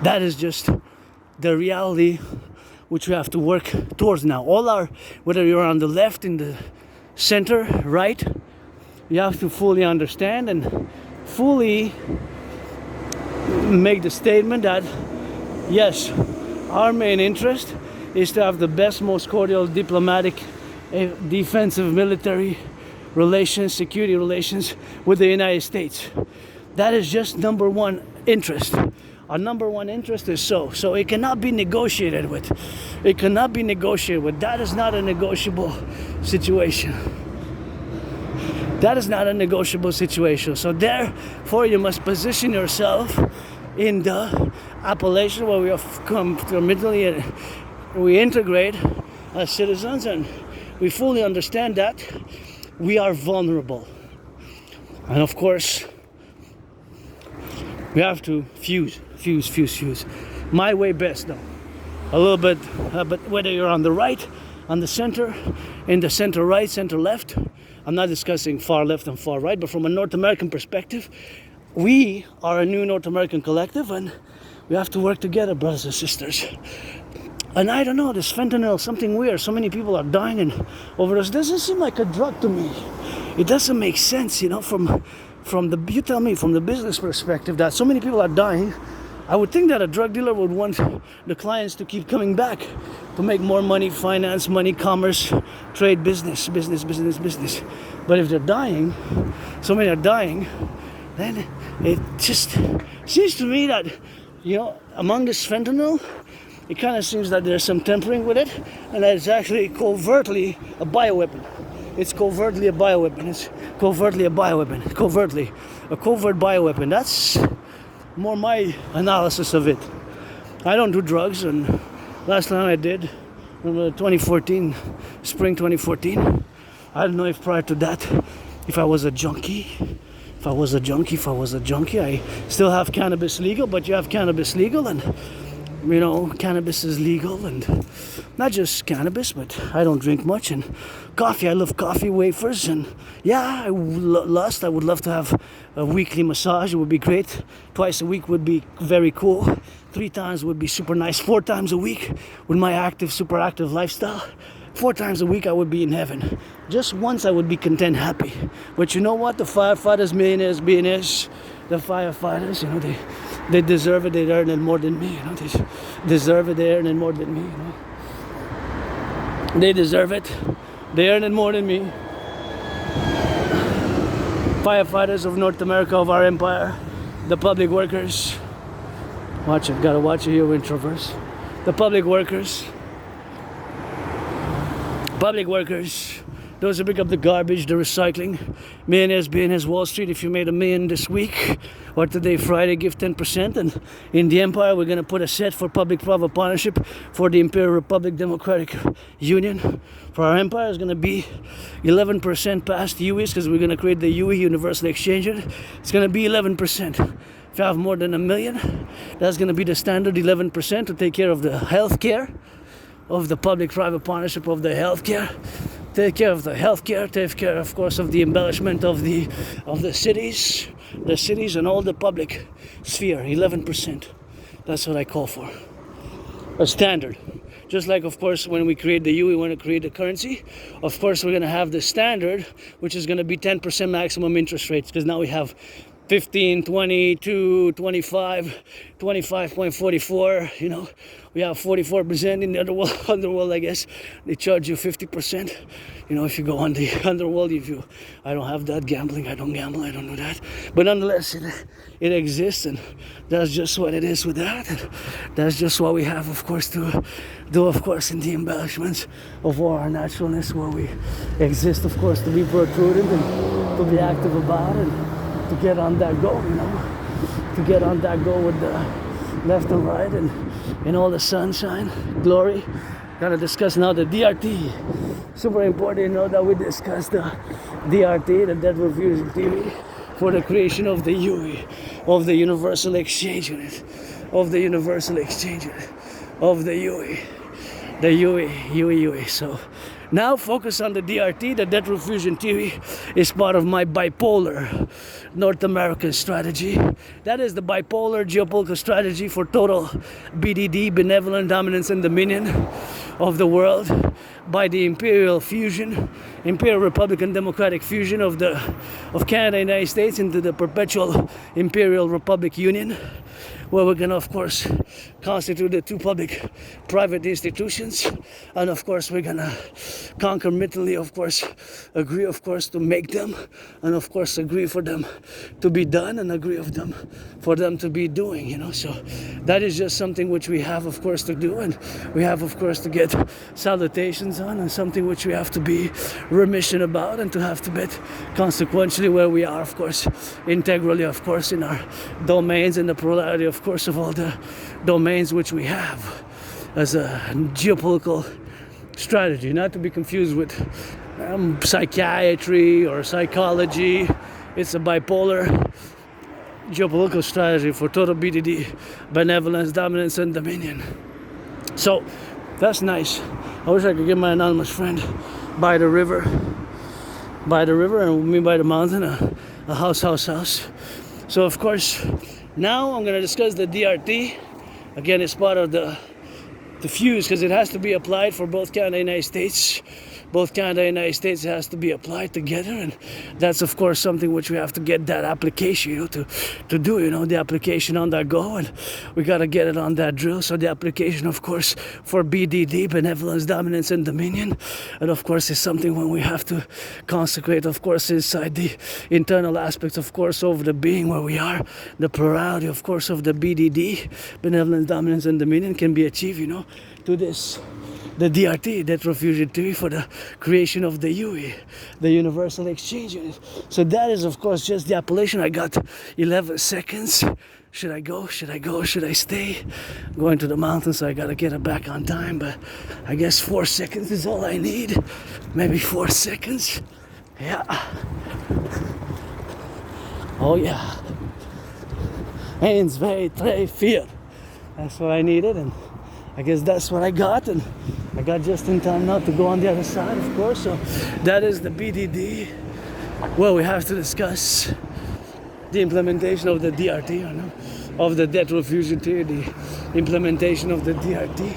That is just the reality which we have to work towards now. Whether you're on the left, in the center, right, you have to fully understand and fully make the statement that yes, our main interest is to have the best, most cordial diplomatic, defensive, military relations, security relations with the United States. That is just number one interest. Our number one interest is so it cannot be negotiated with. It cannot be negotiated with. That is not a negotiable situation. That is not a negotiable situation. So therefore you must position yourself in the appellation where we have come to immediately and we integrate as citizens, and we fully understand that we are vulnerable. And of course, we have to fuse. My way best though. A little bit, but whether you're on the right, on the center, in the center right, center left, I'm not discussing far left and far right, but from a North American perspective, we are a new North American collective and we have to work together, brothers and sisters. And I don't know, this fentanyl, something weird. So many people are dying and overdose. Doesn't seem like a drug to me. It doesn't make sense, you know, from the, you tell me, from the business perspective, that so many people are dying. I would think that a drug dealer would want the clients to keep coming back to make more money, finance, money, commerce, trade, business. But if they're dying, so many are dying, then it just seems to me that, you know, among this fentanyl, it kind of seems that there's some tampering with it, and that it's actually covertly a bioweapon. It's covertly a bioweapon. It's covertly a bioweapon. Covertly. A covert bioweapon. That's more my analysis of it. I don't do drugs, and last time I did, 2014, spring 2014. I don't know if prior to that, if I was a junkie. If I was a junkie, I still have cannabis legal, but you have cannabis legal, and you know, cannabis is legal, and not just cannabis, but I don't drink much. And coffee, I love coffee, wafers, and yeah, I would love to have a weekly massage. It would be great. Twice a week would be very cool. 3 times would be super nice. 4 times a week with my active, super active lifestyle. 4 times a week I would be in heaven. Just once I would be content, happy. But you know what? The firefighters, millionaires, billionaires, the firefighters, you know, they deserve it. They earn it more than me, you know. They deserve it. They earn it more than me, you know. They deserve it. They earn it more than me. Firefighters of North America, of our empire, the public workers. Watch it. Gotta watch it here in Traverse. The public workers. Public workers. Those who pick up the garbage, the recycling. Millionaires, billionaires, Wall Street. If you made $1 million this week or today, Friday, give 10%. And in the empire, we're going to put a set for public-private partnership for the Imperial Republic Democratic Union. For our empire, it's going to be 11% past UEs, because we're going to create the UE Universal Exchange. It's going to be 11%. If you have more than $1 million, that's going to be the standard 11% to take care of the health care, of the public-private partnership of the healthcare. Take care of the healthcare, take care, of course, of the embellishment of the cities and all the public sphere. 11%. That's what I call for. A standard. Just like, of course, when we create the EU, we want to create the currency. Of course, we're going to have the standard, which is going to be 10% maximum interest rates, because now we have 15, 22, 25, 25.44, you know. We have 44% in the underworld, I guess. They charge you 50%. You know, if you go on the underworld, I don't have that gambling, I don't gamble, I don't do that. But nonetheless, it exists, and that's just what it is with that. And that's just what we have, of course, to do, of course, in the embellishments of our naturalness, where we exist, of course, to be prudent and to be active about it, and to get on that goal, you know. to get on that go with the left and right and in all the sunshine, glory. Gonna discuss now the DRT. Super important, that we discuss the DRT, the debt refusal theory, for the creation of the UE, of the universal exchange unit, of the universal exchange unit, of the UE, the UE. So now focus on the DRT. The debt refusion theory is part of my bipolar North American strategy. That is the bipolar geopolitical strategy for total BDD, benevolent dominance and dominion of the world by the Imperial fusion, Imperial Republican Democratic fusion of Canada and the United States into the perpetual Imperial Republic Union, where we're going to, of course, constitute the two public-private institutions. And, of course, we're going to concomitantly, of course, agree, of course, to make them. And, of course, agree for them to be done and agree for them to be doing, So that is just something which we have, of course, to do. And we have, of course, to get salutations on, and something which we have to be remission about, and to have to bet consequentially where we are, of course, integrally, of course, in our domains and the plurality, of course, of all the domains which we have as a geopolitical strategy, not to be confused with psychiatry or psychology. It's a bipolar geopolitical strategy for total BDD, benevolence, dominance, and dominion. So that's nice. I wish I could get my anonymous friend by the river, and me by the mountain, a house. So of course, now I'm going to discuss the DRT. Again, it's part of the fuse, because it has to be applied for both Canada and the United States. Both Canada and the United States has to be applied together, and that's, of course, something which we have to get that application, to do, the application on that go, and we got to get it on that drill. So the application, of course, for BDD, benevolence, dominance, and dominion, and of course, is something when we have to consecrate, of course, inside the internal aspects, of course, over the being where we are. The plurality, of course, of the BDD, benevolence, dominance, and dominion can be achieved, to this. The DRT, debt refusion theory, for the creation of the UE, the universal exchange unit. So that is, of course, just the appellation. I got 11 seconds. Should I go? Should I stay? I'm going to the mountains, so I gotta get it back on time, but I guess 4 seconds is all I need. Maybe 4 seconds. Yeah. Oh yeah. 1, 2, 3, 4. That's what I needed, and I guess that's what I got, and I got just in time now to go on the other side, of course. So that is the BDD. Well, we have to discuss the implementation of the DRT, of the debt refusion theory, the implementation of the DRT.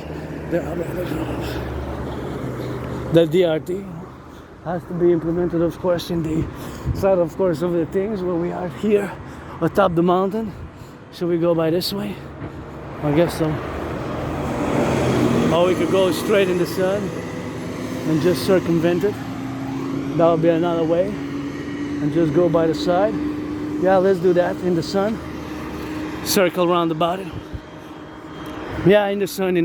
The DRT has to be implemented, of course, in the side, of course, of the things where we are here atop the mountain. Should we go by this way? I guess so. Or we could go straight in the sun and just circumvent it. That would be another way. And just go by the side. Yeah, let's do that in the sun. Circle around about it. Yeah, in the sun.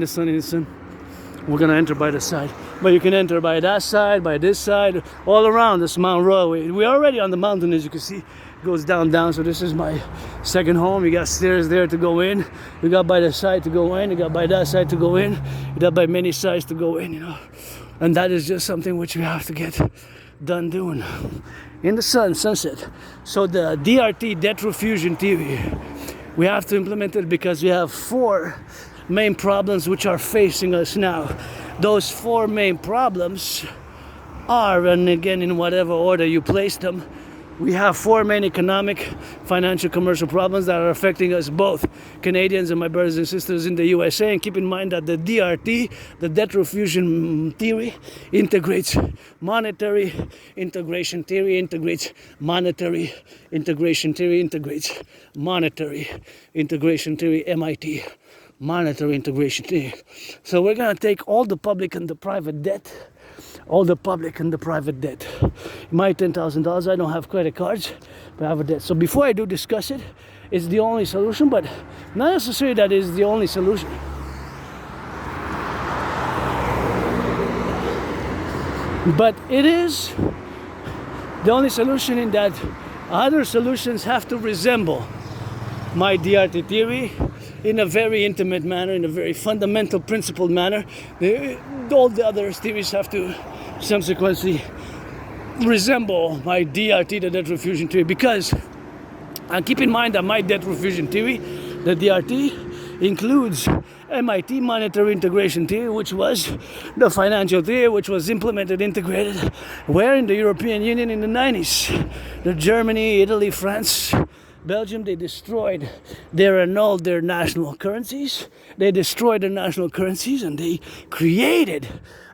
We're gonna enter by the side. But you can enter by that side, by this side, all around this mountain road. We're already on the mountain, as you can see. It goes down. So this is my second home. You got stairs there to go in. You got by the side to go in. You got by that side to go in. You got by many sides to go in, And that is just something which we have to get done doing. In the sunset. So the DRT, debt refusion theory, we have to implement it because we have 4 main problems which are facing us now. Those 4 main problems are, and again, in whatever order you place them, we have 4 main economic, financial, commercial problems that are affecting us both, Canadians and my brothers and sisters in the USA. And keep in mind that the DRT, the debt refusion theory, integrates monetary integration theory, integrates monetary integration theory, integrates monetary integration theory, MIT, monetary integration theory. So we're going to take all the public and the private debt, My $10,000, I don't have credit cards, but I have a debt. So before I do discuss it, it's the only solution, but not necessarily that is the only solution. But it is the only solution in that other solutions have to resemble my DRT theory in a very intimate manner, in a very fundamental, principled manner. All the other theories have to subsequently resemble my DRT, the debt refusion theory, because keep in mind that my debt refusion theory, the DRT, includes MIT monetary integration theory, which was the financial theory which was implemented, integrated, where in the European Union in the 90s. The Germany, Italy, France, Belgium, they destroyed, they annulled their national currencies. They destroyed their national currencies and they created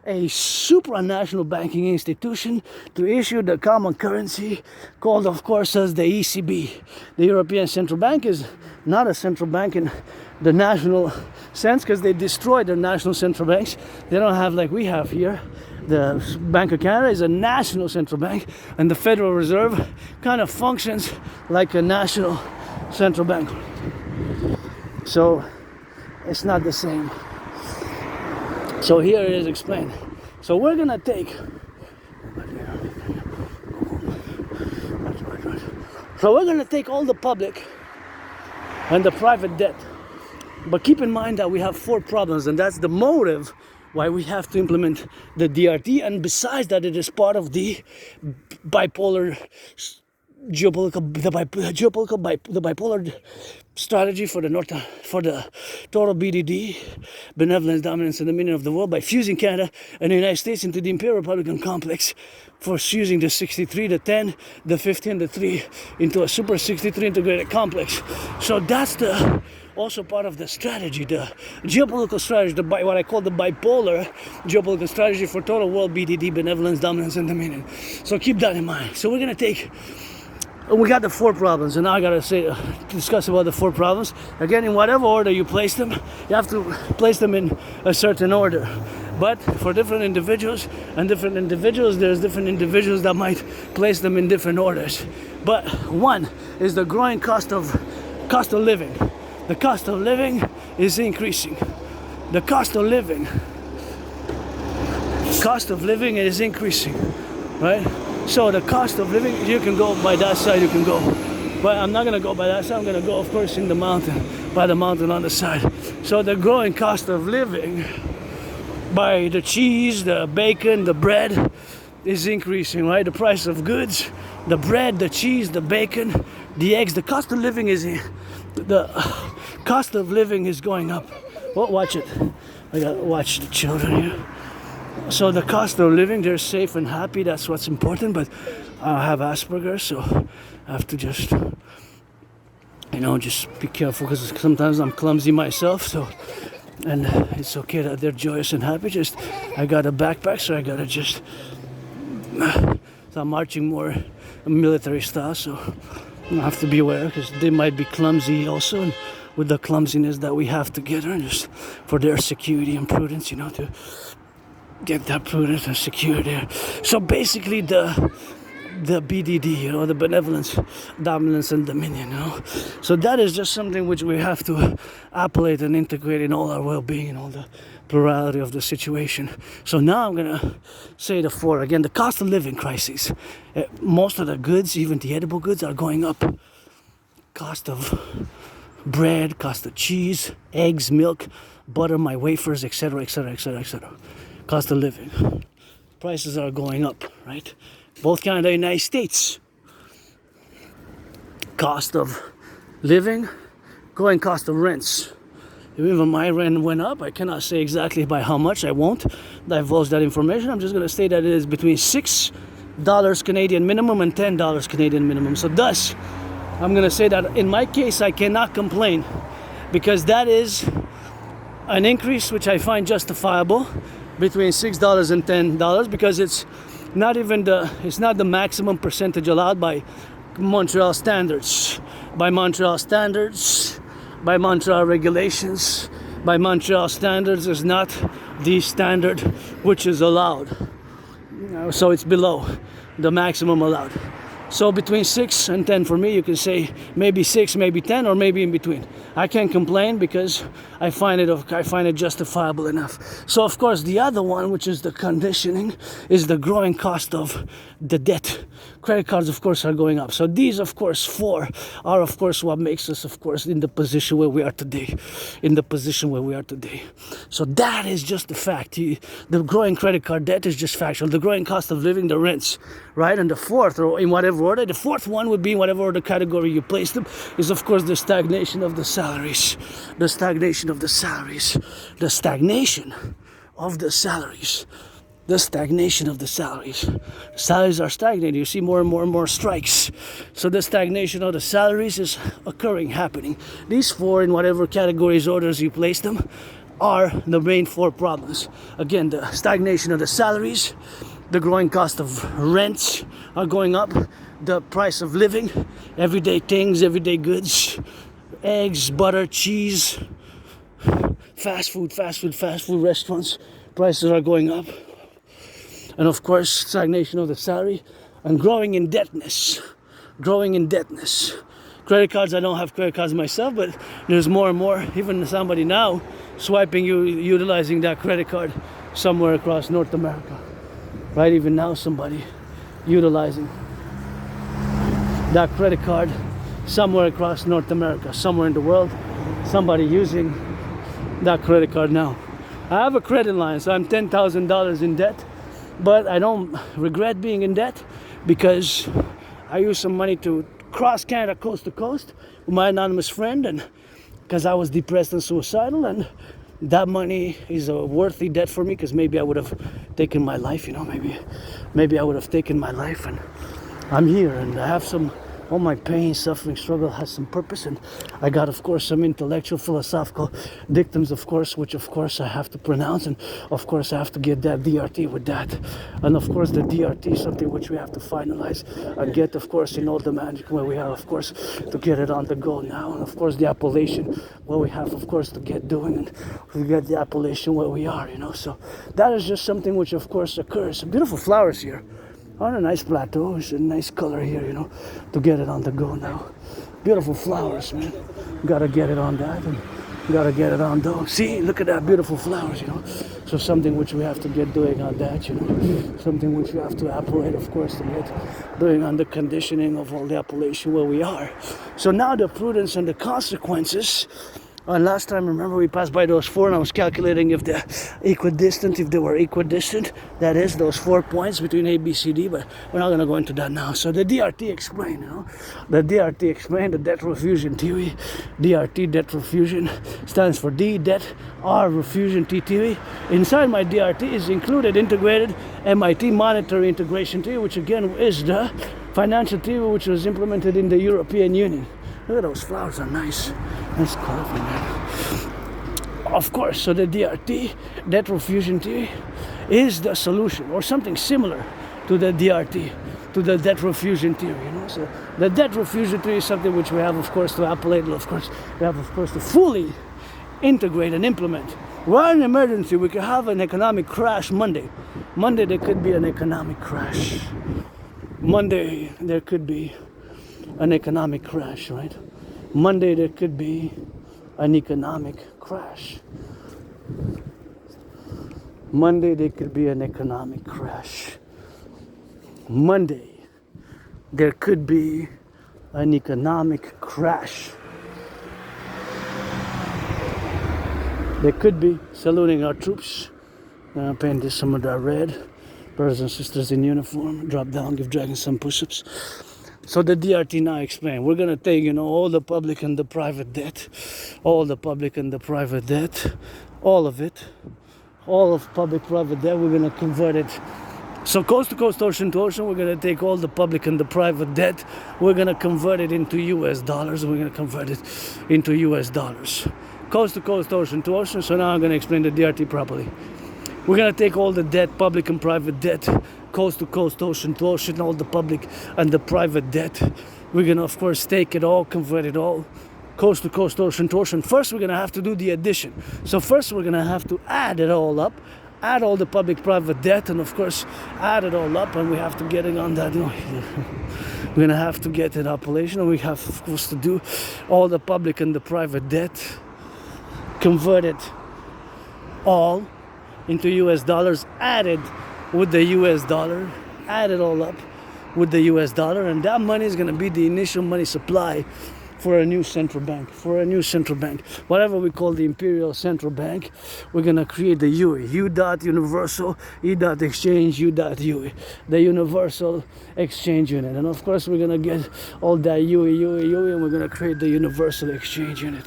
a supranational banking institution to issue the common currency called, of course, as the ECB. The European Central Bank is not a central bank in the national sense because they destroyed their national central banks. They don't have like we have here. The Bank of Canada is a national central bank, and the Federal Reserve kind of functions like a national central bank. So it's not the same. So here it is explained. So we're gonna take. So we're gonna take all the public and the private debt. But keep in mind that we have 4 problems, and that's the motive why we have to implement the DRT. And besides that, it is part of the bipolar bipolar strategy for the total BDD, benevolence, dominance, and dominion of the world, by fusing Canada and the United States into the Imperial Republican complex, for fusing the 63, the 10, the 50, and the 3 into a super 63 integrated complex. So that's also part of the strategy, the geopolitical strategy, what I call the bipolar geopolitical strategy for total world BDD, benevolence, dominance, and dominion. So keep that in mind. So we're gonna take. We got the 4 problems, and now I gotta discuss about the 4 problems. Again, in whatever order you place them, you have to place them in a certain order. But for different individuals, there's different individuals that might place them in different orders. But 1 is the growing cost of living. The cost of living is increasing. The cost of living is increasing, right? So the cost of living, you can go by that side, you can go. But I'm not gonna go by that side, I'm gonna go, of course, in the mountain, by the mountain on the side. So the growing cost of living by the cheese, the bacon, the bread is increasing, right? The price of goods, the bread, the cheese, the bacon, the eggs, the cost of living is going up. Well, watch it. I gotta watch the children here. So the cost of living, they're safe and happy, that's what's important, but I have Asperger's, so I have to just be careful, because sometimes I'm clumsy myself, and it's okay that they're joyous and happy, just I got a backpack, so I gotta just, so I'm marching more military style, so I have to be aware, because they might be clumsy also, and with the clumsiness that we have together, and just for their security and prudence, to get that prudence and security. So basically the BDD, the benevolence, dominance, and dominion, So that is just something which we have to appellate and integrate in all our well-being and all the plurality of the situation. So now I'm gonna say the 4 again. The cost of living crisis. Most of the goods, even the edible goods, are going up. Cost of bread, cost of cheese, eggs, milk, butter, my wafers, etc., etc., etc., etc. Cost of living. Prices are going up, right? Both Canada and the United States. Cost of living, growing cost of rents. Even my rent went up. I cannot say exactly by how much. I won't divulge that information. I'm just going to say that it is between $6 Canadian minimum and $10 Canadian minimum. So thus, I'm going to say that in my case, I cannot complain, because that is an increase which I find justifiable, between $6 and $10, because it's not the maximum percentage allowed by Montreal standards. By Montreal regulations, by Montreal standards is not the standard which is allowed. So it's below the maximum allowed. So between 6 and 10 for me, you can say maybe 6, maybe 10, or maybe in between. I can't complain because I find it justifiable enough. So of course the other one, which is the conditioning, is the growing cost of the debt. Credit cards, of course, are going up. So these, of course, 4 are, of course, what makes us, of course, in the position where we are today. So that is just the fact. The growing credit card debt is just factual. The growing cost of living, the rents, right? And the fourth, or in whatever order, the fourth one would be in whatever order category you place them, is, of course, the stagnation of the salaries. The stagnation of the salaries. The stagnation of the salaries. The stagnation of the salaries. Salaries are stagnating. You see more and more strikes. So the stagnation of the salaries is happening. These 4, in whatever categories, orders you place them, are the main 4 problems. Again, the stagnation of the salaries, the growing cost of rents are going up, the price of living, everyday things, everyday goods, eggs, butter, cheese, fast food restaurants, prices are going up. And of course, stagnation of the salary and growing indebtedness. Credit cards, I don't have credit cards myself, but there's more and more, even somebody now swiping, utilizing that credit card somewhere across North America. Right, even now somebody utilizing that credit card somewhere across North America, somewhere in the world, somebody using that credit card now. I have a credit line, so I'm $10,000 in debt. But I don't regret being in debt because I used some money to cross Canada coast to coast with my anonymous friend, and because I was depressed and suicidal, and that money is a worthy debt for me because maybe I would have taken my life, maybe I would have taken my life, and I'm here and I have all my pain, suffering, struggle has some purpose, and I got, of course, some intellectual, philosophical dictums, of course, which, of course, I have to pronounce, and, of course, I have to get that DRT with that. And, of course, the DRT is something which we have to finalize and get, of course, in all the magic where we have, of course, to get it on the go now. And, of course, the appellation where we have, of course, to get doing and to get the appellation where we are, So that is just something which, of course, occurs. Some beautiful flowers here. On a nice plateau, it's a nice color here, to get it on the go now. Beautiful flowers, man. Gotta get it on that, and gotta get it on those. See, look at that beautiful flowers, So something which we have to get doing on that, Something which we have to appellate, of course, to get doing on the conditioning of all the appellation where we are. So now the prudence and the consequences. And last time, remember, we passed by those 4 and I was calculating if they were equidistant, that is, those 4 points between A, B, C, D, but we're not going to go into that now. So the DRT explained, the DRT explained the debt refusion theory. DRT, debt refusion, stands for D, debt, R, refusion, T theory. Inside my DRT is included integrated MIT monetary integration theory, which again is the financial theory which was implemented in the European Union. Look at those flowers, are nice. Nice colorful, man. Of course, so the DRT, debt refusion theory, is the solution, or something similar to the DRT, to the debt refusion theory, So the debt refusion theory is something which we have, of course, to appellate, of course, we have, of course, to fully integrate and implement. We're in an emergency. We could have an economic crash Monday. Monday, there could be an economic crash. Monday, there could be an economic crash, right? Monday, there could be an economic crash. Monday, there could be an economic crash. Monday, there could be an economic crash. There could be. Saluting our troops. Paint this some of that red. Brothers and sisters in uniform. Drop down, give dragons some push-ups. So the DRT now explain. We're going to take, all the public and the private debt. All the public and the private debt. All of it. All of public private debt. We're going to convert it. So coast to coast, ocean to ocean, we're going to take all the public and the private debt. We're going to convert it into US dollars. We're going to convert it into US dollars. Coast to coast, ocean to ocean. So now I'm going to explain the DRT properly. We're going to take all the debt, public and private debt, coast to coast, ocean to ocean, all the public and the private debt. We're going to, of course, take it all, convert it all, coast to coast, ocean to ocean. First, we're going to have to do the addition. So first, we're going to have to add it all up, add all the public, private debt, and, of course, add it all up, and we have to get it on that. We're gonna have to get it operational. We have, of course, to do all the public and the private debt, convert it all into US dollars, added with the US dollar, add it all up with the US dollar, and that money is gonna be the initial money supply for a new central bank, whatever we call the Imperial Central Bank. We're gonna create the UE, U dot universal, E dot exchange, U dot UE, the universal exchange unit. And of course we're gonna get all that UE, and we're gonna create the universal exchange unit.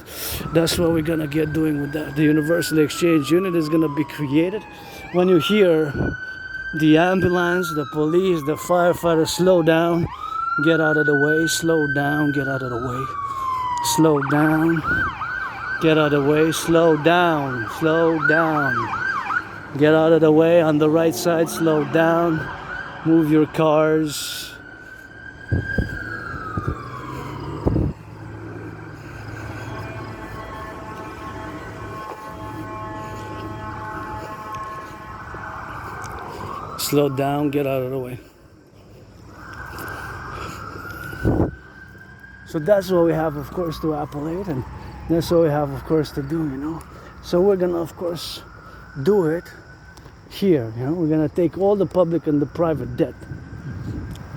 That's what we're gonna get doing with that. The universal exchange unit is gonna be created. When you hear the ambulance, the police, the firefighter, slow down, get out of the way, slow down, get out of the way, slow down, get out of the way, slow down, get out of the way, on the right side, slow down, move your cars. Slow down, get out of the way. So that's what we have, of course, to appellate, and that's what we have, of course, to do, you know. So we're gonna, of course, do it here, you know. We're gonna take all the public and the private debt.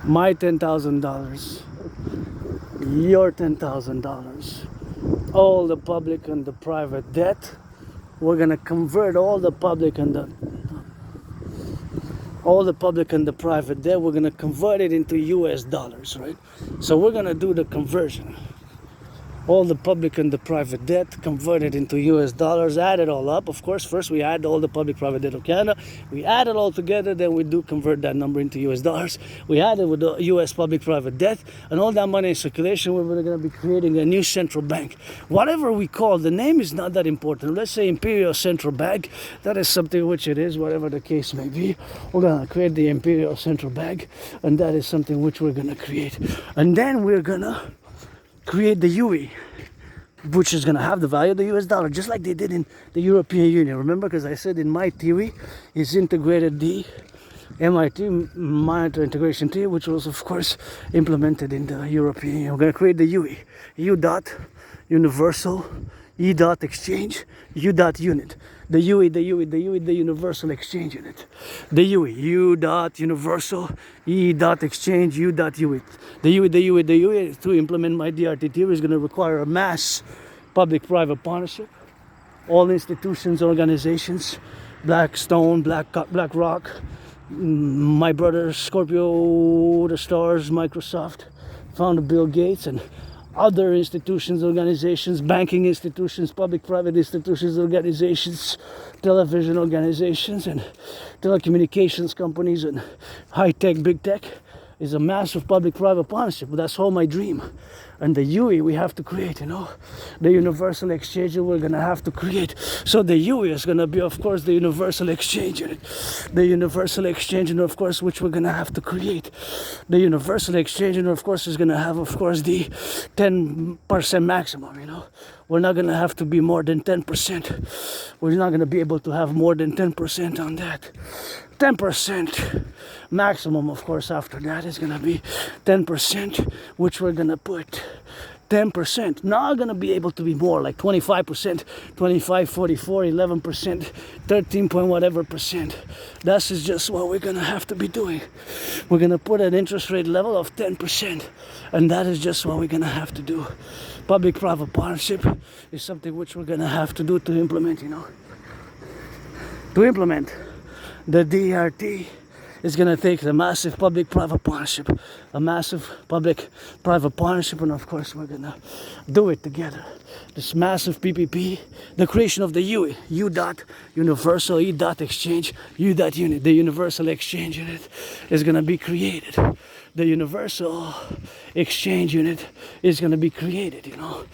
My $10,000, your $10,000, all the public and the private debt. We're gonna convert all the public and the private debt. We're gonna convert it into US dollars, right? So we're gonna do the conversion. All the public and the private debt converted into US dollars, add it all up. Of course, first we add all the public private debt of Canada. We add it all together, then we do convert that number into US dollars. We add it with the US public private debt, and all that money in circulation. We're going to be creating a new central bank. Whatever we call, the name is not that important. Let's say Imperial Central Bank. That is something which it is, whatever the case may be. We're going to create the Imperial Central Bank, and that is something which we're going to create. And then we're going to create the UE, which is going to have the value of the US dollar, just like they did in the European Union. Remember, because I said in my theory is integrated the MIT, Monetary Integration Theory, which was, of course, implemented in the European Union. We're going to create the UE, U dot universal, E dot exchange, U dot unit. The UE, the universal exchange unit. The UE, U dot universal, E dot exchange, U dot UE. The UE, to implement my DRT theory is going to require a mass public-private partnership. All institutions, organizations, Blackstone, BlackRock, my brother Scorpio, the Stars, Microsoft, founder Bill Gates, and other institutions, organizations, banking institutions, public-private institutions, organizations, television organizations, and telecommunications companies, and high-tech, big tech, is a massive public-private partnership. That's all my dream. And the UE we have to create, you know, the universal exchange we're gonna have to create. So the UE is gonna be, of course, the universal exchange unit. The universal exchange unit, of course, which we're gonna have to create. The universal exchange unit, of course, is gonna have, of course, the 10% maximum, you know. We're not gonna have to be more than 10%. We're not gonna be able to have more than 10% on that. 10% maximum, of course, after that is gonna be 10%, which we're gonna put 10%. Not gonna be able to be more, like 25%, 25, 44, 11%, 13 point whatever percent. That's just what we're gonna have to be doing. We're gonna put an interest rate level of 10%, and that is just what we're gonna have to do. Public-private partnership is something which we're gonna have to do to implement, you know. To implement the DRT is going to take the massive public-private partnership, a massive public-private partnership, and of course we're going to do it together. This massive PPP, the creation of the UE, U dot universal, E dot exchange, U dot unit, the universal exchange unit is going to be created. The universal exchange unit is going to be created, you know.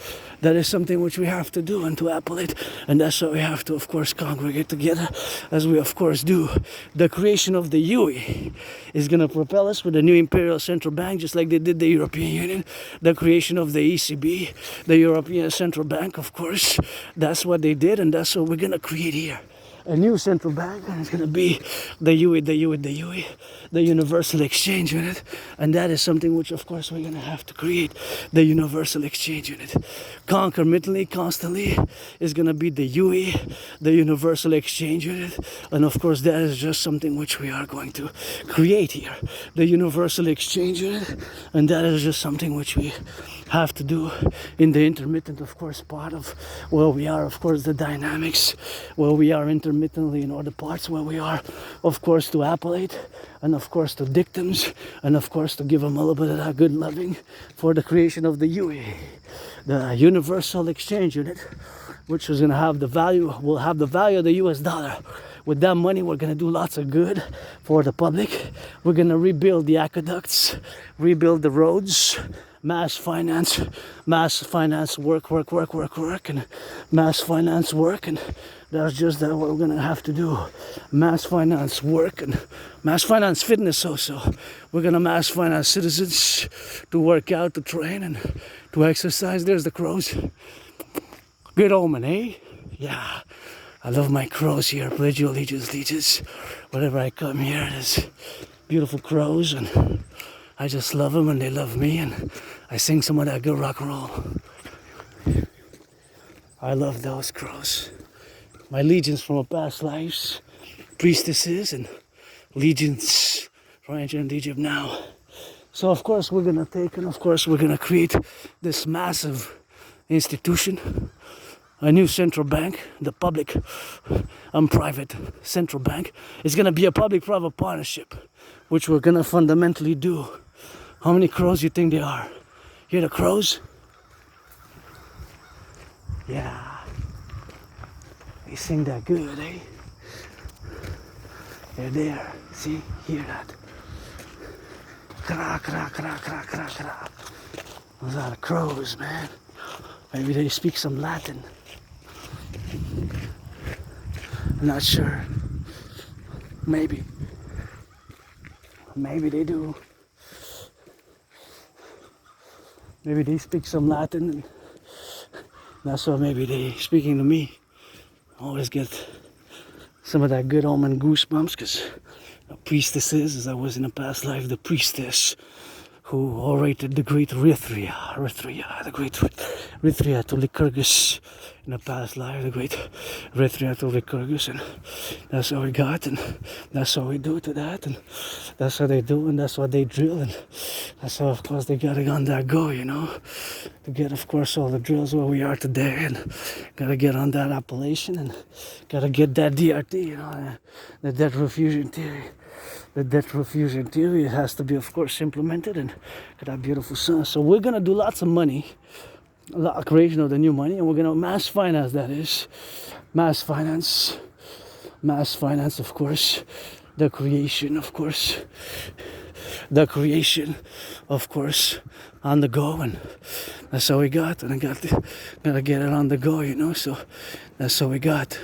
That is something which we have to do and to appellate, and that's what we have to, of course, congregate together, as we, of course, do. The creation of the UE is going to propel us with the new Imperial Central Bank, just like they did the European Union. The creation of the ECB, the European Central Bank, of course, that's what they did, and that's what we're going to create here. a new central bank, and it's going to be the UE, the Universal Exchange Unit, and that is something which, of course, we're going to have to create, the Universal Exchange Unit. Concomitantly, constantly, is going to be the UE, the Universal Exchange Unit, and of course, that is just something which we are going to create here, the Universal Exchange Unit, and that is just something which we have to do in the intermittent, of course, part of where we are, of course, the dynamics, where we are intermittently in other parts, where we are, of course, to appellate, and of course to dictums, and of course to give them a little bit of that good loving for the creation of the UE, the Universal Exchange Unit, which is going to have the value, will have the value of the US dollar. With that money, we're going to do lots of good for the public. We're going to rebuild the aqueducts, rebuild the roads, mass finance work, and mass finance work, and that's just that what we're gonna have to do. Mass finance work and mass finance fitness also. We're gonna mass finance citizens to work out, to train, and to exercise. There's the crows. Good omen, eh? Yeah. I love my crows here. Pledge your allegiance, lieges. Whenever I come here, there's beautiful crows, and I just love them, and they love me, and I sing some of that good rock and roll. I love those crows. My legions from a past lives, priestesses, and legions from ancient Egypt now. So of course we're gonna take, and of course we're gonna create this massive institution, a new central bank, the public and private central bank. It's gonna be a public-private partnership, which we're gonna fundamentally do. How many crows you think there are? Hear the crows? Yeah. They sing that good, eh? They're there. See? Hear that? Kra, kra, kra, kra, kra, kra. Those are the crows, man. Maybe they speak some Latin. I'm not sure. Maybe. Maybe they do. Maybe they speak some Latin, and that's why maybe they speaking to me. I always get some of that good omen goosebumps, because a priestesses, as I was in a past life, the priestess who orated the great Rithria, the great Rithria to Lycurgus in a past life, the great Rithria to Lycurgus, and that's how we got, and that's how we do to that, and that's how they do, and that's what they drill, and that's how, of course, they gotta on that go, you know, to get, of course, all the drills where we are today, and gotta get on that appellation, and gotta get that DRT, you know, the debt refusion theory. The debt refusion theory has to be, of course, implemented, and got that beautiful sun. So we're gonna do lots of money, a lot of creation of the new money, and we're gonna mass finance. That is, mass finance, of course, the creation, of course, on the go, and that's how we got. And I gotta get it on the go, you know. So that's how we got.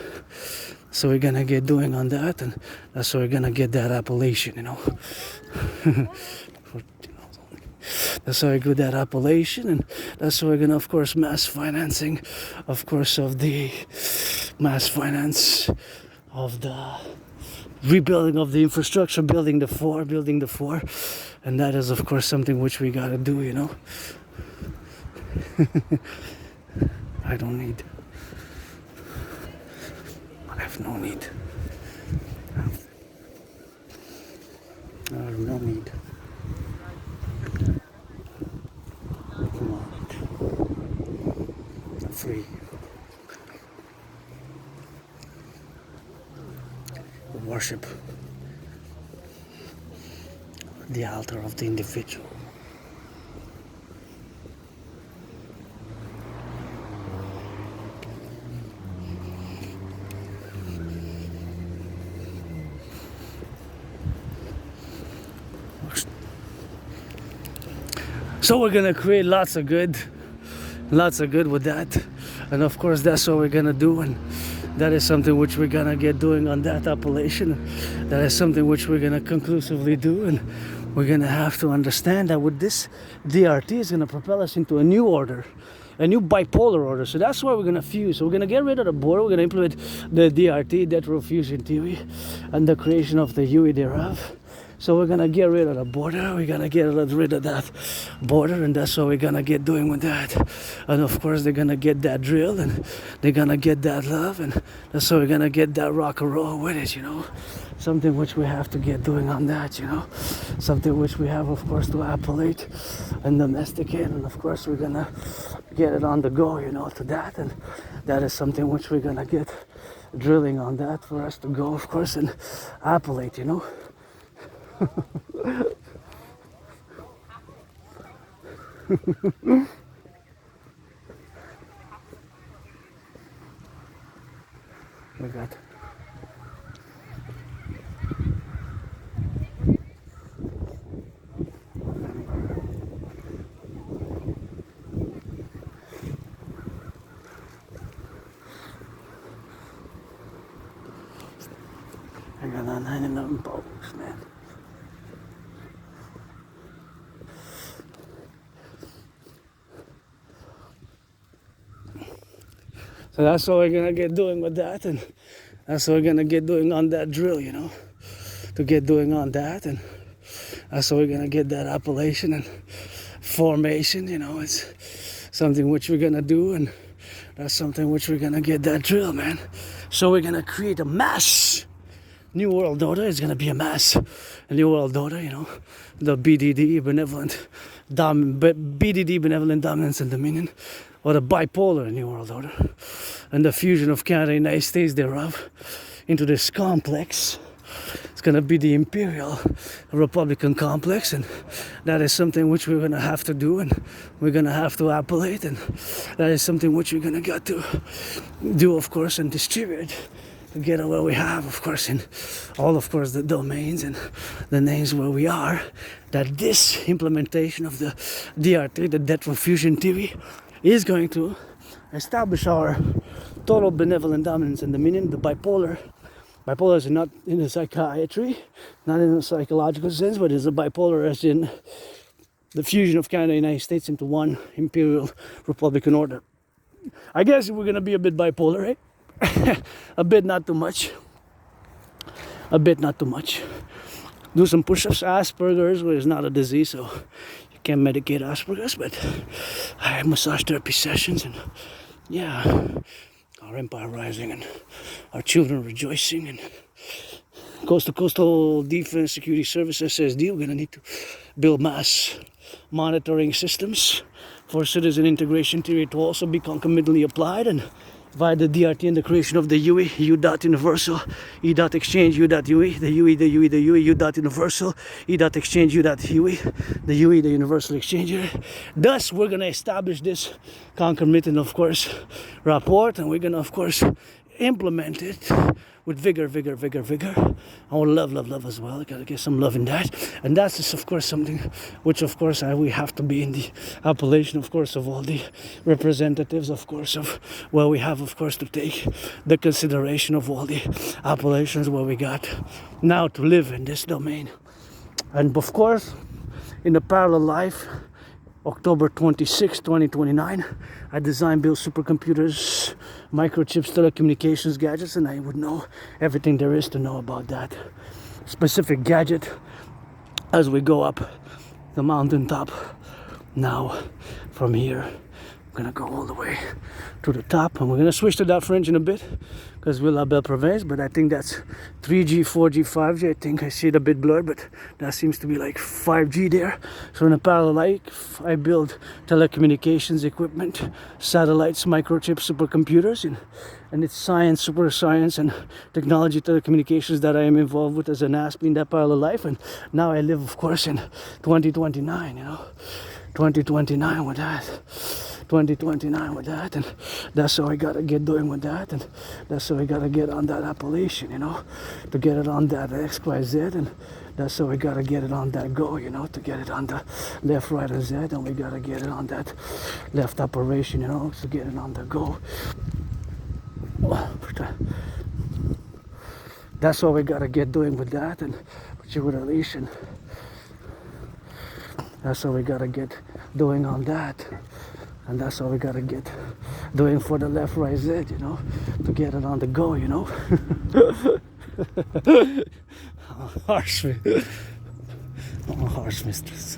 So we're gonna get doing on that, and that's how we're gonna get that appellation, you know. That's how I do that appellation, and that's how we're gonna, of course, mass financing, of course, of the mass finance of the rebuilding of the infrastructure, building the four, and that is, of course, something which we gotta do, you know. I don't need. I have no need. I have no need. I'm free. Worship the altar of the individual. So we're gonna create lots of good with that, and of course that's what we're gonna do, and that is something which we're gonna get doing on that appellation. That is something which we're gonna conclusively do, and we're gonna have to understand that with this DRT is gonna propel us into a new order, a new bipolar order. So that's why we're gonna fuse. So we're gonna get rid of the border. We're gonna implement the DRT, depth fusion theory, and the creation of the UE thereof. So we're gonna get rid of the border. We're gonna get rid of that border, and that's what we're gonna get doing with that. And of course, they're gonna get that drill, and they're gonna get that love, and that's how we're gonna get that rock and roll with it, you know. Something which we have to get doing on that, you know. Something which we have, of course, to appellate and domesticate, and of course, we're gonna get it on the go, you know, to that, and that is something which we're gonna get drilling on that for us to go, of course, and appellate, you know. We got I got a 99 box, man. So that's what we're gonna get doing with that, and that's what we're gonna get doing on that drill, you know, to get doing on that, and that's what we're gonna get that appellation and formation, you know. It's something which we're gonna do, and that's something which we're gonna get that drill, man. So we're gonna create a mass. New World Order is gonna be a mass. A New World Order, you know, the BDD, BDD, benevolent dominance and dominion, or the bipolar New World Order, and the fusion of Canada and United States thereof into this complex. It's gonna be the Imperial Republican complex, and that is something which we're gonna have to do, and we're gonna have to appellate, and that is something which we're gonna get to do, of course, and distribute to get where we have, of course, in all, of course, the domains and the names where we are. That this implementation of the DRT, the depth fusion theory, is going to establish our total benevolent dominance and dominion. The bipolar is not in the psychiatry, not in the psychological sense, but it's a bipolar as in the fusion of Canada and United States into one Imperial Republican order. I guess we're gonna be a bit bipolar, right? A bit, not too much. A bit, not too much. Do some push-ups. Asperger's, well, it's not a disease, so you can't medicate Asperger's, but I have massage therapy sessions, and yeah, our empire rising and our children rejoicing, and coastal defense security service SSD. We're gonna need to build mass monitoring systems for citizen integration theory to also be concomitantly applied, and via the DRT and the creation of the UE, U.universal, E.exchange, U.UE, the UE, U.universal, E.exchange, U.UE, the UE, the universal exchanger. Thus, we're going to establish this concomitant, of course, rapport, and we're going to, of course, implement it with vigor. I want love as well. I gotta get some love in that, and that's just, of course, something which, of course, we have to be in the appellation, of course, of all the representatives, of course, of where we have, of course, to take the consideration of all the appellations where we got now to live in this domain. And of course, in the parallel life, October 26, 2029, I designed, build supercomputers, microchips, telecommunications gadgets, and I would know everything there is to know about that specific gadget as we go up the mountaintop. Now, from here, I'm gonna go all the way to the top, and we're gonna switch to that French in a bit because we'll have Privee, but I think that's 3G, 4G, 5G. I think I see it a bit blurred, but that seems to be like 5G there. So in a parallel life, I build telecommunications equipment, satellites, microchips, supercomputers, and it's science, super science, and technology telecommunications that I am involved with as an N.A.C.P. in that parallel life. And now I live, of course, in 2029, you know, 2029 with that. 2029 with that, and that's how I gotta get doing with that, and that's how I gotta get on that appellation, you know, to get it on that XYZ, and that's how I gotta get it on that go, you know, to get it on the left, right, and Z, and we gotta get it on that left operation, you know, to get it on the go. That's what we gotta get doing with that, and with your relation. That's what we gotta get doing on that. And that's what we gotta get doing for the left, right, Z, you know, to get it on the go, you know. Harsh me. I'm a harsh mistress.